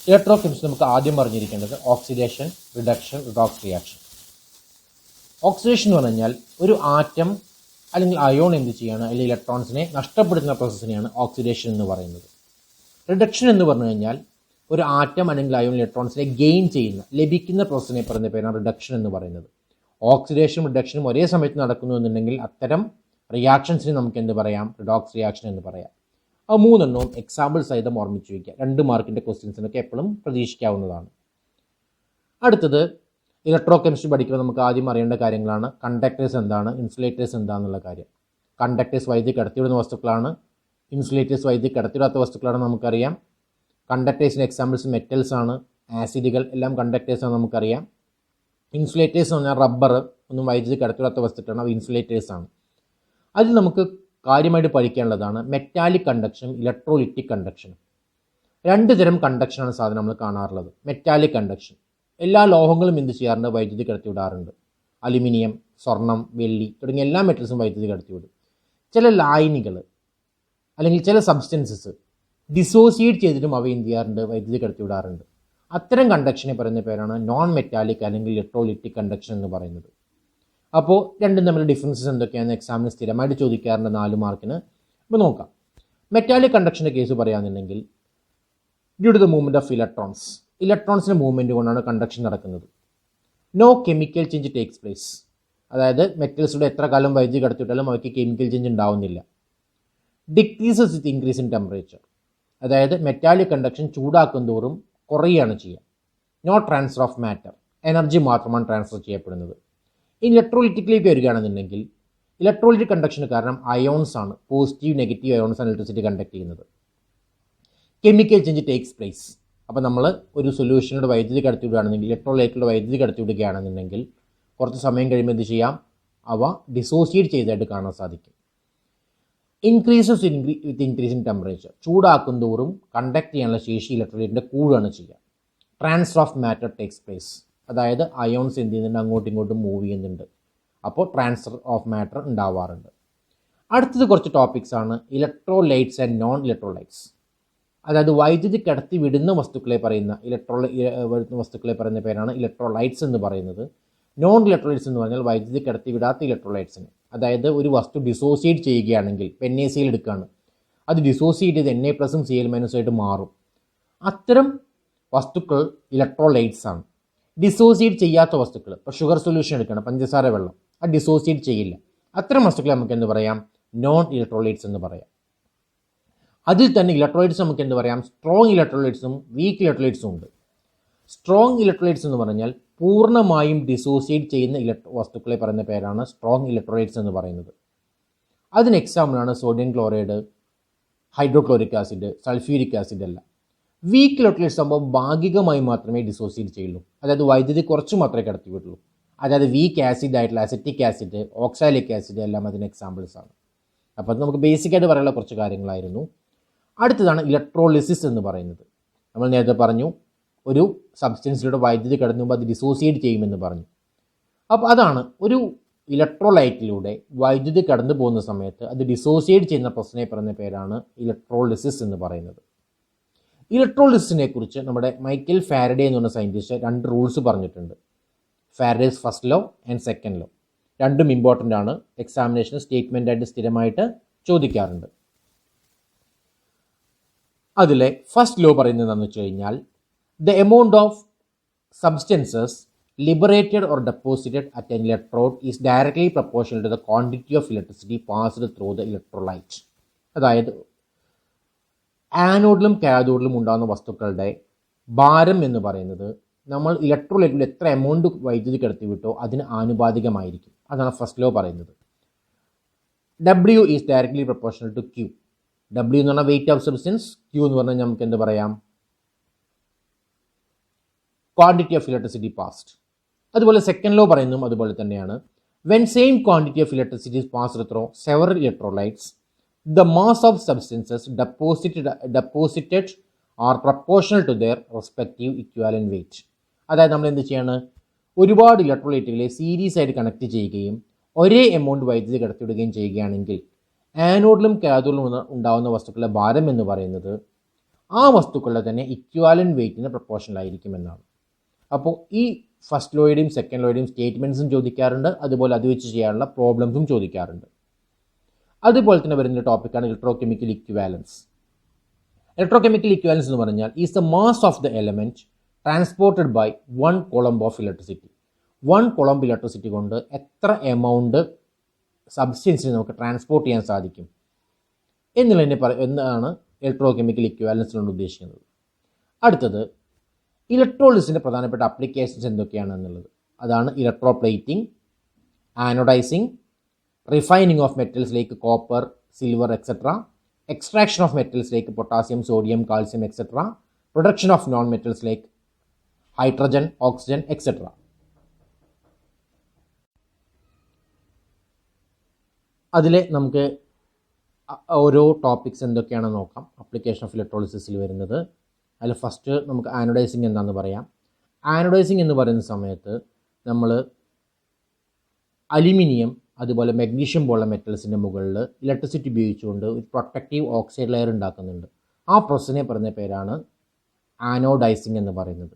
Electro chemistry നമുക്ക് ആദ്യം പറഞ്ഞിരിക്കേണ്ടത് oxidation, reduction, redox reaction. Oxidation എന്ന് പറഞ്ഞാൽ ഒരു ആറ്റം അല്ലെങ്കിൽ അയോൺ എന്ത് ചെയ്യുകയാണ്, അല്ലെങ്കിൽ ഇലക്ട്രോൺസിനെ നഷ്ടപ്പെടുത്തുന്ന പ്രോസസ്സിനെയാണ് ഓക്സിഡേഷൻ എന്ന് പറയുന്നത്. റിഡക്ഷൻ എന്ന് പറഞ്ഞു കഴിഞ്ഞാൽ ഒരു ആറ്റം അല്ലെങ്കിൽ അയോൺ ഇലക്ട്രോൺസിനെ ഗെയിൻ ചെയ്യുന്ന, ലഭിക്കുന്ന പ്രോസസ്സിനെ പറയുന്ന പേരാണ് റിഡക്ഷൻ എന്ന് പറയുന്നത്. ഓക്സിഡേഷനും റിഡക്ഷനും ഒരേ സമയത്ത് നടക്കുന്നു എന്നുണ്ടെങ്കിൽ അത്തരം റിയാക്ഷൻസിന് നമുക്ക് എന്ത് പറയാം, റിഡോക്സ് റിയാക്ഷൻ എന്ന് പറയാം. ആ 3 എക്സാമ്പിൾ സഹിതം ഓർമ്മിച്ച് വയ്ക്കുക. 2 മാർക്കിൻ്റെ ക്വസ്റ്റ്യൻസിനൊക്കെ എപ്പോഴും പ്രതീക്ഷിക്കാവുന്നതാണ്. അടുത്തത് ഇലക്ട്രോ കെമിസ്ട്രി പഠിക്കുമ്പോൾ നമുക്ക് ആദ്യം അറിയേണ്ട കാര്യങ്ങളാണ് കണ്ടക്ടേഴ്സ് എന്താണ്, ഇൻസുലേറ്റേഴ്സ് എന്താണെന്നുള്ള കാര്യം. കണ്ടക്ടേഴ്സ് വൈദ്യുതി കടത്തിവിടുന്ന വസ്തുക്കളാണ്, ഇൻസുലേറ്റേഴ്സ് വൈദ്യുതി കടത്തിവിടാത്ത വസ്തുക്കളാണ് നമുക്കറിയാം. കണ്ടക്ടേഴ്സിൻ്റെ എക്സാമ്പിൾസ് മെറ്റൽസ് ആണ്, ആസിഡുകൾ എല്ലാം കണ്ടക്ടേഴ്സാണ് നമുക്കറിയാം. ഇൻസുലേറ്റേഴ്സ് എന്ന് പറഞ്ഞാൽ റബ്ബർ ഒന്നും വൈദ്യുതി കടത്തിവിടാത്ത വസ്തുക്കളാണ്, അത് ഇൻസുലേറ്റേഴ്സാണ്. അതിൽ നമുക്ക് കാര്യമായിട്ട് പഠിക്കാനുള്ളതാണ് മെറ്റാലിക് കണ്ടക്ഷനും ഇലക്ട്രോലിറ്റിക് കണ്ടക്ഷനും. 2 തരം കണ്ടക്ഷനാണ് സാധനം നമ്മൾ കാണാറുള്ളത്. മെറ്റാലിക് കണ്ടക്ഷൻ, എല്ലാ ലോഹങ്ങളും എന്ത് ചെയ്യാറുണ്ട്, വൈദ്യുതി കടത്തിവിടാറുണ്ട്. അലുമിനിയം, സ്വർണം, വെള്ളി തുടങ്ങിയ എല്ലാ മെറ്റൽസും വൈദ്യുതി കടത്തിവിടും. ചില ലായനികൾ അല്ലെങ്കിൽ ചില സബ്സ്റ്റൻസസ് ഡിസോസിയേറ്റ് ചെയ്തിട്ടും അവ എന്ത് ചെയ്യാറുണ്ട്, വൈദ്യുതി കടത്തിവിടാറുണ്ട്. അത്തരം കണ്ടക്ഷനെ പറയുന്ന പേരാണ് നോൺ മെറ്റാലിക് അല്ലെങ്കിൽ ഇലക്ട്രോലിറ്റിക് കണ്ടക്ഷൻ എന്ന് പറയുന്നത്. അപ്പോൾ രണ്ടും തമ്മിൽ ഡിഫറൻസസ് എന്തൊക്കെയാണെന്ന് എക്സാമിന് സ്ഥിരമായിട്ട് ചോദിക്കാറുണ്ട് 4 മാർക്കിന്. അപ്പോൾ നോക്കാം. മെറ്റാലിക് കണ്ടക്ഷൻ്റെ കേസ് പറയുകയാണെന്നുണ്ടെങ്കിൽ due to the movement of electrons, ഇലക്ട്രോൺസിൻ്റെ മൂവ്മെൻറ്റ് കൊണ്ടാണ് കണ്ടക്ഷൻ നടക്കുന്നത്. No chemical change takes place, അതായത് മെറ്റൽസിലൂടെ എത്ര കാലം വൈദ്യുതി കടത്തിവിട്ടാലും അവയ്ക്ക് കെമിക്കൽ ചേഞ്ച് ഉണ്ടാവുന്നില്ല. Decreases with increase in temperature, അതായത് മെറ്റാലിക് കണ്ടക്ഷൻ ചൂടാക്കും തോറും കുറയുകയാണ് ചെയ്യുക. No transfer of matter, energy മാത്രമാണ് ട്രാൻസ്ഫർ ചെയ്യപ്പെടുന്നത്. ഇലക്ട്രോലിറ്റിക്കിലേക്ക് വരികയാണെന്നുണ്ടെങ്കിൽ ഇലക്ട്രോലിറ്റിക് കണ്ടക്ഷന് കാരണം അയോൺസ് ആണ്, പോസിറ്റീവ് നെഗറ്റീവ് അയോൺസ് ആണ് ഇലക്ട്രിസിറ്റി കണ്ടക്ട് ചെയ്യുന്നത്. കെമിക്കൽ ചേഞ്ച് ടേക്സ് പ്ലേസ്, അപ്പോൾ നമ്മൾ ഒരു സൊല്യൂഷനിലൂടെ വൈദ്യുതി കടത്തിവിടുകയാണെന്നുണ്ടെങ്കിൽ, ഇലക്ട്രോലൈറ്റിലൂടെ വൈദ്യുതി കടത്തിവിടുകയാണെന്നുണ്ടെങ്കിൽ കുറച്ച് സമയം കഴിയുമ്പോൾ എന്ത് ചെയ്യാം, അവ ഡിസോസിയേറ്റ് ചെയ്തതായിട്ട് കാണാൻ സാധിക്കും. Increases with increase in temperature, ചൂടാക്കും തോറും കണ്ടക്ട് ചെയ്യാനുള്ള ശേഷി ഇലക്ട്രോലൈറ്റിൻ്റെ കൂടുകയാണ് ചെയ്യുക. Transfer of matter takes place, അതായത് അയോൺസ് എന്ത് ചെയ്യുന്നുണ്ട്, അങ്ങോട്ടും ഇങ്ങോട്ടും മൂവ് ചെയ്യുന്നുണ്ട്. അപ്പോൾ ട്രാൻസ്ഫർ ഓഫ് മാറ്റർ ഉണ്ടാവാറുണ്ട്. അടുത്തത് കുറച്ച് ടോപ്പിക്സ് ആണ് ഇലക്ട്രോലൈറ്റ്സ് ആൻഡ് നോൺ ഇലക്ട്രോലൈറ്റ്സ്, അതായത് വൈദ്യുതി കടത്തി വിടുന്ന വസ്തുക്കളെ പറയുന്ന വസ്തുക്കളെ പറയുന്ന പേരാണ് ഇലക്ട്രോലൈറ്റ്സ് എന്ന് പറയുന്നത്. നോൺ ഇലക്ട്രോലൈറ്റ്സ് എന്ന് പറഞ്ഞാൽ വൈദ്യുതി കടത്തി വിടാത്ത ഇലക്ട്രോലൈറ്റ്സിന്, അതായത് ഒരു വസ്തു ഡിസോസിയേറ്റ് ചെയ്യുകയാണെങ്കിൽ, NaCl എടുക്കുകയാണ്, അത് ഡിസോസിയേറ്റ് ചെയ്ത് Na+ഉം Cl- ആയിട്ട് മാറും. അത്തരം വസ്തുക്കൾ ഇലക്ട്രോലൈറ്റ്സ് ആണ്. ഡിസോസിയേറ്റ് ചെയ്യാത്ത വസ്തുക്കൾ, ഇപ്പോൾ ഷുഗർ സൊല്യൂഷൻ എടുക്കണം, പഞ്ചസാര വെള്ളം, അത് ഡിസോസിയേറ്റ് ചെയ്യില്ല. അത്തരം വസ്തുക്കളെ നമുക്ക് എന്ത് പറയാം, നോൺ ഇലക്ട്രോലൈറ്റ്സ് എന്ന് പറയാം. അതിൽ തന്നെ ഇലക്ട്രോലൈറ്റ്സ് നമുക്ക് എന്ത് പറയാം, സ്ട്രോങ് ഇലക്ട്രോലൈറ്റ്സും വീക്ക് ഇലക്ട്രോലൈറ്റ്സും ഉണ്ട്. സ്ട്രോങ് ഇലക്ട്രോലൈറ്റ്സ് എന്ന് പറഞ്ഞാൽ പൂർണ്ണമായും ഡിസോസിയേറ്റ് ചെയ്യുന്ന വസ്തുക്കളെ പറയുന്ന പേരാണ് സ്ട്രോങ് ഇലക്ട്രോലൈറ്റ്സ് എന്ന് പറയുന്നത്. അതിന് എക്സാമ്പിളാണ് sodium chloride, hydrochloric acid, sulphuric acid എല്ലാം. വീക്ക് ഇലക്ട്രോലൈറ്റ്സ് ആകുമ്പോൾ ഭാഗികമായി മാത്രമേ ഡിസോസിയേറ്റ് ചെയ്യുള്ളൂ, അതായത് വൈദ്യുതി കുറച്ച് മാത്രമേ കടത്തിവിട്ടുള്ളൂ. അതായത് വീക്ക് ആസിഡ് ആയിട്ടുള്ള അസറ്റിക് ആസിഡ്, ഓക്സാലിക് ആസിഡ് എല്ലാം അതിന് എക്സാമ്പിൾസ് ആണ്. അപ്പോൾ അത് നമുക്ക് ബേസിക്കായിട്ട് പറയാനുള്ള കുറച്ച് കാര്യങ്ങളായിരുന്നു. അടുത്തതാണ് ഇലക്ട്രോളിസിസ് എന്ന് പറയുന്നത്. നമ്മൾ നേരത്തെ പറഞ്ഞു ഒരു സബ്സ്റ്റൻസിലൂടെ വൈദ്യുതി കടന്നുമ്പോൾ അത് ഡിസോസിയേറ്റ് ചെയ്യുമെന്ന് പറഞ്ഞു. അപ്പോൾ അതാണ് ഒരു ഇലക്ട്രോലൈറ്റിലൂടെ വൈദ്യുതി കടന്നു പോകുന്ന സമയത്ത് അത് ഡിസോസിയേറ്റ് ചെയ്യുന്ന പ്രശ്നത്തെ പറയുന്ന പേരാണ് ഇലക്ട്രോളിസിസ് എന്ന് പറയുന്നത്. ഇലക്ട്രോളിസിസിനെ കുറിച്ച് നമ്മുടെ മൈക്കൽ ഫാരഡേ എന്ന് പറഞ്ഞ സയൻറ്റിസ്റ്റ് 2 റൂൾസ് പറഞ്ഞിട്ടുണ്ട്. Faraday's first law and second law. രണ്ടും ഇമ്പോർട്ടൻ്റ് ആണ്, എക്സാമിനേഷൻ സ്റ്റേറ്റ്മെൻ്റ് ആയിട്ട് സ്ഥിരമായിട്ട് ചോദിക്കാറുണ്ട്. അതിലെ ഫസ്റ്റ് ലോ പറയുന്നത് എന്താണെന്ന് വെച്ച് കഴിഞ്ഞാൽ the amount of substances liberated or deposited at an electrode is directly proportional to the quantity of electricity passed through the electrolyte. അതായത് ആനോഡിലും കാഥോഡിലും ഉണ്ടാകുന്ന വസ്തുക്കളുടെ ഭാരം എന്ന് പറയുന്നത് നമ്മൾ ഇലക്ട്രോലൈറ്റിൽ എത്ര എമൗണ്ട് വൈദ്യുതി കടത്തിവിട്ടോ അതിന് ആനുപാതികമായിരിക്കും. അതാണ് ഫസ്റ്റ് ലോ പറയുന്നത്. W is directly proportional to Q. W എന്ന് പറഞ്ഞാൽ വെയിറ്റ് ഓഫ് സബ്സ്റ്റൻസ്, Q എന്ന് പറഞ്ഞാൽ നമുക്ക് എന്ത് പറയാം, ക്വാണ്ടിറ്റി ഓഫ് ഇലക്ട്രിസിറ്റി പാസ്ഡ്. അതുപോലെ സെക്കൻഡ് ലോ പറയുന്നതും അതുപോലെ തന്നെയാണ്. When same quantity of electricity is passed through several electrolytes the mass of substances deposited are proportional to their respective equivalent weight. അതായത് നമ്മൾ എന്ത് ചെയ്യാണ്, ഒരുപാട് ഇലക്ട്രോലൈറ്റുകളെ സീരീസ് ആയിട്ട് കണക്ട് ചെയ്യുകയും ഒരേ എമൗണ്ട് വൈദ്യുതി കടത്തിവിടുകയും ചെയ്യുകയാണെങ്കിൽ ആനോഡിലും കാഥോഡിലും ഉണ്ടാകുന്ന വസ്തുക്കളുടെ ഭാരം എന്ന് പറയുന്നത് ആ വസ്തുക്കളുടെ തന്നെ ഇക്വാലന്റ് വെയിറ്റിന് പ്രപ്പോർഷണൽ ആയിരിക്കും എന്നാണ്. അപ്പോൾ ഈ ഫസ്റ്റ് ലോയുടെയും സെക്കൻഡ് ലോയുടെയും സ്റ്റേറ്റ്മെൻറ്റ്സും ചോദിക്കാറുണ്ട്, അതുപോലെ അത് വെച്ച് ചെയ്യാനുള്ള പ്രോബ്ലംസും ചോദിക്കാറുണ്ട്. അതുപോലെ തന്നെ വരുന്ന ടോപ്പിക്കാണ് ഇലക്ട്രോകെമിക്കൽ ഇക്വാലൻസ്. ഇലക്ട്രോകെമിക്കൽ ഇക്വാലൻസ് എന്ന് പറഞ്ഞാൽ is the mass of the element transported by 1 coulomb of electricity. 1 coulomb electricity കൊണ്ട് എത്ര എമൗണ്ട് സബ്സ്റ്റൻസിന് നമുക്ക് ട്രാൻസ്പോർട്ട് ചെയ്യാൻ സാധിക്കും എന്നാണ് ഇലക്ട്രോകെമിക്കൽ ഇക്വാലൻസിനോട് ഉദ്ദേശിക്കുന്നത്. അടുത്തത് ഇലക്ട്രോളിസിൻ്റെ പ്രധാനപ്പെട്ട ആപ്ലിക്കേഷൻസ് എന്തൊക്കെയാണ് എന്നുള്ളത്. അതാണ് electroplating, anodising, refining of metals like copper, silver etcetera, extraction of metals like potassium, sodium, calcium etcetera, production of non metals like hydrogen, oxygen etcetera. അതിൽ നമുക്ക് ഓരോ ടോപ്പിക്സ് എന്തൊക്കെയാണെന്ന് നോക്കാം. ആപ്ലിക്കേഷൻ ഓഫ് ഇലക്ട്രോളിസിസിൽ വരുന്നത് അതിൽ ഫസ്റ്റ് നമുക്ക് ആനോഡൈസിങ് എന്താണെന്ന് പറയാം. ആനോഡൈസിങ് എന്ന് പറയുന്ന സമയത്ത് നമ്മൾ അലുമിനിയം അതുപോലെ മഗ്നീഷ്യം പോലുള്ള മെറ്റൽസിൻ്റെ മുകളിൽ ഇലക്ട്രിസിറ്റി ഉപയോഗിച്ചുകൊണ്ട് ഒരു പ്രൊട്ടക്റ്റീവ് ഓക്സൈഡ് ലെയർ ഉണ്ടാക്കുന്നുണ്ട്. ആ പ്രോസസ്സിനെ പറയുന്ന പേരാണ് ആനോഡൈസിങ് എന്ന് പറയുന്നത്.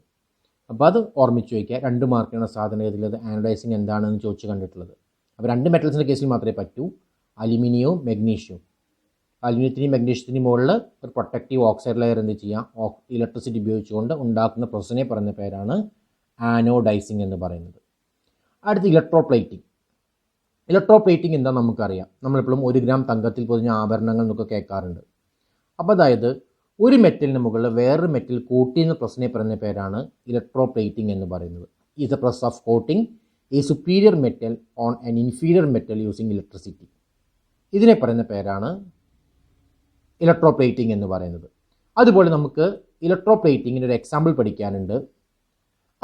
അപ്പോൾ അത് ഓർമ്മിച്ച് വയ്ക്കുക. 2 മാർക്കാണ് സാധാരണഗതിയിൽ ആനോഡൈസിങ് എന്താണെന്ന് ചോദിച്ച് കണ്ടിട്ടുള്ളത്. അപ്പോൾ 2 മെറ്റൽസിൻ്റെ കേസിൽ മാത്രമേ പറ്റൂ, അലുമിനിയവും മഗ്നീഷ്യവും. അലുമിനിയത്തിൻ്റെയും മഗ്നീഷ്യത്തിൻ്റെയും മുകളിൽ ഒരു പ്രൊട്ടക്റ്റീവ് ഓക്സൈഡ് ലെയർ എന്ത് ചെയ്യാം, ഇലക്ട്രിസിറ്റി ഉപയോഗിച്ചുകൊണ്ട് ഉണ്ടാക്കുന്ന പ്രോസസ്സിനെ പറയുന്ന പേരാണ് ആനോഡൈസിങ് എന്ന് പറയുന്നത്. അടുത്ത് ഇലക്ട്രോപ്ലേറ്റിംഗ്. ഇലക്ട്രോപ്ലേറ്റിംഗ് എന്താണെന്ന് നമുക്കറിയാം. നമ്മളെപ്പോഴും 1 ഗ്രാം തങ്കത്തിൽ പൊതിഞ്ഞ ആഭരണങ്ങൾ എന്നൊക്കെ കേൾക്കാറുണ്ട്. അപ്പോൾ അതായത് ഒരു മെറ്റലിന് മുകളിൽ വേറൊരു മെറ്റൽ കൂട്ടിയെന്ന പ്രോസസ്സിനെ പറയുന്ന പേരാണ് ഇലക്ട്രോപ്ലേറ്റിംഗ് എന്ന് പറയുന്നത്. Is the process of coating A superior metal on an inferior metal using electricity. ഇതിനെ പറയുന്ന പേരാണ് ഇലക്ട്രോപ്ലേറ്റിംഗ് എന്ന് പറയുന്നത്. അതുപോലെ നമുക്ക് ഇലക്ട്രോപ്ലേറ്റിങ്ങിൻ്റെ ഒരു എക്സാമ്പിൾ പഠിക്കാനുണ്ട്.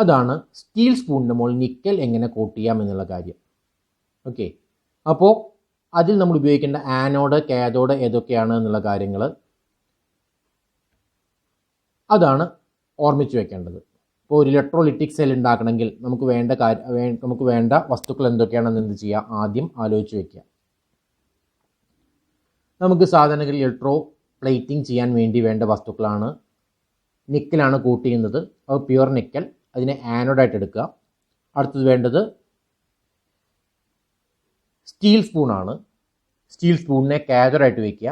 അതാണ് സ്റ്റീൽ സ്പൂണിൻ്റെ മുകളിൽ നിക്കൽ എങ്ങനെ കോട്ട് ചെയ്യാം എന്നുള്ള കാര്യം. ഓക്കെ, അപ്പോൾ അതിൽ നമ്മൾ ഉപയോഗിക്കേണ്ട ആനോഡ്, കാഥോഡ് ഏതൊക്കെയാണ് എന്നുള്ള കാര്യങ്ങൾ അതാണ് ഓർമ്മിച്ച് വെക്കേണ്ടത്. ഇപ്പോൾ ഒരു ഇലക്ട്രോലിറ്റിക് സെൽ ഉണ്ടാക്കണമെങ്കിൽ നമുക്ക് വേണ്ട വസ്തുക്കൾ എന്തൊക്കെയാണെന്ന് എന്ത് ചെയ്യുക, ആദ്യം ആലോചിച്ച് വയ്ക്കുക. നമുക്ക് സാധാരണ ഇലക്ട്രോ പ്ലേറ്റിംഗ് ചെയ്യാൻ വേണ്ടി വേണ്ട വസ്തുക്കളാണ് നിക്കലാണ് കൂട്ട് ചെയ്യുന്നത്. അത് പ്യുവർ നിക്കൽ, അതിനെ ആനോഡായിട്ട് എടുക്കുക. അടുത്തത് വേണ്ടത് സ്റ്റീൽ സ്പൂണാണ്. സ്റ്റീൽ സ്പൂണിനെ കാഥോഡായിട്ട് വയ്ക്കുക.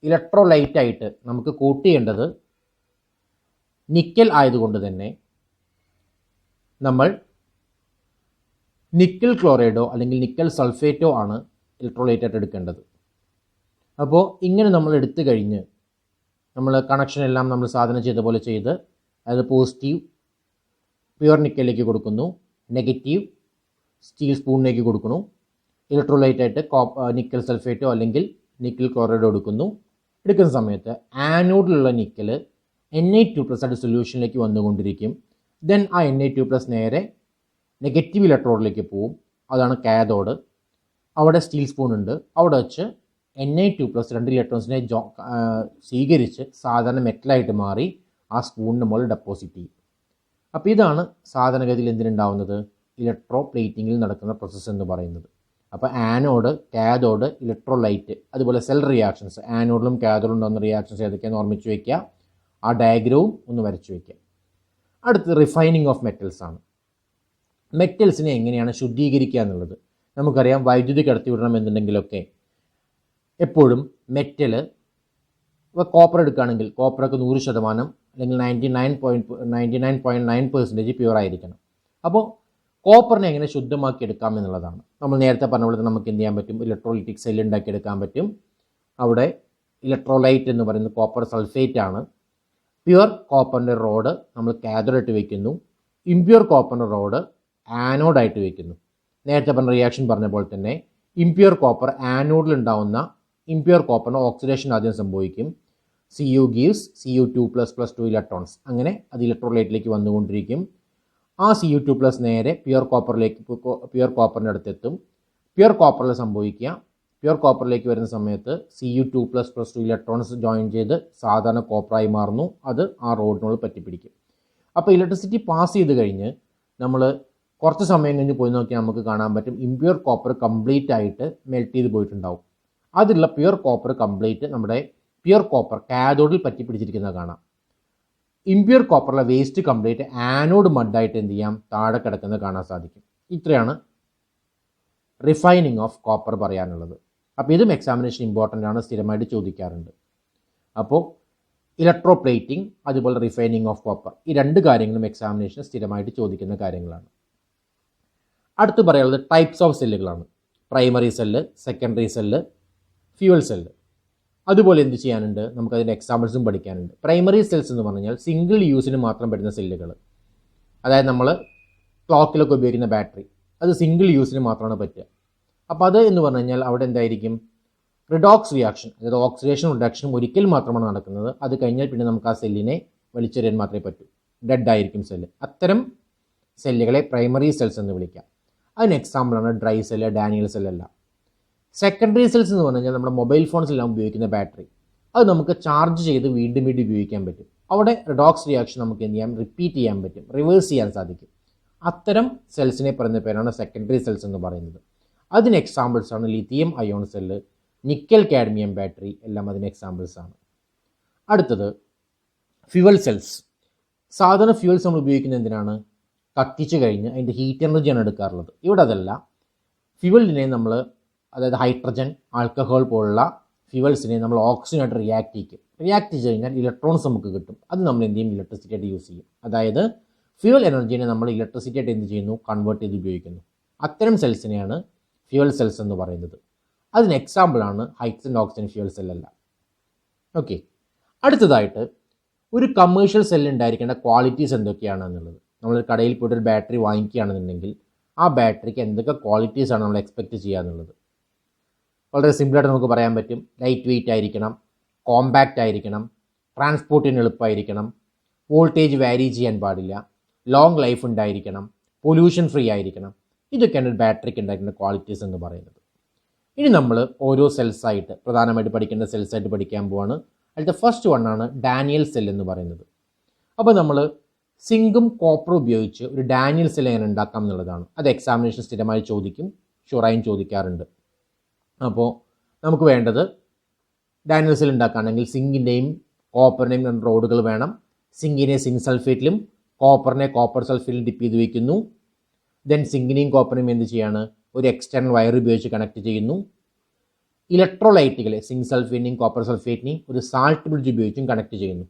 ഇലക്ട്രോലൈറ്റായിട്ട് നമുക്ക് കൂട്ട് ചെയ്യേണ്ടത് നിക്കൽ ആയതുകൊണ്ട് തന്നെ നമ്മൾ നിക്കൽ ക്ലോറൈഡോ അല്ലെങ്കിൽ നിക്കൽ സൾഫേറ്റോ ആണ് ഇലക്ട്രോലൈറ്റായിട്ട് എടുക്കേണ്ടത്. അപ്പോൾ ഇങ്ങനെ നമ്മൾ എടുത്തു കഴിഞ്ഞ് നമ്മൾ കണക്ഷൻ എല്ലാം നമ്മൾ സാധനം ചെയ്ത പോലെ ചെയ്ത് അതായത് പോസിറ്റീവ് പ്യുവർ നിക്കലിലേക്ക് കൊടുക്കുന്നു, നെഗറ്റീവ് സ്റ്റീൽ സ്പൂണിലേക്ക് കൊടുക്കുന്നു. ഇലക്ട്രോലൈറ്റ് ആയിട്ട് നിക്കൽ സൾഫേറ്റോ അല്ലെങ്കിൽ നിക്കൽ ക്ലോറൈഡോ എടുക്കുന്ന സമയത്ത് ആനോഡിലുള്ള നിക്കൽ Na2+ ആയിട്ട് സൊല്യൂഷനിലേക്ക് വന്നുകൊണ്ടിരിക്കും. ദെൻ ആ Na2+ നേരെ നെഗറ്റീവ് ഇലക്ട്രോഡിലേക്ക് പോവും. അതാണ് കാഥോഡ്. അവിടെ സ്റ്റീൽ സ്പൂൺ ഉണ്ട്. അവിടെ വെച്ച് Na2+ 2 ഇലക്ട്രോൺസിനെ സ്വീകരിച്ച് സാധാരണ മെറ്റലായിട്ട് മാറി ആ സ്പൂണിന് മുകളിൽ ഡെപ്പോസിറ്റ് ചെയ്യും. അപ്പോൾ ഇതാണ് സാധാരണഗതിയിൽ എന്തിനുണ്ടാവുന്നത്, ഇലക്ട്രോ പ്ലേറ്റിങ്ങിൽ നടക്കുന്ന പ്രോസസ്സ് എന്ന് പറയുന്നത്. അപ്പോൾ ആനോഡ്, കാഥോഡ്, ഇലക്ട്രോലൈറ്റ്, അതുപോലെ സെൽ റിയാക്ഷൻസ്, ആനോഡിലും കാഥോഡിലും ഉണ്ടാകുന്ന റിയാക്ഷൻസ് ഏതൊക്കെയാണെന്ന് ഓർമ്മിച്ച് വയ്ക്കുക. ആ ഡയഗ്രവും ഒന്ന് വരച്ച് വയ്ക്കുക. അടുത്തത് റിഫൈനിങ് ഓഫ് മെറ്റൽസ് ആണ്. മെറ്റൽസിനെ എങ്ങനെയാണ് ശുദ്ധീകരിക്കുക എന്നുള്ളത് നമുക്കറിയാം. വൈദ്യുതി കടത്തിവിടണം എന്നുണ്ടെങ്കിലൊക്കെ എപ്പോഴും മെറ്റൽ, ഇപ്പോൾ കോപ്പർ എടുക്കുകയാണെങ്കിൽ കോപ്പറൊക്കെ 100% അല്ലെങ്കിൽ 99.9% പ്യുവർ ആയിരിക്കണം. അപ്പോൾ കോപ്പറിനെ എങ്ങനെ ശുദ്ധമാക്കി എടുക്കാം എന്നുള്ളതാണ്. നമ്മൾ നേരത്തെ പറഞ്ഞ പോലെ നമുക്ക് എന്ത് ചെയ്യാൻ പറ്റും, ഇലക്ട്രോലൈറ്റിക് സെൽ ഉണ്ടാക്കിയെടുക്കാൻ പറ്റും. അവിടെ ഇലക്ട്രോലൈറ്റ് എന്ന് പറയുന്നത് കോപ്പർ സൾഫേറ്റ് ആണ്. പ്യുവർ കോപ്പറിൻ്റെ റോഡ് നമ്മൾ കാഥോഡായിട്ട് വയ്ക്കുന്നു. ഇംപ്യുവർ കോപ്പറിൻ്റെ റോഡ് ആനോഡായിട്ട് വയ്ക്കുന്നു. നേരത്തെ പറഞ്ഞ റിയാക്ഷൻ പറഞ്ഞ പോലെ തന്നെ ഇംപ്യുവർ കോപ്പർ ആനോഡിലുണ്ടാവുന്ന ഇംപ്യുവർ കോപ്പറിന് ഓക്സിഡേഷൻ ആദ്യം സംഭവിക്കും. Cu gives Cu2++2 electrons. അങ്ങനെ അത് ഇലക്ട്രോലൈറ്റിലേക്ക് വന്നുകൊണ്ടിരിക്കും. ആ Cu2+ നേരെ പ്യുവർ കോപ്പറിൻ്റെ അടുത്തെത്തും. പ്യുവർ കോപ്പറിൽ സംഭവിക്കുക, പ്യുവർ കോപ്പറിലേക്ക് വരുന്ന സമയത്ത് Cu2++2 ഇലക്ട്രോൺസ് ജോയിൻ ചെയ്ത് സാധാരണ കോപ്പറായി മാറുന്നു. അത് ആ റോഡിനോട് പറ്റിപ്പിടിക്കും. അപ്പോൾ ഇലക്ട്രിസിറ്റി പാസ് ചെയ്ത് കഴിഞ്ഞ് നമ്മൾ കുറച്ച് സമയം കഴിഞ്ഞ് പോയി നോക്കിയാൽ നമുക്ക് കാണാൻ പറ്റും ഇംപ്യുവർ കോപ്പർ കംപ്ലീറ്റ് ആയിട്ട് മെൽറ്റ് ചെയ്ത് പോയിട്ടുണ്ടാവും. അതിലുള്ള പ്യുവർ കോപ്പർ കംപ്ലീറ്റ് നമ്മുടെ പ്യുവർ കോപ്പർ കാഥോഡിൽ പറ്റിപ്പിടിച്ചിരിക്കുന്നത് കാണാം. ഇംപ്യുവർ കോപ്പറിലെ വേസ്റ്റ് കംപ്ലീറ്റ് ആനോഡ് മഡായിട്ട് എന്ത് ചെയ്യാം, താഴെ കിടക്കുന്നത് കാണാൻ സാധിക്കും. ഇത്രയാണ് റിഫൈനിങ് ഓഫ് കോപ്പർ പറയാനുള്ളത്. അപ്പോൾ ഇതും എക്സാമിനേഷൻ ഇമ്പോർട്ടൻ്റ് ആണ്, സ്ഥിരമായിട്ട് ചോദിക്കാറുണ്ട്. അപ്പോൾ ഇലക്ട്രോ പ്ലേറ്റിംഗ് അതുപോലെ റിഫൈനിങ് ഓഫ് കോപ്പർ, ഈ രണ്ട് കാര്യങ്ങളും എക്സാമിനേഷൻ സ്ഥിരമായിട്ട് ചോദിക്കുന്ന കാര്യങ്ങളാണ്. അടുത്ത് പറയാനുള്ളത് ടൈപ്സ് ഓഫ് സെല്ലുകളാണ്. Primary cell, secondary cell, fuel cell. അതുപോലെ എന്ത് ചെയ്യാനുണ്ട്, നമുക്കതിൻ്റെ എക്സാമ്പിൾസും പഠിക്കാനുണ്ട്. പ്രൈമറി സെൽസ് എന്ന് പറഞ്ഞാൽ സിംഗിൾ യൂസിന് മാത്രം പറ്റുന്ന സെല്ലുകൾ. അതായത് നമ്മൾ ക്ലോക്കിലൊക്കെ ഉപയോഗിക്കുന്ന ബാറ്ററി, അത് സിംഗിൾ യൂസിന് മാത്രമാണ് പറ്റുക. അപ്പോൾ അത് എന്ന് പറഞ്ഞു കഴിഞ്ഞാൽ അവിടെ എന്തായിരിക്കും, റിഡോക്സ് റിയാക്ഷൻ, അതായത് ഓക്സിഡേഷൻ റിഡക്ഷനും ഒരിക്കൽ മാത്രമാണ് നടക്കുന്നത്. അത് കഴിഞ്ഞാൽ പിന്നെ നമുക്ക് ആ സെല്ലിനെ വലിച്ചെറിയാൻ മാത്രമേ പറ്റൂ, ഡെഡ് ആയിരിക്കും സെല്ല്. അത്തരം സെല്ലുകളെ പ്രൈമറി സെൽസ് എന്ന് വിളിക്കാം. അതിന് എക്സാമ്പിളാണ് ഡ്രൈ സെല്ല്, ഡാനിയൽ സെല്ലെല്ലാം. സെക്കൻഡറി സെൽസ് എന്ന് പറഞ്ഞു കഴിഞ്ഞാൽ നമ്മുടെ മൊബൈൽ ഫോൺസിലെല്ലാം ഉപയോഗിക്കുന്ന ബാറ്ററി, അത് നമുക്ക് ചാർജ് ചെയ്ത് വീണ്ടും ഉപയോഗിക്കാൻ പറ്റും. അവിടെ റിഡോക്സ് റിയാക്ഷൻ നമുക്ക് എന്ത് ചെയ്യാം, റിപ്പീറ്റ് ചെയ്യാൻ പറ്റും, റിവേഴ്സ് ചെയ്യാൻ സാധിക്കും. അത്തരം സെൽസിനെ പറയുന്ന പേരാണ് സെക്കൻഡറി സെൽസ് എന്ന് പറയുന്നത്. അതിന് എക്സാമ്പിൾസാണ് lithium ion cell, nickel cadmium battery, എല്ലാം അതിന് എക്സാമ്പിൾസാണ്. അടുത്തത് ഫ്യൂവൽ സെൽസ്. സാധാരണ ഫ്യൂവൽസ് നമ്മൾ ഉപയോഗിക്കുന്നത് എന്തിനാണ്, കത്തിച്ച് കഴിഞ്ഞ് അതിൻ്റെ ഹീറ്റ് എനർജിയാണ് എടുക്കാറുള്ളത്. ഇവിടെ അതല്ല, ഫ്യൂവലിനെ നമ്മൾ, അതായത് ഹൈഡ്രജൻ, ആൽക്കഹോൾ പോലുള്ള ഫ്യൂവൽസിനെ നമ്മൾ ഓക്സിജനായിട്ട് റിയാക്ട് ചെയ്ത് കഴിഞ്ഞാൽ ഇലക്ട്രോൺസ് നമുക്ക് കിട്ടും. അത് നമ്മൾ എന്ത് ചെയ്യും, ഇലക്ട്രിസിറ്റി ആയിട്ട് യൂസ് ചെയ്യും. അതായത് ഫ്യൂവൽ എനർജീനെ നമ്മൾ ഇലക്ട്രിസിറ്റി ആയിട്ട് എന്ത് ചെയ്യുന്നു, കൺവേർട്ട് ചെയ്ത് ഉപയോഗിക്കുന്നു. അത്തരം സെൽസിനെയാണ് ഫ്യൂവൽ സെൽസ് എന്ന് പറയുന്നത്. അതിന് എക്സാമ്പിളാണ് ഹൈഡ്രജൻ, ഓക്സിജൻ ഫ്യൂവൽ സെല്ലല്ല. ഓക്കെ, അടുത്തതായിട്ട് ഒരു കമേഴ്ഷ്യൽ സെല്ലിൽ ഉണ്ടായിരിക്കേണ്ട ക്വാളിറ്റീസ് എന്തൊക്കെയാണ് എന്നുള്ളത്. നമ്മളൊരു കടയിൽ പോയിട്ട് ഒരു ബാറ്ററി വാങ്ങിക്കുകയാണെന്നുണ്ടെങ്കിൽ ആ ബാറ്ററിക്ക് എന്തൊക്കെ ക്വാളിറ്റീസാണ് നമ്മൾ എക്സ്പെക്റ്റ് ചെയ്യുക എന്നുള്ളത് വളരെ സിമ്പിളായിട്ട് നമുക്ക് പറയാൻ പറ്റും. ലൈറ്റ് വെയിറ്റ് ആയിരിക്കണം, കോമ്പാക്റ്റ് ആയിരിക്കണം, ട്രാൻസ്പോർട്ടിന് എളുപ്പമായിരിക്കണം, വോൾട്ടേജ് വാരി ചെയ്യാൻ പാടില്ല, ലോങ് ലൈഫ് ഉണ്ടായിരിക്കണം, പൊല്യൂഷൻ ഫ്രീ ആയിരിക്കണം. ഇതൊക്കെയാണ് ഒരു ബാറ്ററിക്ക് ഉണ്ടായിരിക്കുന്ന ക്വാളിറ്റീസ് എന്ന് പറയുന്നത്. ഇനി നമ്മൾ ഓരോ സെൽസായിട്ട് പ്രധാനമായിട്ട് പഠിക്കേണ്ട സെൽസായിട്ട് പഠിക്കാൻ പോവാണ്. അതിലത്തെ ഫസ്റ്റ് വണ്ണാണ് ഡാനിയൽ സെൽ എന്ന് പറയുന്നത്. അപ്പോൾ നമ്മൾ സിങ്കും കോപ്പറും ഉപയോഗിച്ച് ഒരു ഡാനിയൽ സെൽ എങ്ങനെ ഉണ്ടാക്കാം എന്നുള്ളതാണ്. അത് എക്സാമിനേഷൻ സ്ഥിരമായി ചോദിക്കും, ഷുറായും ചോദിക്കാറുണ്ട്. അപ്പോൾ നമുക്ക് വേണ്ടത് ഡാനിയൽ സെൽ ഉണ്ടാക്കുകയാണെങ്കിൽ സിങ്കിൻ്റെയും കോപ്പറിൻ്റെയും 2 റോഡുകൾ വേണം. സിങ്കിനെ സിങ്ക് സൾഫേറ്റിലും കോപ്പറിനെ കോപ്പർ സൾഫേറ്റിലും ഡിപ്പ് ചെയ്ത് വയ്ക്കുന്നു. ദെൻ സിങ്കിനെയും കോപ്പറിനെയും എന്ത് ചെയ്യാണ്, ഒരു എക്സ്റ്റേണൽ വയർ ഉപയോഗിച്ച് കണക്ട് ചെയ്യുന്നു. ഇലക്ട്രോലൈറ്റുകളെ സിങ്ക് സൾഫേറ്റിനെയും കോപ്പർ സൾഫേറ്റിനെയും ഒരു സാൾട്ട് ബ്രിഡ്ജ് ഉപയോഗിച്ചും കണക്ട് ചെയ്യുന്നു.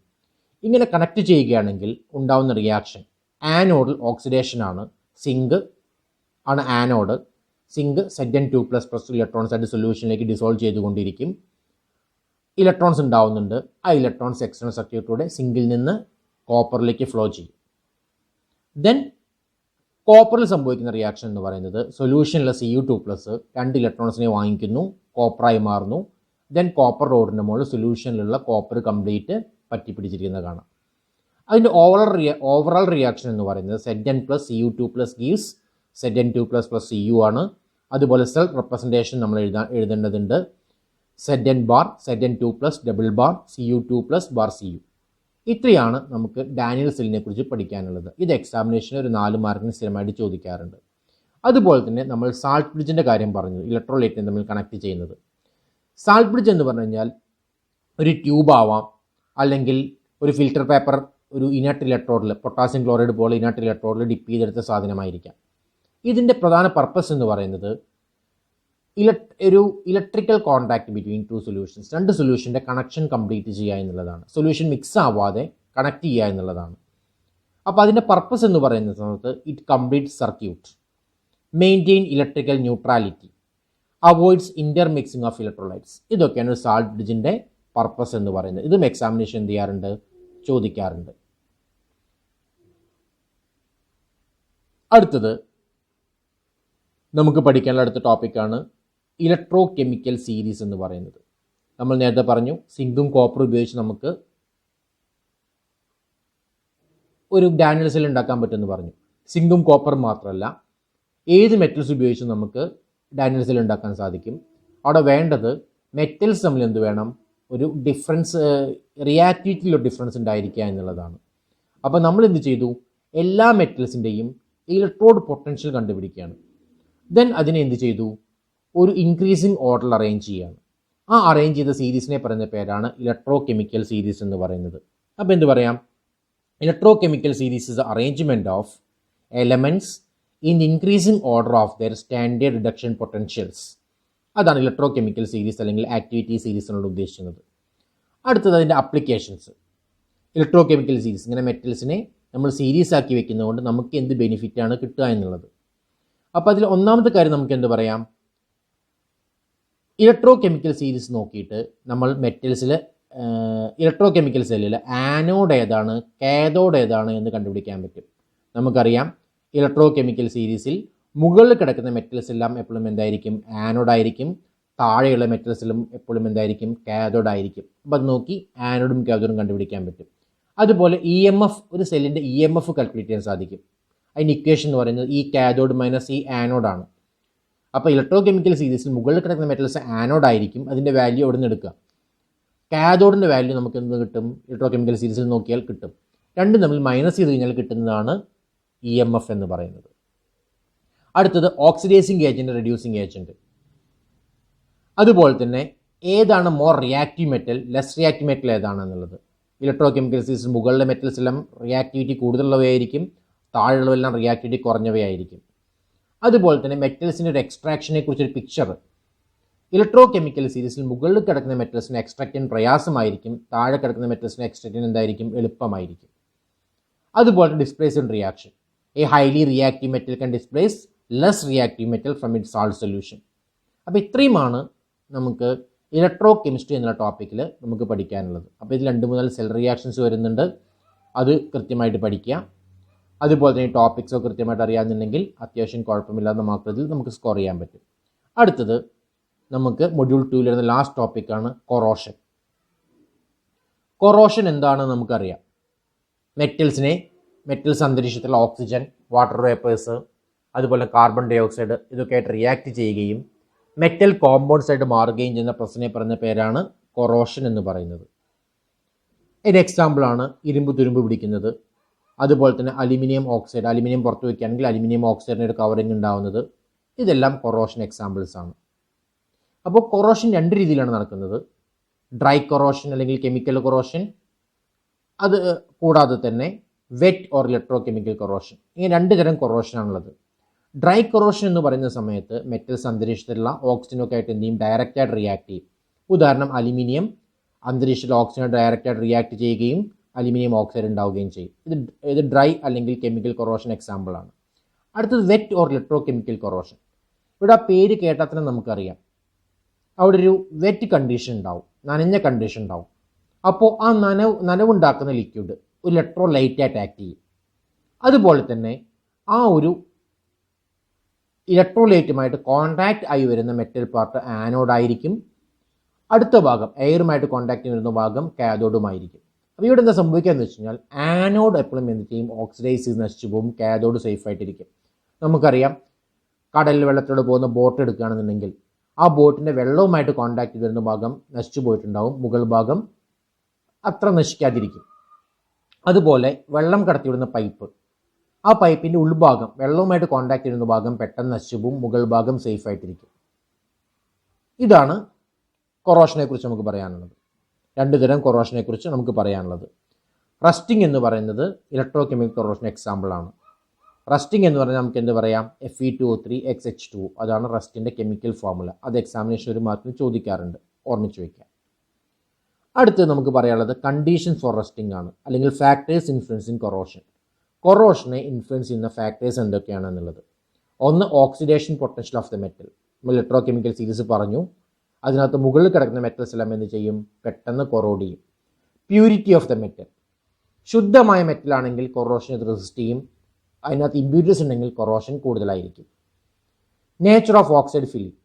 ഇങ്ങനെ കണക്ട് ചെയ്യുകയാണെങ്കിൽ ഉണ്ടാവുന്ന റിയാക്ഷൻ ആനോഡിൽ ഓക്സിഡേഷനാണ്. സിങ്ക് ആണ് ആനോഡ്. സിങ്ക് Zn2++ ഇലക്ട്രോൺസ് ആയിട്ട് സൊല്യൂഷനിലേക്ക് ഡിസോൾവ് ചെയ്തുകൊണ്ടിരിക്കും. ഇലക്ട്രോൺസ് ഉണ്ടാവുന്നുണ്ട്. ആ ഇലക്ട്രോൺസ് എക്സ്റ്റേണൽ സർക്യൂട്ടിലൂടെ സിങ്കിൽ നിന്ന് കോപ്പറിലേക്ക് ഫ്ലോ ചെയ്യും. ദെൻ കോപ്പറിൽ സംഭവിക്കുന്ന റിയാക്ഷൻ എന്ന് പറയുന്നത് സൊല്യൂഷനിലെ Cu2+ 2 ഇലക്ട്രോൺസിനെ വാങ്ങിക്കുന്നു, കോപ്പറായി മാറുന്നു. ദെൻ കോപ്പർ റോഡിൻ്റെ മുകളിൽ സൊല്യൂഷനിലുള്ള കോപ്പർ കംപ്ലീറ്റ് പറ്റിപ്പിടിച്ചിരിക്കുന്നത് കാണാം. അതിൻ്റെ ഓവറോൾ റിയാക്ഷൻ എന്ന് പറയുന്നത് Zn + Cu2+ gives Zn2+ Cu ആണ്. അതുപോലെ സെൽഫ് റെപ്രസെൻറ്റേഷൻ നമ്മൾ എഴുതേണ്ടതുണ്ട്. Zn bar Zn2+ double bar Cu2+ bar Cu. ഇത്രയാണ് നമുക്ക് ഡാനിയൽ സെല്ലിനെ കുറിച്ച് പഠിക്കാനുള്ളത്. ഇത് എക്സാമിനേഷന് ഒരു 4 മാർക്കിന് സ്ഥിരമായിട്ട് ചോദിക്കാറുണ്ട്. അതുപോലെ തന്നെ നമ്മൾ സാൾട്ട് ബ്രിഡ്ജിൻ്റെ കാര്യം പറഞ്ഞു, ഇലക്ട്രോലൈറ്റിനെ തമ്മിൽ കണക്ട് ചെയ്യുന്നത്. സാൾട്ട് ബ്രിഡ്ജ് എന്ന് പറഞ്ഞു കഴിഞ്ഞാൽ ഒരു ട്യൂബ് ആവാം, അല്ലെങ്കിൽ ഒരു ഫിൽറ്റർ പേപ്പർ ഒരു ഇനർട്ട് ഇലക്ട്രോഡിൽ പൊട്ടാസ്യം ക്ലോറൈഡ് പോലെ ഇനർട്ട് ഇലക്ട്രോഡിൽ ഡിപ്പ് ചെയ്തെടുത്ത സാധനമായിരിക്കാം. ഇതിൻ്റെ പ്രധാന പർപ്പസ് എന്ന് പറയുന്നത് ഒരു ഇലക്ട്രിക്കൽ കോൺടാക്ട് ബിറ്റ്വീൻ 2 സൊല്യൂഷൻസ്, 2 സൊല്യൂഷൻ്റെ കണക്ഷൻ കംപ്ലീറ്റ് ചെയ്യുക എന്നുള്ളതാണ്. സൊല്യൂഷൻ മിക്സ് ആവാതെ കണക്ട് ചെയ്യുക എന്നുള്ളതാണ്. അപ്പോൾ അതിൻ്റെ പർപ്പസ് എന്ന് പറയുന്ന സമയത്ത് it complete circuit, maintain electrical neutrality, avoids intermixing of electrolytes. ഇതൊക്കെയാണ് ഒരു സാൾട്ട് ബ്രിഡ്ജിൻ്റെ പർപ്പസ് എന്ന് പറയുന്നത്. ഇതും എക്സാമിനേഷൻ എന്ത് ചെയ്യാറുണ്ട്, ചോദിക്കാറുണ്ട്. അടുത്തത് നമുക്ക് പഠിക്കാനുള്ള അടുത്ത ടോപ്പിക്കാണ് ഇലക്ട്രോ കെമിക്കൽ സീരീസ് എന്ന് പറയുന്നത്. നമ്മൾ നേരത്തെ പറഞ്ഞു സിങ്കും കോപ്പറും ഉപയോഗിച്ച് നമുക്ക് ഒരു ഡാനിയൽ സെൽ ഉണ്ടാക്കാൻ പറ്റുമെന്ന് പറഞ്ഞു. സിങ്കും കോപ്പറും മാത്രമല്ല, ഏത് മെറ്റൽസ് ഉപയോഗിച്ച് നമുക്ക് ഡാനിയൽ സെൽ ഉണ്ടാക്കാൻ സാധിക്കും. അവിടെ വേണ്ടത് മെറ്റൽസ് തമ്മിൽ എന്ത് വേണം, ഒരു ഡിഫറൻസ്, റിയാക്ടിവിറ്റിയിലൊരു ഡിഫറൻസ് ഉണ്ടായിരിക്കുക എന്നുള്ളതാണ്. അപ്പോൾ നമ്മൾ എന്ത് ചെയ്തു, എല്ലാ മെറ്റൽസിൻ്റെയും ഇലക്ട്രോഡ് പൊട്ടൻഷ്യൽ കണ്ടുപിടിക്കുകയാണ്. ദെൻ അതിനെ എന്ത് ചെയ്തു, ഒരു ഇൻക്രീസിങ് ഓർഡറിൽ അറേഞ്ച് ചെയ്യുകയാണ്. ആ അറേഞ്ച് ചെയ്ത സീരീസിനെ പറയുന്ന പേരാണ് ഇലക്ട്രോ കെമിക്കൽ സീരീസ് എന്ന് പറയുന്നത്. അപ്പോൾ എന്ത് പറയാം, electro chemical series is arrangement of elements in increasing order of their standard reduction potentials. അതാണ് ഇലക്ട്രോ കെമിക്കൽ സീരീസ് അല്ലെങ്കിൽ ആക്ടിവിറ്റി സീരീസ് എന്നുള്ള ഉദ്ദേശിക്കുന്നത്. അടുത്തത് അതിൻ്റെ അപ്ലിക്കേഷൻസ്. ഇലക്ട്രോ കെമിക്കൽ സീരീസ്, ഇങ്ങനെ മെറ്റൽസിനെ നമ്മൾ സീരീസ് ആക്കി വെക്കുന്നതുകൊണ്ട് നമുക്ക് എന്ത് ബെനിഫിറ്റാണ് കിട്ടുക എന്നുള്ളത്. അപ്പോൾ അതിൽ ഒന്നാമത്തെ കാര്യം നമുക്ക് എന്ത് പറയാം, ഇലക്ട്രോ കെമിക്കൽ സീരീസ് നോക്കിയിട്ട് നമ്മൾ മെറ്റൽസിൽ ഇലക്ട്രോ കെമിക്കൽ സെല്ലിൽ ആനോഡ് ഏതാണ് കാഥോഡ് ഏതാണ് എന്ന് കണ്ടുപിടിക്കാൻ പറ്റും. നമുക്കറിയാം ഇലക്ട്രോ കെമിക്കൽ സീരീസിൽ മുകളിൽ കിടക്കുന്ന മെറ്റൽസ് എല്ലാം എപ്പോഴും എന്തായിരിക്കും, ആനോഡായിരിക്കും. താഴെയുള്ള മെറ്റൽസിലും എപ്പോഴും എന്തായിരിക്കും, കാഥോഡായിരിക്കും. അപ്പോൾ അത് നോക്കി ആനോഡും കാഥോഡും കണ്ടുപിടിക്കാൻ പറ്റും. അതുപോലെ EMF, ഒരു സെല്ലിൻ്റെ EMF കാൽക്കുലേറ്റ് ചെയ്യാൻ സാധിക്കും. അതിൻ്റെ ഇക്വേഷൻ എന്ന് പറയുന്നത് ഈ കാഥോഡ് മൈനസ് ഈ ആനോഡാണ്. അപ്പോൾ ഇലക്ട്രോ കെമിക്കൽ സീരീസിൽ മുകളിൽ കിടക്കുന്ന മെറ്റൽസ് ആനോഡ് ആയിരിക്കും, അതിൻ്റെ വാല്യൂ അവിടെ നിന്ന് എടുക്കുക. കാഥോഡിൻ്റെ വാല്യൂ നമുക്ക് എന്ത് കിട്ടും, ഇലക്ട്രോ കെമിക്കൽ സീരീസിൽ നോക്കിയാൽ കിട്ടും. രണ്ടും തമ്മിൽ മൈനസ് ചെയ്ത് കഴിഞ്ഞാൽ കിട്ടുന്നതാണ് EMF എന്ന് പറയുന്നത്. അടുത്തത് ഓക്സിഡൈസിങ് ഏജൻറ്റ്, റെഡ്യൂസിങ് ഏജൻറ്റ്. അതുപോലെ തന്നെ ഏതാണ് more reactive metal, less reactive metal ഏതാണെന്നുള്ളത്. ഇലക്ട്രോ കെമിക്കൽ സീരീസിൽ മുകളിലെ മെറ്റൽസ് എല്ലാം റിയാക്ടിവിറ്റി കൂടുതലുള്ളവയായിരിക്കും, താഴെയുള്ളവെല്ലാം റിയാക്ടിവിറ്റി കുറഞ്ഞവയായിരിക്കും. അതുപോലെ തന്നെ മെറ്റൽസിൻ്റെ ഒരു എക്സ്ട്രാക്ഷനെ കുറിച്ചൊരു പിക്ചർ. ഇലക്ട്രോ കെമിക്കൽ സീരീസിൽ മുകളിൽ കിടക്കുന്ന മെറ്റൽസിനെ എക്സ്ട്രാക്ട് ചെയ്യാൻ പ്രയാസമായിരിക്കും, താഴെ കിടക്കുന്ന മെറ്റൽസിനെ എക്സ്ട്രാക്ട് ചെയ്യാൻ എന്തായിരിക്കും, എളുപ്പമായിരിക്കും. അതുപോലെ displacement reaction. A highly reactive metal can displace less reactive metal from it salt solution. അപ്പോൾ ഇത്രയുമാണ് നമുക്ക് ഇലക്ട്രോ കെമിസ്ട്രി എന്നുള്ള ടോപ്പിക്കിൽ നമുക്ക് പഠിക്കാനുള്ളത്. അപ്പോൾ ഇതിൽ 2-3 സെൽ റിയാക്ഷൻസ് വരുന്നുണ്ട്, അത് കൃത്യമായിട്ട് പഠിക്കുക. അതുപോലെ തന്നെ ടോപ്പിക്സോ കൃത്യമായിട്ട് അറിയാമെന്നുണ്ടെങ്കിൽ അത്യാവശ്യം കുഴപ്പമില്ലാത്ത മാർക്കത്തിൽ നമുക്ക് സ്കോർ ചെയ്യാൻ പറ്റും. അടുത്തത് നമുക്ക് മൊഡ്യൂൾ 2 വരുന്ന ലാസ്റ്റ് ടോപ്പിക്കാണ് കൊറോഷൻ. കൊറോഷൻ എന്താണെന്ന് നമുക്കറിയാം. മെറ്റൽസ് അന്തരീക്ഷത്തിലുള്ള ഓക്സിജൻ, വാട്ടർ വേപ്പേഴ്സ്, അതുപോലെ കാർബൺ ഡൈ ഓക്സൈഡ് ഇതൊക്കെ ആയിട്ട് റിയാക്ട് ചെയ്യുകയും മെറ്റൽ കോമ്പൗണ്ട്സ് ആയിട്ട് മാറുകയും ചെയ്യുന്ന പ്രശ്നത്തെ പറയുന്ന പേരാണ് കൊറോഷൻ എന്ന് പറയുന്നത്. ഒരു എക്സാമ്പിളാണ് ഇരുമ്പ് തുരുമ്പ് പിടിക്കുന്നത്. അതുപോലെ തന്നെ അലുമിനിയം ഓക്സൈഡ്, അലുമിനിയം പുറത്ത് വയ്ക്കുകയാണെങ്കിൽ അലുമിനിയം ഓക്സൈഡിൻ്റെ ഒരു കവറിങ് ഉണ്ടാവുന്നത്. ഇതെല്ലാം കൊറോഷൻ എക്സാമ്പിൾസ് ആണ്. അപ്പോൾ കൊറോഷൻ 2 രീതിയിലാണ് നടക്കുന്നത്. ഡ്രൈ കൊറോഷൻ അല്ലെങ്കിൽ കെമിക്കൽ കൊറോഷൻ, അത് കൂടാതെ തന്നെ wet or electro chemical corrosion. ഇങ്ങനെ 2 തരം കൊറോഷനാണുള്ളത്. ഡ്രൈ കൊറോഷൻ എന്ന് പറയുന്ന സമയത്ത് മെറ്റൽസ് അന്തരീക്ഷത്തിലുള്ള ഓക്സിജനൊക്കെ ആയിട്ട് എന്ത് ചെയ്യും, ഡയറക്റ്റായിട്ട് റിയാക്ട് ചെയ്യും. ഉദാഹരണം അലുമിനിയം അന്തരീക്ഷത്തിലെ ഓക്സിജൻ ഡയറക്റ്റായിട്ട് റിയാക്ട് ചെയ്യുകയും അലുമിനിയം ഓക്സൈഡ് ഉണ്ടാവുകയും ചെയ്യും. ഇത് ഡ്രൈ അല്ലെങ്കിൽ കെമിക്കൽ കൊറോഷൻ എക്സാമ്പിളാണ്. അടുത്തത് wet or electro chemical corrosion. ഇവിടെ ആ പേര് കേട്ടാൽ തന്നെ നമുക്കറിയാം അവിടെ ഒരു വെറ്റ് കണ്ടീഷൻ ഉണ്ടാവും, നനഞ്ഞ കണ്ടീഷൻ ഉണ്ടാവും. അപ്പോൾ ആ നനവുണ്ടാക്കുന്ന ലിക്വിഡ് ഒരു ഇലക്ട്രോലൈറ്റായിട്ട് ആക്ട് ചെയ്യും. അതുപോലെ തന്നെ ആ ഒരു ഇലക്ട്രോലൈറ്റുമായിട്ട് കോൺടാക്റ്റ് ആയി വരുന്ന മെറ്റൽ പാർട്ട് ആനോഡായിരിക്കും. അടുത്ത ഭാഗം എയറുമായിട്ട് കോൺടാക്റ്റ് വരുന്ന ഭാഗം കാഥോഡുമായിരിക്കും. അപ്പോൾ ഇവിടെ എന്താ സംഭവിക്കുക എന്ന് വെച്ച് കഴിഞ്ഞാൽ ആനോഡ് എപ്പോഴും എന്ത് ചെയ്യും, ഓക്സിഡൈസ് ചെയ്ത് നശിച്ചു പോകും, കാഥോഡ് സേഫ് ആയിട്ടിരിക്കും. നമുക്കറിയാം കടലിൽ വെള്ളത്തിലൂടെ പോകുന്ന ബോട്ട് എടുക്കുകയാണെന്നുണ്ടെങ്കിൽ ആ ബോട്ടിൻ്റെ വെള്ളവുമായിട്ട് കോൺടാക്റ്റ് വരുന്ന ഭാഗം നശിച്ചു പോയിട്ടുണ്ടാവും, മുകൾ ഭാഗം അത്ര നശിക്കാതിരിക്കും. അതുപോലെ വെള്ളം കടത്തിവിടുന്ന പൈപ്പ്, ആ പൈപ്പിൻ്റെ ഉൾഭാഗം വെള്ളവുമായിട്ട് കോൺടാക്റ്റ് ചെയ്യുന്ന ഭാഗം പെട്ടെന്ന് നശിച്ചു പോകും, മുകൾ ഭാഗം സേഫ് ആയിട്ടിരിക്കും. ഇതാണ് കൊറോഷനെ കുറിച്ച് നമുക്ക് പറയാനുള്ളത്. രണ്ട് തരം കൊറോഷനെ കുറിച്ച് നമുക്ക് പറയാനുള്ളത്. റസ്റ്റിംഗ് എന്ന് പറയുന്നത് ഇലക്ട്രോ കെമിക്കൽ കൊറോഷൻ എക്സാമ്പിളാണ്. റസ്റ്റിംഗ് എന്ന് പറഞ്ഞാൽ നമുക്ക് എന്ത് പറയാം, Fe2O3XH2O, അതാണ് റസ്റ്റിൻ്റെ കെമിക്കൽ ഫോർമുല. അത് എക്സാമിനേഷൻ ഒരു മാർക്കിന് ചോദിക്കാറുണ്ട്, ഓർമ്മിച്ച് വയ്ക്കുക. അടുത്ത് നമുക്ക് പറയാനുള്ളത് കണ്ടീഷൻസ് ഫോർ റസ്റ്റിംഗ് ആണ്, അല്ലെങ്കിൽ ഫാക്ടേഴ്സ് ഇൻഫ്ലുവൻസിങ് കൊറോഷൻ. കൊറോഷനെ ഇൻഫ്ലുവൻസ് ചെയ്യുന്ന ഫാക്ടേഴ്സ് എന്തൊക്കെയാണെന്നുള്ളത്. ഒന്ന്, oxidation potential of the metal. നമ്മൾ ഇലക്ട്രോ കെമിക്കൽ സീരീസ് പറഞ്ഞു, അതിനകത്ത് മുകളിൽ കിടക്കുന്ന മെറ്റൽസ് എല്ലാം എന്ത് ചെയ്യും, പെട്ടെന്ന് കൊറോഡ് ചെയ്യും. പ്യൂരിറ്റി ഓഫ് ദ മെറ്റൽ, ശുദ്ധമായ മെറ്റലാണെങ്കിൽ കൊറോഷനെ റെസിസ്റ്റ് ചെയ്യും, അതിനകത്ത് ഇമ്പ്യൂരിറ്റീസ് ഉണ്ടെങ്കിൽ കൊറോഷൻ കൂടുതലായിരിക്കും. നേച്ചർ ഓഫ് ഓക്സൈഡ് ഫില്ലിംഗ്,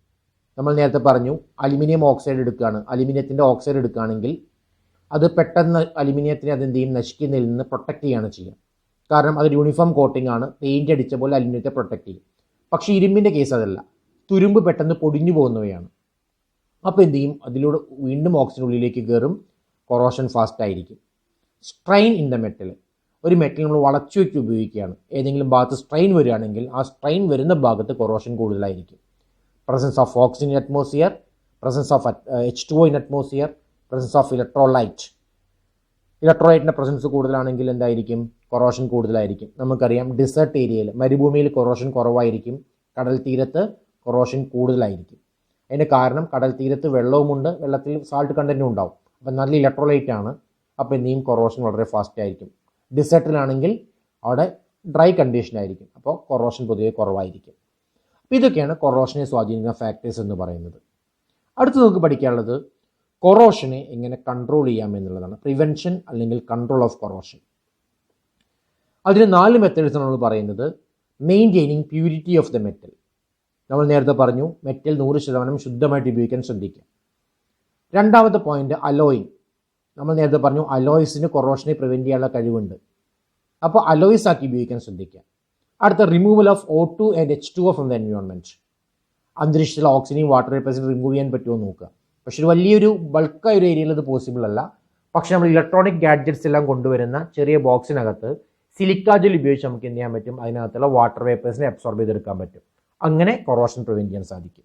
നമ്മൾ നേരത്തെ പറഞ്ഞു അലുമിനിയം ഓക്സൈഡ് എടുക്കുകയാണ്, അലുമിനിയത്തിൻ്റെ ഓക്സൈഡ് എടുക്കുകയാണെങ്കിൽ അത് പെട്ടെന്ന് അലുമിനിയത്തിനെ അതെന്ത് ചെയ്യും, നശിക്കുന്നതിൽ നിന്ന് പ്രൊട്ടക്റ്റ് ചെയ്യുകയാണ് ചെയ്യുക. കാരണം അതൊരു യൂണിഫോം കോട്ടിംഗ് ആണ്, പെയിൻറ്റ് അടിച്ച പോലെ അലുമിനിയത്തെ പ്രൊട്ടക്റ്റ് ചെയ്യും. പക്ഷേ ഇരുമ്പിൻ്റെ കേസ് അതല്ല, തുരുമ്പ് പെട്ടെന്ന് പൊടിഞ്ഞു പോകുന്നവയാണ്. അപ്പോൾ എന്ത് ചെയ്യും, അതിലൂടെ വീണ്ടും ഓക്സിജൻ ഉള്ളിലേക്ക് കയറും, കൊറോഷൻ ഫാസ്റ്റ് ആയിരിക്കും. സ്ട്രെയിൻ ഇൻ ദ മെറ്റൽ, ഒരു മെറ്റൽ നമ്മൾ വളച്ചു വെച്ച് ഉപയോഗിക്കുകയാണ്, ഏതെങ്കിലും ഭാഗത്ത് സ്ട്രെയിൻ വരികയാണെങ്കിൽ ആ സ്ട്രെയിൻ വരുന്ന ഭാഗത്ത് കൊറോഷൻ കൂടുതലായിരിക്കും. Presence of oxygen in atmosphere, presence of H2O in atmosphere, presence of electrolyte. ഇലക്ട്രോലൈറ്റിൻ്റെ പ്രസൻസ് കൂടുതലാണെങ്കിൽ എന്തായിരിക്കും, കൊറോഷൻ കൂടുതലായിരിക്കും. നമുക്കറിയാം ഡിസേർട്ട് ഏരിയയിൽ, മരുഭൂമിയിൽ കൊറോഷൻ കുറവായിരിക്കും, കടൽ തീരത്ത് കൊറോഷൻ കൂടുതലായിരിക്കും. അതിൻ്റെ കാരണം കടൽ തീരത്ത് വെള്ളവുമുണ്ട്, വെള്ളത്തിൽ സാൾട്ട് കണ്ടൻറ്റും ഉണ്ടാവും, അപ്പം നല്ല ഇലക്ട്രോലൈറ്റ് ആണ്, അപ്പോൾ എന്തെയും കൊറോഷൻ വളരെ ഫാസ്റ്റ് ആയിരിക്കും. ഡിസേർട്ടിലാണെങ്കിൽ അവിടെ ഡ്രൈ കണ്ടീഷൻ ആയിരിക്കും, അപ്പോൾ കൊറോഷൻ പൊതുവെ കുറവായിരിക്കും. അപ്പോൾ ഇതൊക്കെയാണ് കൊറോഷനെ സ്വാധീനിക്കുന്ന ഫാക്ടേഴ്സ് എന്ന് പറയുന്നത്. അടുത്ത് നമുക്ക് പഠിക്കാനുള്ളത് കൊറോഷനെ എങ്ങനെ കൺട്രോൾ ചെയ്യാം എന്നുള്ളതാണ്. പ്രിവെൻഷൻ അല്ലെങ്കിൽ കൺട്രോൾ ഓഫ് കൊറോഷൻ. അതിന് 4 മെത്തേഡ്സ് നമ്മൾ പറയുന്നത്. Maintaining purity of the metal, നമ്മൾ നേരത്തെ പറഞ്ഞു മെറ്റൽ 100% ശുദ്ധമായിട്ട് ഉപയോഗിക്കാൻ ശ്രദ്ധിക്കുക. രണ്ടാമത്തെ പോയിന്റ് അലോയിങ്, നമ്മൾ നേരത്തെ പറഞ്ഞു അലോയ്സിന് കൊറോഷനെ പ്രിവെൻറ്റ് ചെയ്യാനുള്ള കഴിവുണ്ട്, അപ്പോൾ അലോയ്സ് ആക്കി ഉപയോഗിക്കാൻ ശ്രദ്ധിക്കുക. അടുത്ത removal of O2 and H2O from the environment, അന്തരീക്ഷത്തിലെ ഓക്സിജനും വാട്ടർ വേപ്പേഴ്സും റിമൂവ് ചെയ്യാൻ പറ്റുമോ നോക്കുക. പക്ഷേ ഒരു വലിയൊരു ബൾക്കായ ഒരു ഏരിയയിൽ അത് പോസിബിൾ അല്ല. പക്ഷേ നമ്മൾ ഇലക്ട്രോണിക് ഗാഡ്ജറ്റ്സ് എല്ലാം കൊണ്ടുവരുന്ന ചെറിയ ബോക്സിനകത്ത് സിലിക്കാ ജെൽ ഉപയോഗിച്ച് നമുക്ക് എന്ത് ചെയ്യാൻ പറ്റും, അതിനകത്തുള്ള വാട്ടർ വേപ്പേഴ്സിനെ അബ്സോർബ് ചെയ്തെടുക്കാൻ പറ്റും. അങ്ങനെ കൊറോഷൻ പ്രിവെൻറ്റ് ചെയ്യാൻ സാധിക്കും.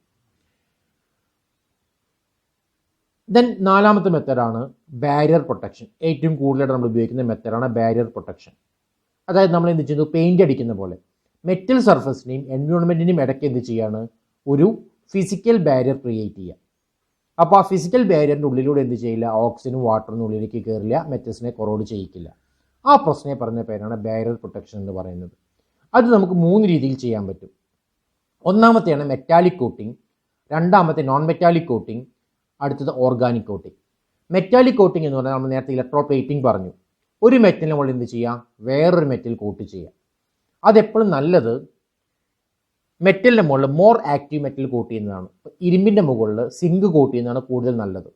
ദെൻ 4ാമത്തെ മെത്തേഡാണ് ബാരിയർ പ്രൊട്ടക്ഷൻ. ഏറ്റവും കൂടുതലായിട്ട് നമ്മൾ ഉപയോഗിക്കുന്ന മെത്തേഡാണ് ബാരിയർ പ്രൊട്ടക്ഷൻ. അതായത് നമ്മൾ എന്ത് ചെയ്യുന്നു, പെയിൻറ് അടിക്കുന്ന പോലെ മെറ്റൽ സർഫസിനെയും എൻവയോൺമെൻറ്റിനെയും ഇടയ്ക്ക് എന്ത് ചെയ്യാണ്, ഒരു ഫിസിക്കൽ ബാരിയർ ക്രിയേറ്റ് ചെയ്യുക. അപ്പോൾ ആ ഫിസിക്കൽ ബാരിയറിൻ്റെ ഉള്ളിലൂടെ എന്ത് ചെയ്യില്ല, ഓക്സിജനും വാട്ടറിനും ഉള്ളിലേക്ക് കയറില്ല, മെറ്റൽസിനെ കൊറോഡ് ചെയ്യിക്കില്ല. ആ പ്രശ്നം പറഞ്ഞ പേരാണ് ബാരിയർ പ്രൊട്ടക്ഷൻ എന്ന് പറയുന്നത്. അത് നമുക്ക് 3 രീതിയിൽ ചെയ്യാൻ പറ്റും. ഒന്നാമത്തെയാണ് മെറ്റാലിക് കോട്ടിംഗ്, രണ്ടാമത്തെ നോൺ മെറ്റാലിക് കോട്ടിംഗ്, അടുത്തത് ഓർഗാനിക് കോട്ടിംഗ്. മെറ്റാലിക് കോട്ടിംഗ് എന്ന് പറഞ്ഞാൽ നമ്മൾ നേരത്തെ ഇലക്ട്രോ പ്ലേറ്റിംഗ് പറഞ്ഞു, ഒരു മെറ്റലിന് നമ്മൾ എന്ത് ചെയ്യാം, വേറൊരു മെറ്റൽ കോട്ട് ചെയ്യാം. അതെപ്പോഴും നല്ലത് മെറ്റലിൻ്റെ മുകളിൽ മോർ ആക്റ്റീവ് മെറ്റൽ കോട്ട് ചെയ്യുന്നതാണ്. ഇരുമ്പിൻ്റെ മുകളിൽ സിങ്ക് കോട്ട് ചെയ്യുന്നതാണ് കൂടുതൽ നല്ലത്.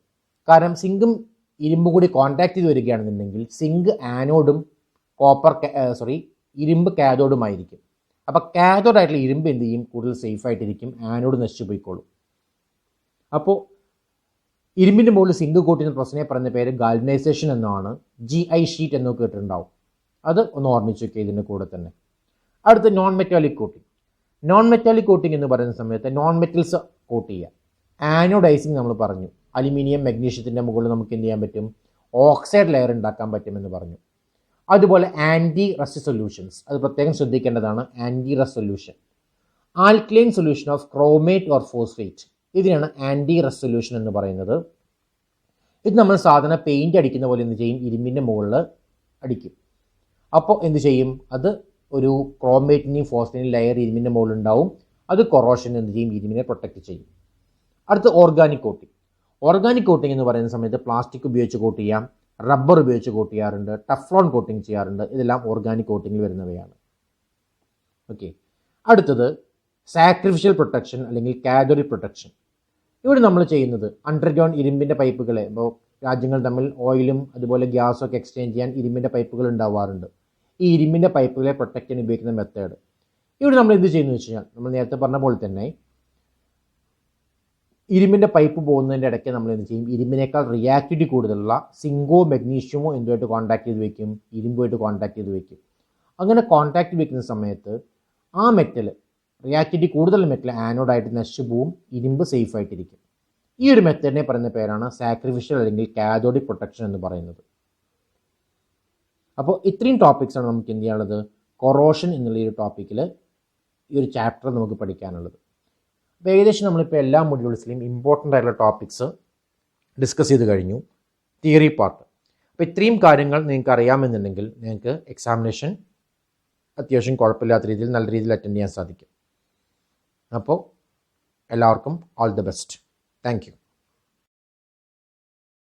കാരണം സിങ്കും ഇരുമ്പും കൂടി കോൺടാക്ട് ചെയ്ത് വരികയാണെന്നുണ്ടെങ്കിൽ സിങ്ക് ആനോഡും ഇരുമ്പ് കാഥോഡുമായിരിക്കും. അപ്പോൾ കാഥോഡായിട്ടുള്ള ഇരുമ്പ് എന്ത് ചെയ്യും, കൂടുതൽ സേഫ് ആയിട്ടിരിക്കും, ആനോഡ് നശിച്ചു പോയിക്കോളും. അപ്പോൾ ഇരുമ്പിൻ്റെ മുകളിൽ സിങ്ക് കോട്ട് ചെയ്യുന്ന പ്രശ്നത്തെ പറയുന്ന പേര് ഗാൽവനൈസേഷൻ എന്നാണ്. GI ഷീറ്റ് എന്നൊക്കെ കേട്ടിട്ടുണ്ടാവും, അത് ഒന്ന് ഓർമ്മിച്ച് വയ്ക്കുക ഇതിൻ്റെ കൂടെ തന്നെ. അടുത്ത് non metallic coating. Non metallic coating എന്ന് പറയുന്ന സമയത്ത് നോൺ മെറ്റൽസ് കോട്ട് ചെയ്യുക. ആനോഡൈസിങ് നമ്മൾ പറഞ്ഞു, അലുമിനിയം മഗ്നീഷ്യത്തിൻ്റെ മുകളിൽ നമുക്ക് എന്ത് ചെയ്യാൻ പറ്റും, ഓക്സൈഡ് ലെയർ ഉണ്ടാക്കാൻ പറ്റുമെന്ന് പറഞ്ഞു. അതുപോലെ ആൻറ്റി റസ്റ്റ് സൊല്യൂഷൻസ്, അത് പ്രത്യേകം ശ്രദ്ധിക്കേണ്ടതാണ്. Anti rust solution, alkaline solution of chromate or phosphate, ഇതിനാണ് ആൻറ്റി റസ്റ്റ് സൊല്യൂഷൻ എന്ന് പറയുന്നത്. ഇത് നമ്മൾ സാധാരണ പെയിൻറ് അടിക്കുന്ന പോലെ എന്ത് ചെയ്യും, ഇരുമ്പിൻ്റെ മുകളിൽ അടിക്കും. അപ്പോൾ എന്ത് ചെയ്യും, അത് ഒരു ക്രോമേറ്റിനെയും ഫോസ്ഫേറ്റിനെയും ലെയർ ഇരുമ്പിൻ്റെ മുകളിൽ ഉണ്ടാവും, അത് കൊറോഷൻ എന്ത് ചെയ്യും, ഇരുമ്പിനെ പ്രൊട്ടക്റ്റ് ചെയ്യും. അടുത്ത് ഓർഗാനിക് കോട്ടിംഗ്. ഓർഗാനിക് കോട്ടിംഗ് എന്ന് പറയുന്ന സമയത്ത് പ്ലാസ്റ്റിക് ഉപയോഗിച്ച് കോട്ട് ചെയ്യാം, റബ്ബർ ഉപയോഗിച്ച് കോട്ട് ചെയ്യാറുണ്ട്, ടഫ്ലോൺ കോട്ടിംഗ് ചെയ്യാറുണ്ട്. ഇതെല്ലാം ഓർഗാനിക് കോട്ടിങ്ങിൽ വരുന്നവയാണ്. ഓക്കെ. അടുത്തത് സാക്രിഫിഷ്യൽ പ്രൊട്ടക്ഷൻ അല്ലെങ്കിൽ കാഥോഡിക് പ്രൊട്ടക്ഷൻ. ഇവിടെ നമ്മൾ ചെയ്യുന്നത് അണ്ടർഗ്രൗണ്ട് ഇരുമ്പിൻ്റെ പൈപ്പുകളെ, ഇപ്പോൾ രാജ്യങ്ങൾ തമ്മിൽ ഓയിലും അതുപോലെ ഗ്യാസും ഒക്കെ എക്സ്ചേഞ്ച് ചെയ്യാൻ ഇരുമ്പിൻ്റെ പൈപ്പുകൾ ഉണ്ടാവാറുണ്ട്. ഈ ഇരുമ്പിൻ്റെ പൈപ്പുകളെ പ്രൊട്ടക്ട് ചെയ്യാൻ ഉപയോഗിക്കുന്ന മെത്തേഡ്. ഇവിടെ നമ്മൾ എന്ത് ചെയ്യുന്നു വെച്ച് കഴിഞ്ഞാൽ, നമ്മൾ നേരത്തെ പറഞ്ഞ പോലെ തന്നെ ഇരുമ്പിൻ്റെ പൈപ്പ് പോകുന്നതിൻ്റെ ഇടയ്ക്ക് നമ്മൾ എന്ത് ചെയ്യും, ഇരുമ്പിനേക്കാൾ റിയാക്ടിവിറ്റി കൂടുതലുള്ള സിങ്കോ മെഗ്നീഷ്യമോ എന്തുമായിട്ട് കോൺടാക്ട് ചെയ്ത് വെക്കും, ഇരുമ്പുമായിട്ട് കോൺടാക്ട് ചെയ്ത് വെക്കും. അങ്ങനെ കോൺടാക്ട് വെക്കുന്ന സമയത്ത് ആ മെറ്റൽ, റിയാക്ടിവിറ്റി കൂടുതൽ മെറ്റൽ ആനോഡായിട്ട് നശിച്ചു പോവും, ഇരുമ്പ് സേഫ് ആയിട്ടിരിക്കും. ഈ ഒരു മെത്തേഡിനെ പറയുന്ന പേരാണ് സാക്രിഫിഷ്യൽ അല്ലെങ്കിൽ കാഥോഡിക് പ്രൊട്ടക്ഷൻ എന്ന് പറയുന്നത്. അപ്പോൾ ഇത്രയും ടോപ്പിക്സാണ് നമുക്ക് എന്ത് ചെയ്യാനുള്ളത്, കൊറോഷൻ എന്നുള്ള ഈ ഒരു ടോപ്പിക്കിൽ ഈ ഒരു ചാപ്റ്റർ നമുക്ക് പഠിക്കാനുള്ളത്. അപ്പോൾ ഏകദേശം നമ്മളിപ്പോൾ എല്ലാ മൊഡ്യൂൾസിലെയും ഇമ്പോർട്ടൻ്റ് ആയിട്ടുള്ള ടോപ്പിക്സ് ഡിസ്കസ് ചെയ്ത് കഴിഞ്ഞു, തിയറി പാർട്ട്. അപ്പോൾ ഇത്രയും കാര്യങ്ങൾ നിങ്ങൾക്ക് അറിയാമെന്നുണ്ടെങ്കിൽ നിങ്ങൾക്ക് എക്സാമിനേഷൻ അത്യാവശ്യം കുഴപ്പമില്ലാത്ത രീതിയിൽ നല്ല രീതിയിൽ അറ്റൻഡ് ചെയ്യാൻ സാധിക്കും. അപ്പോൾ എല്ലാവർക്കും all the best. Thank you.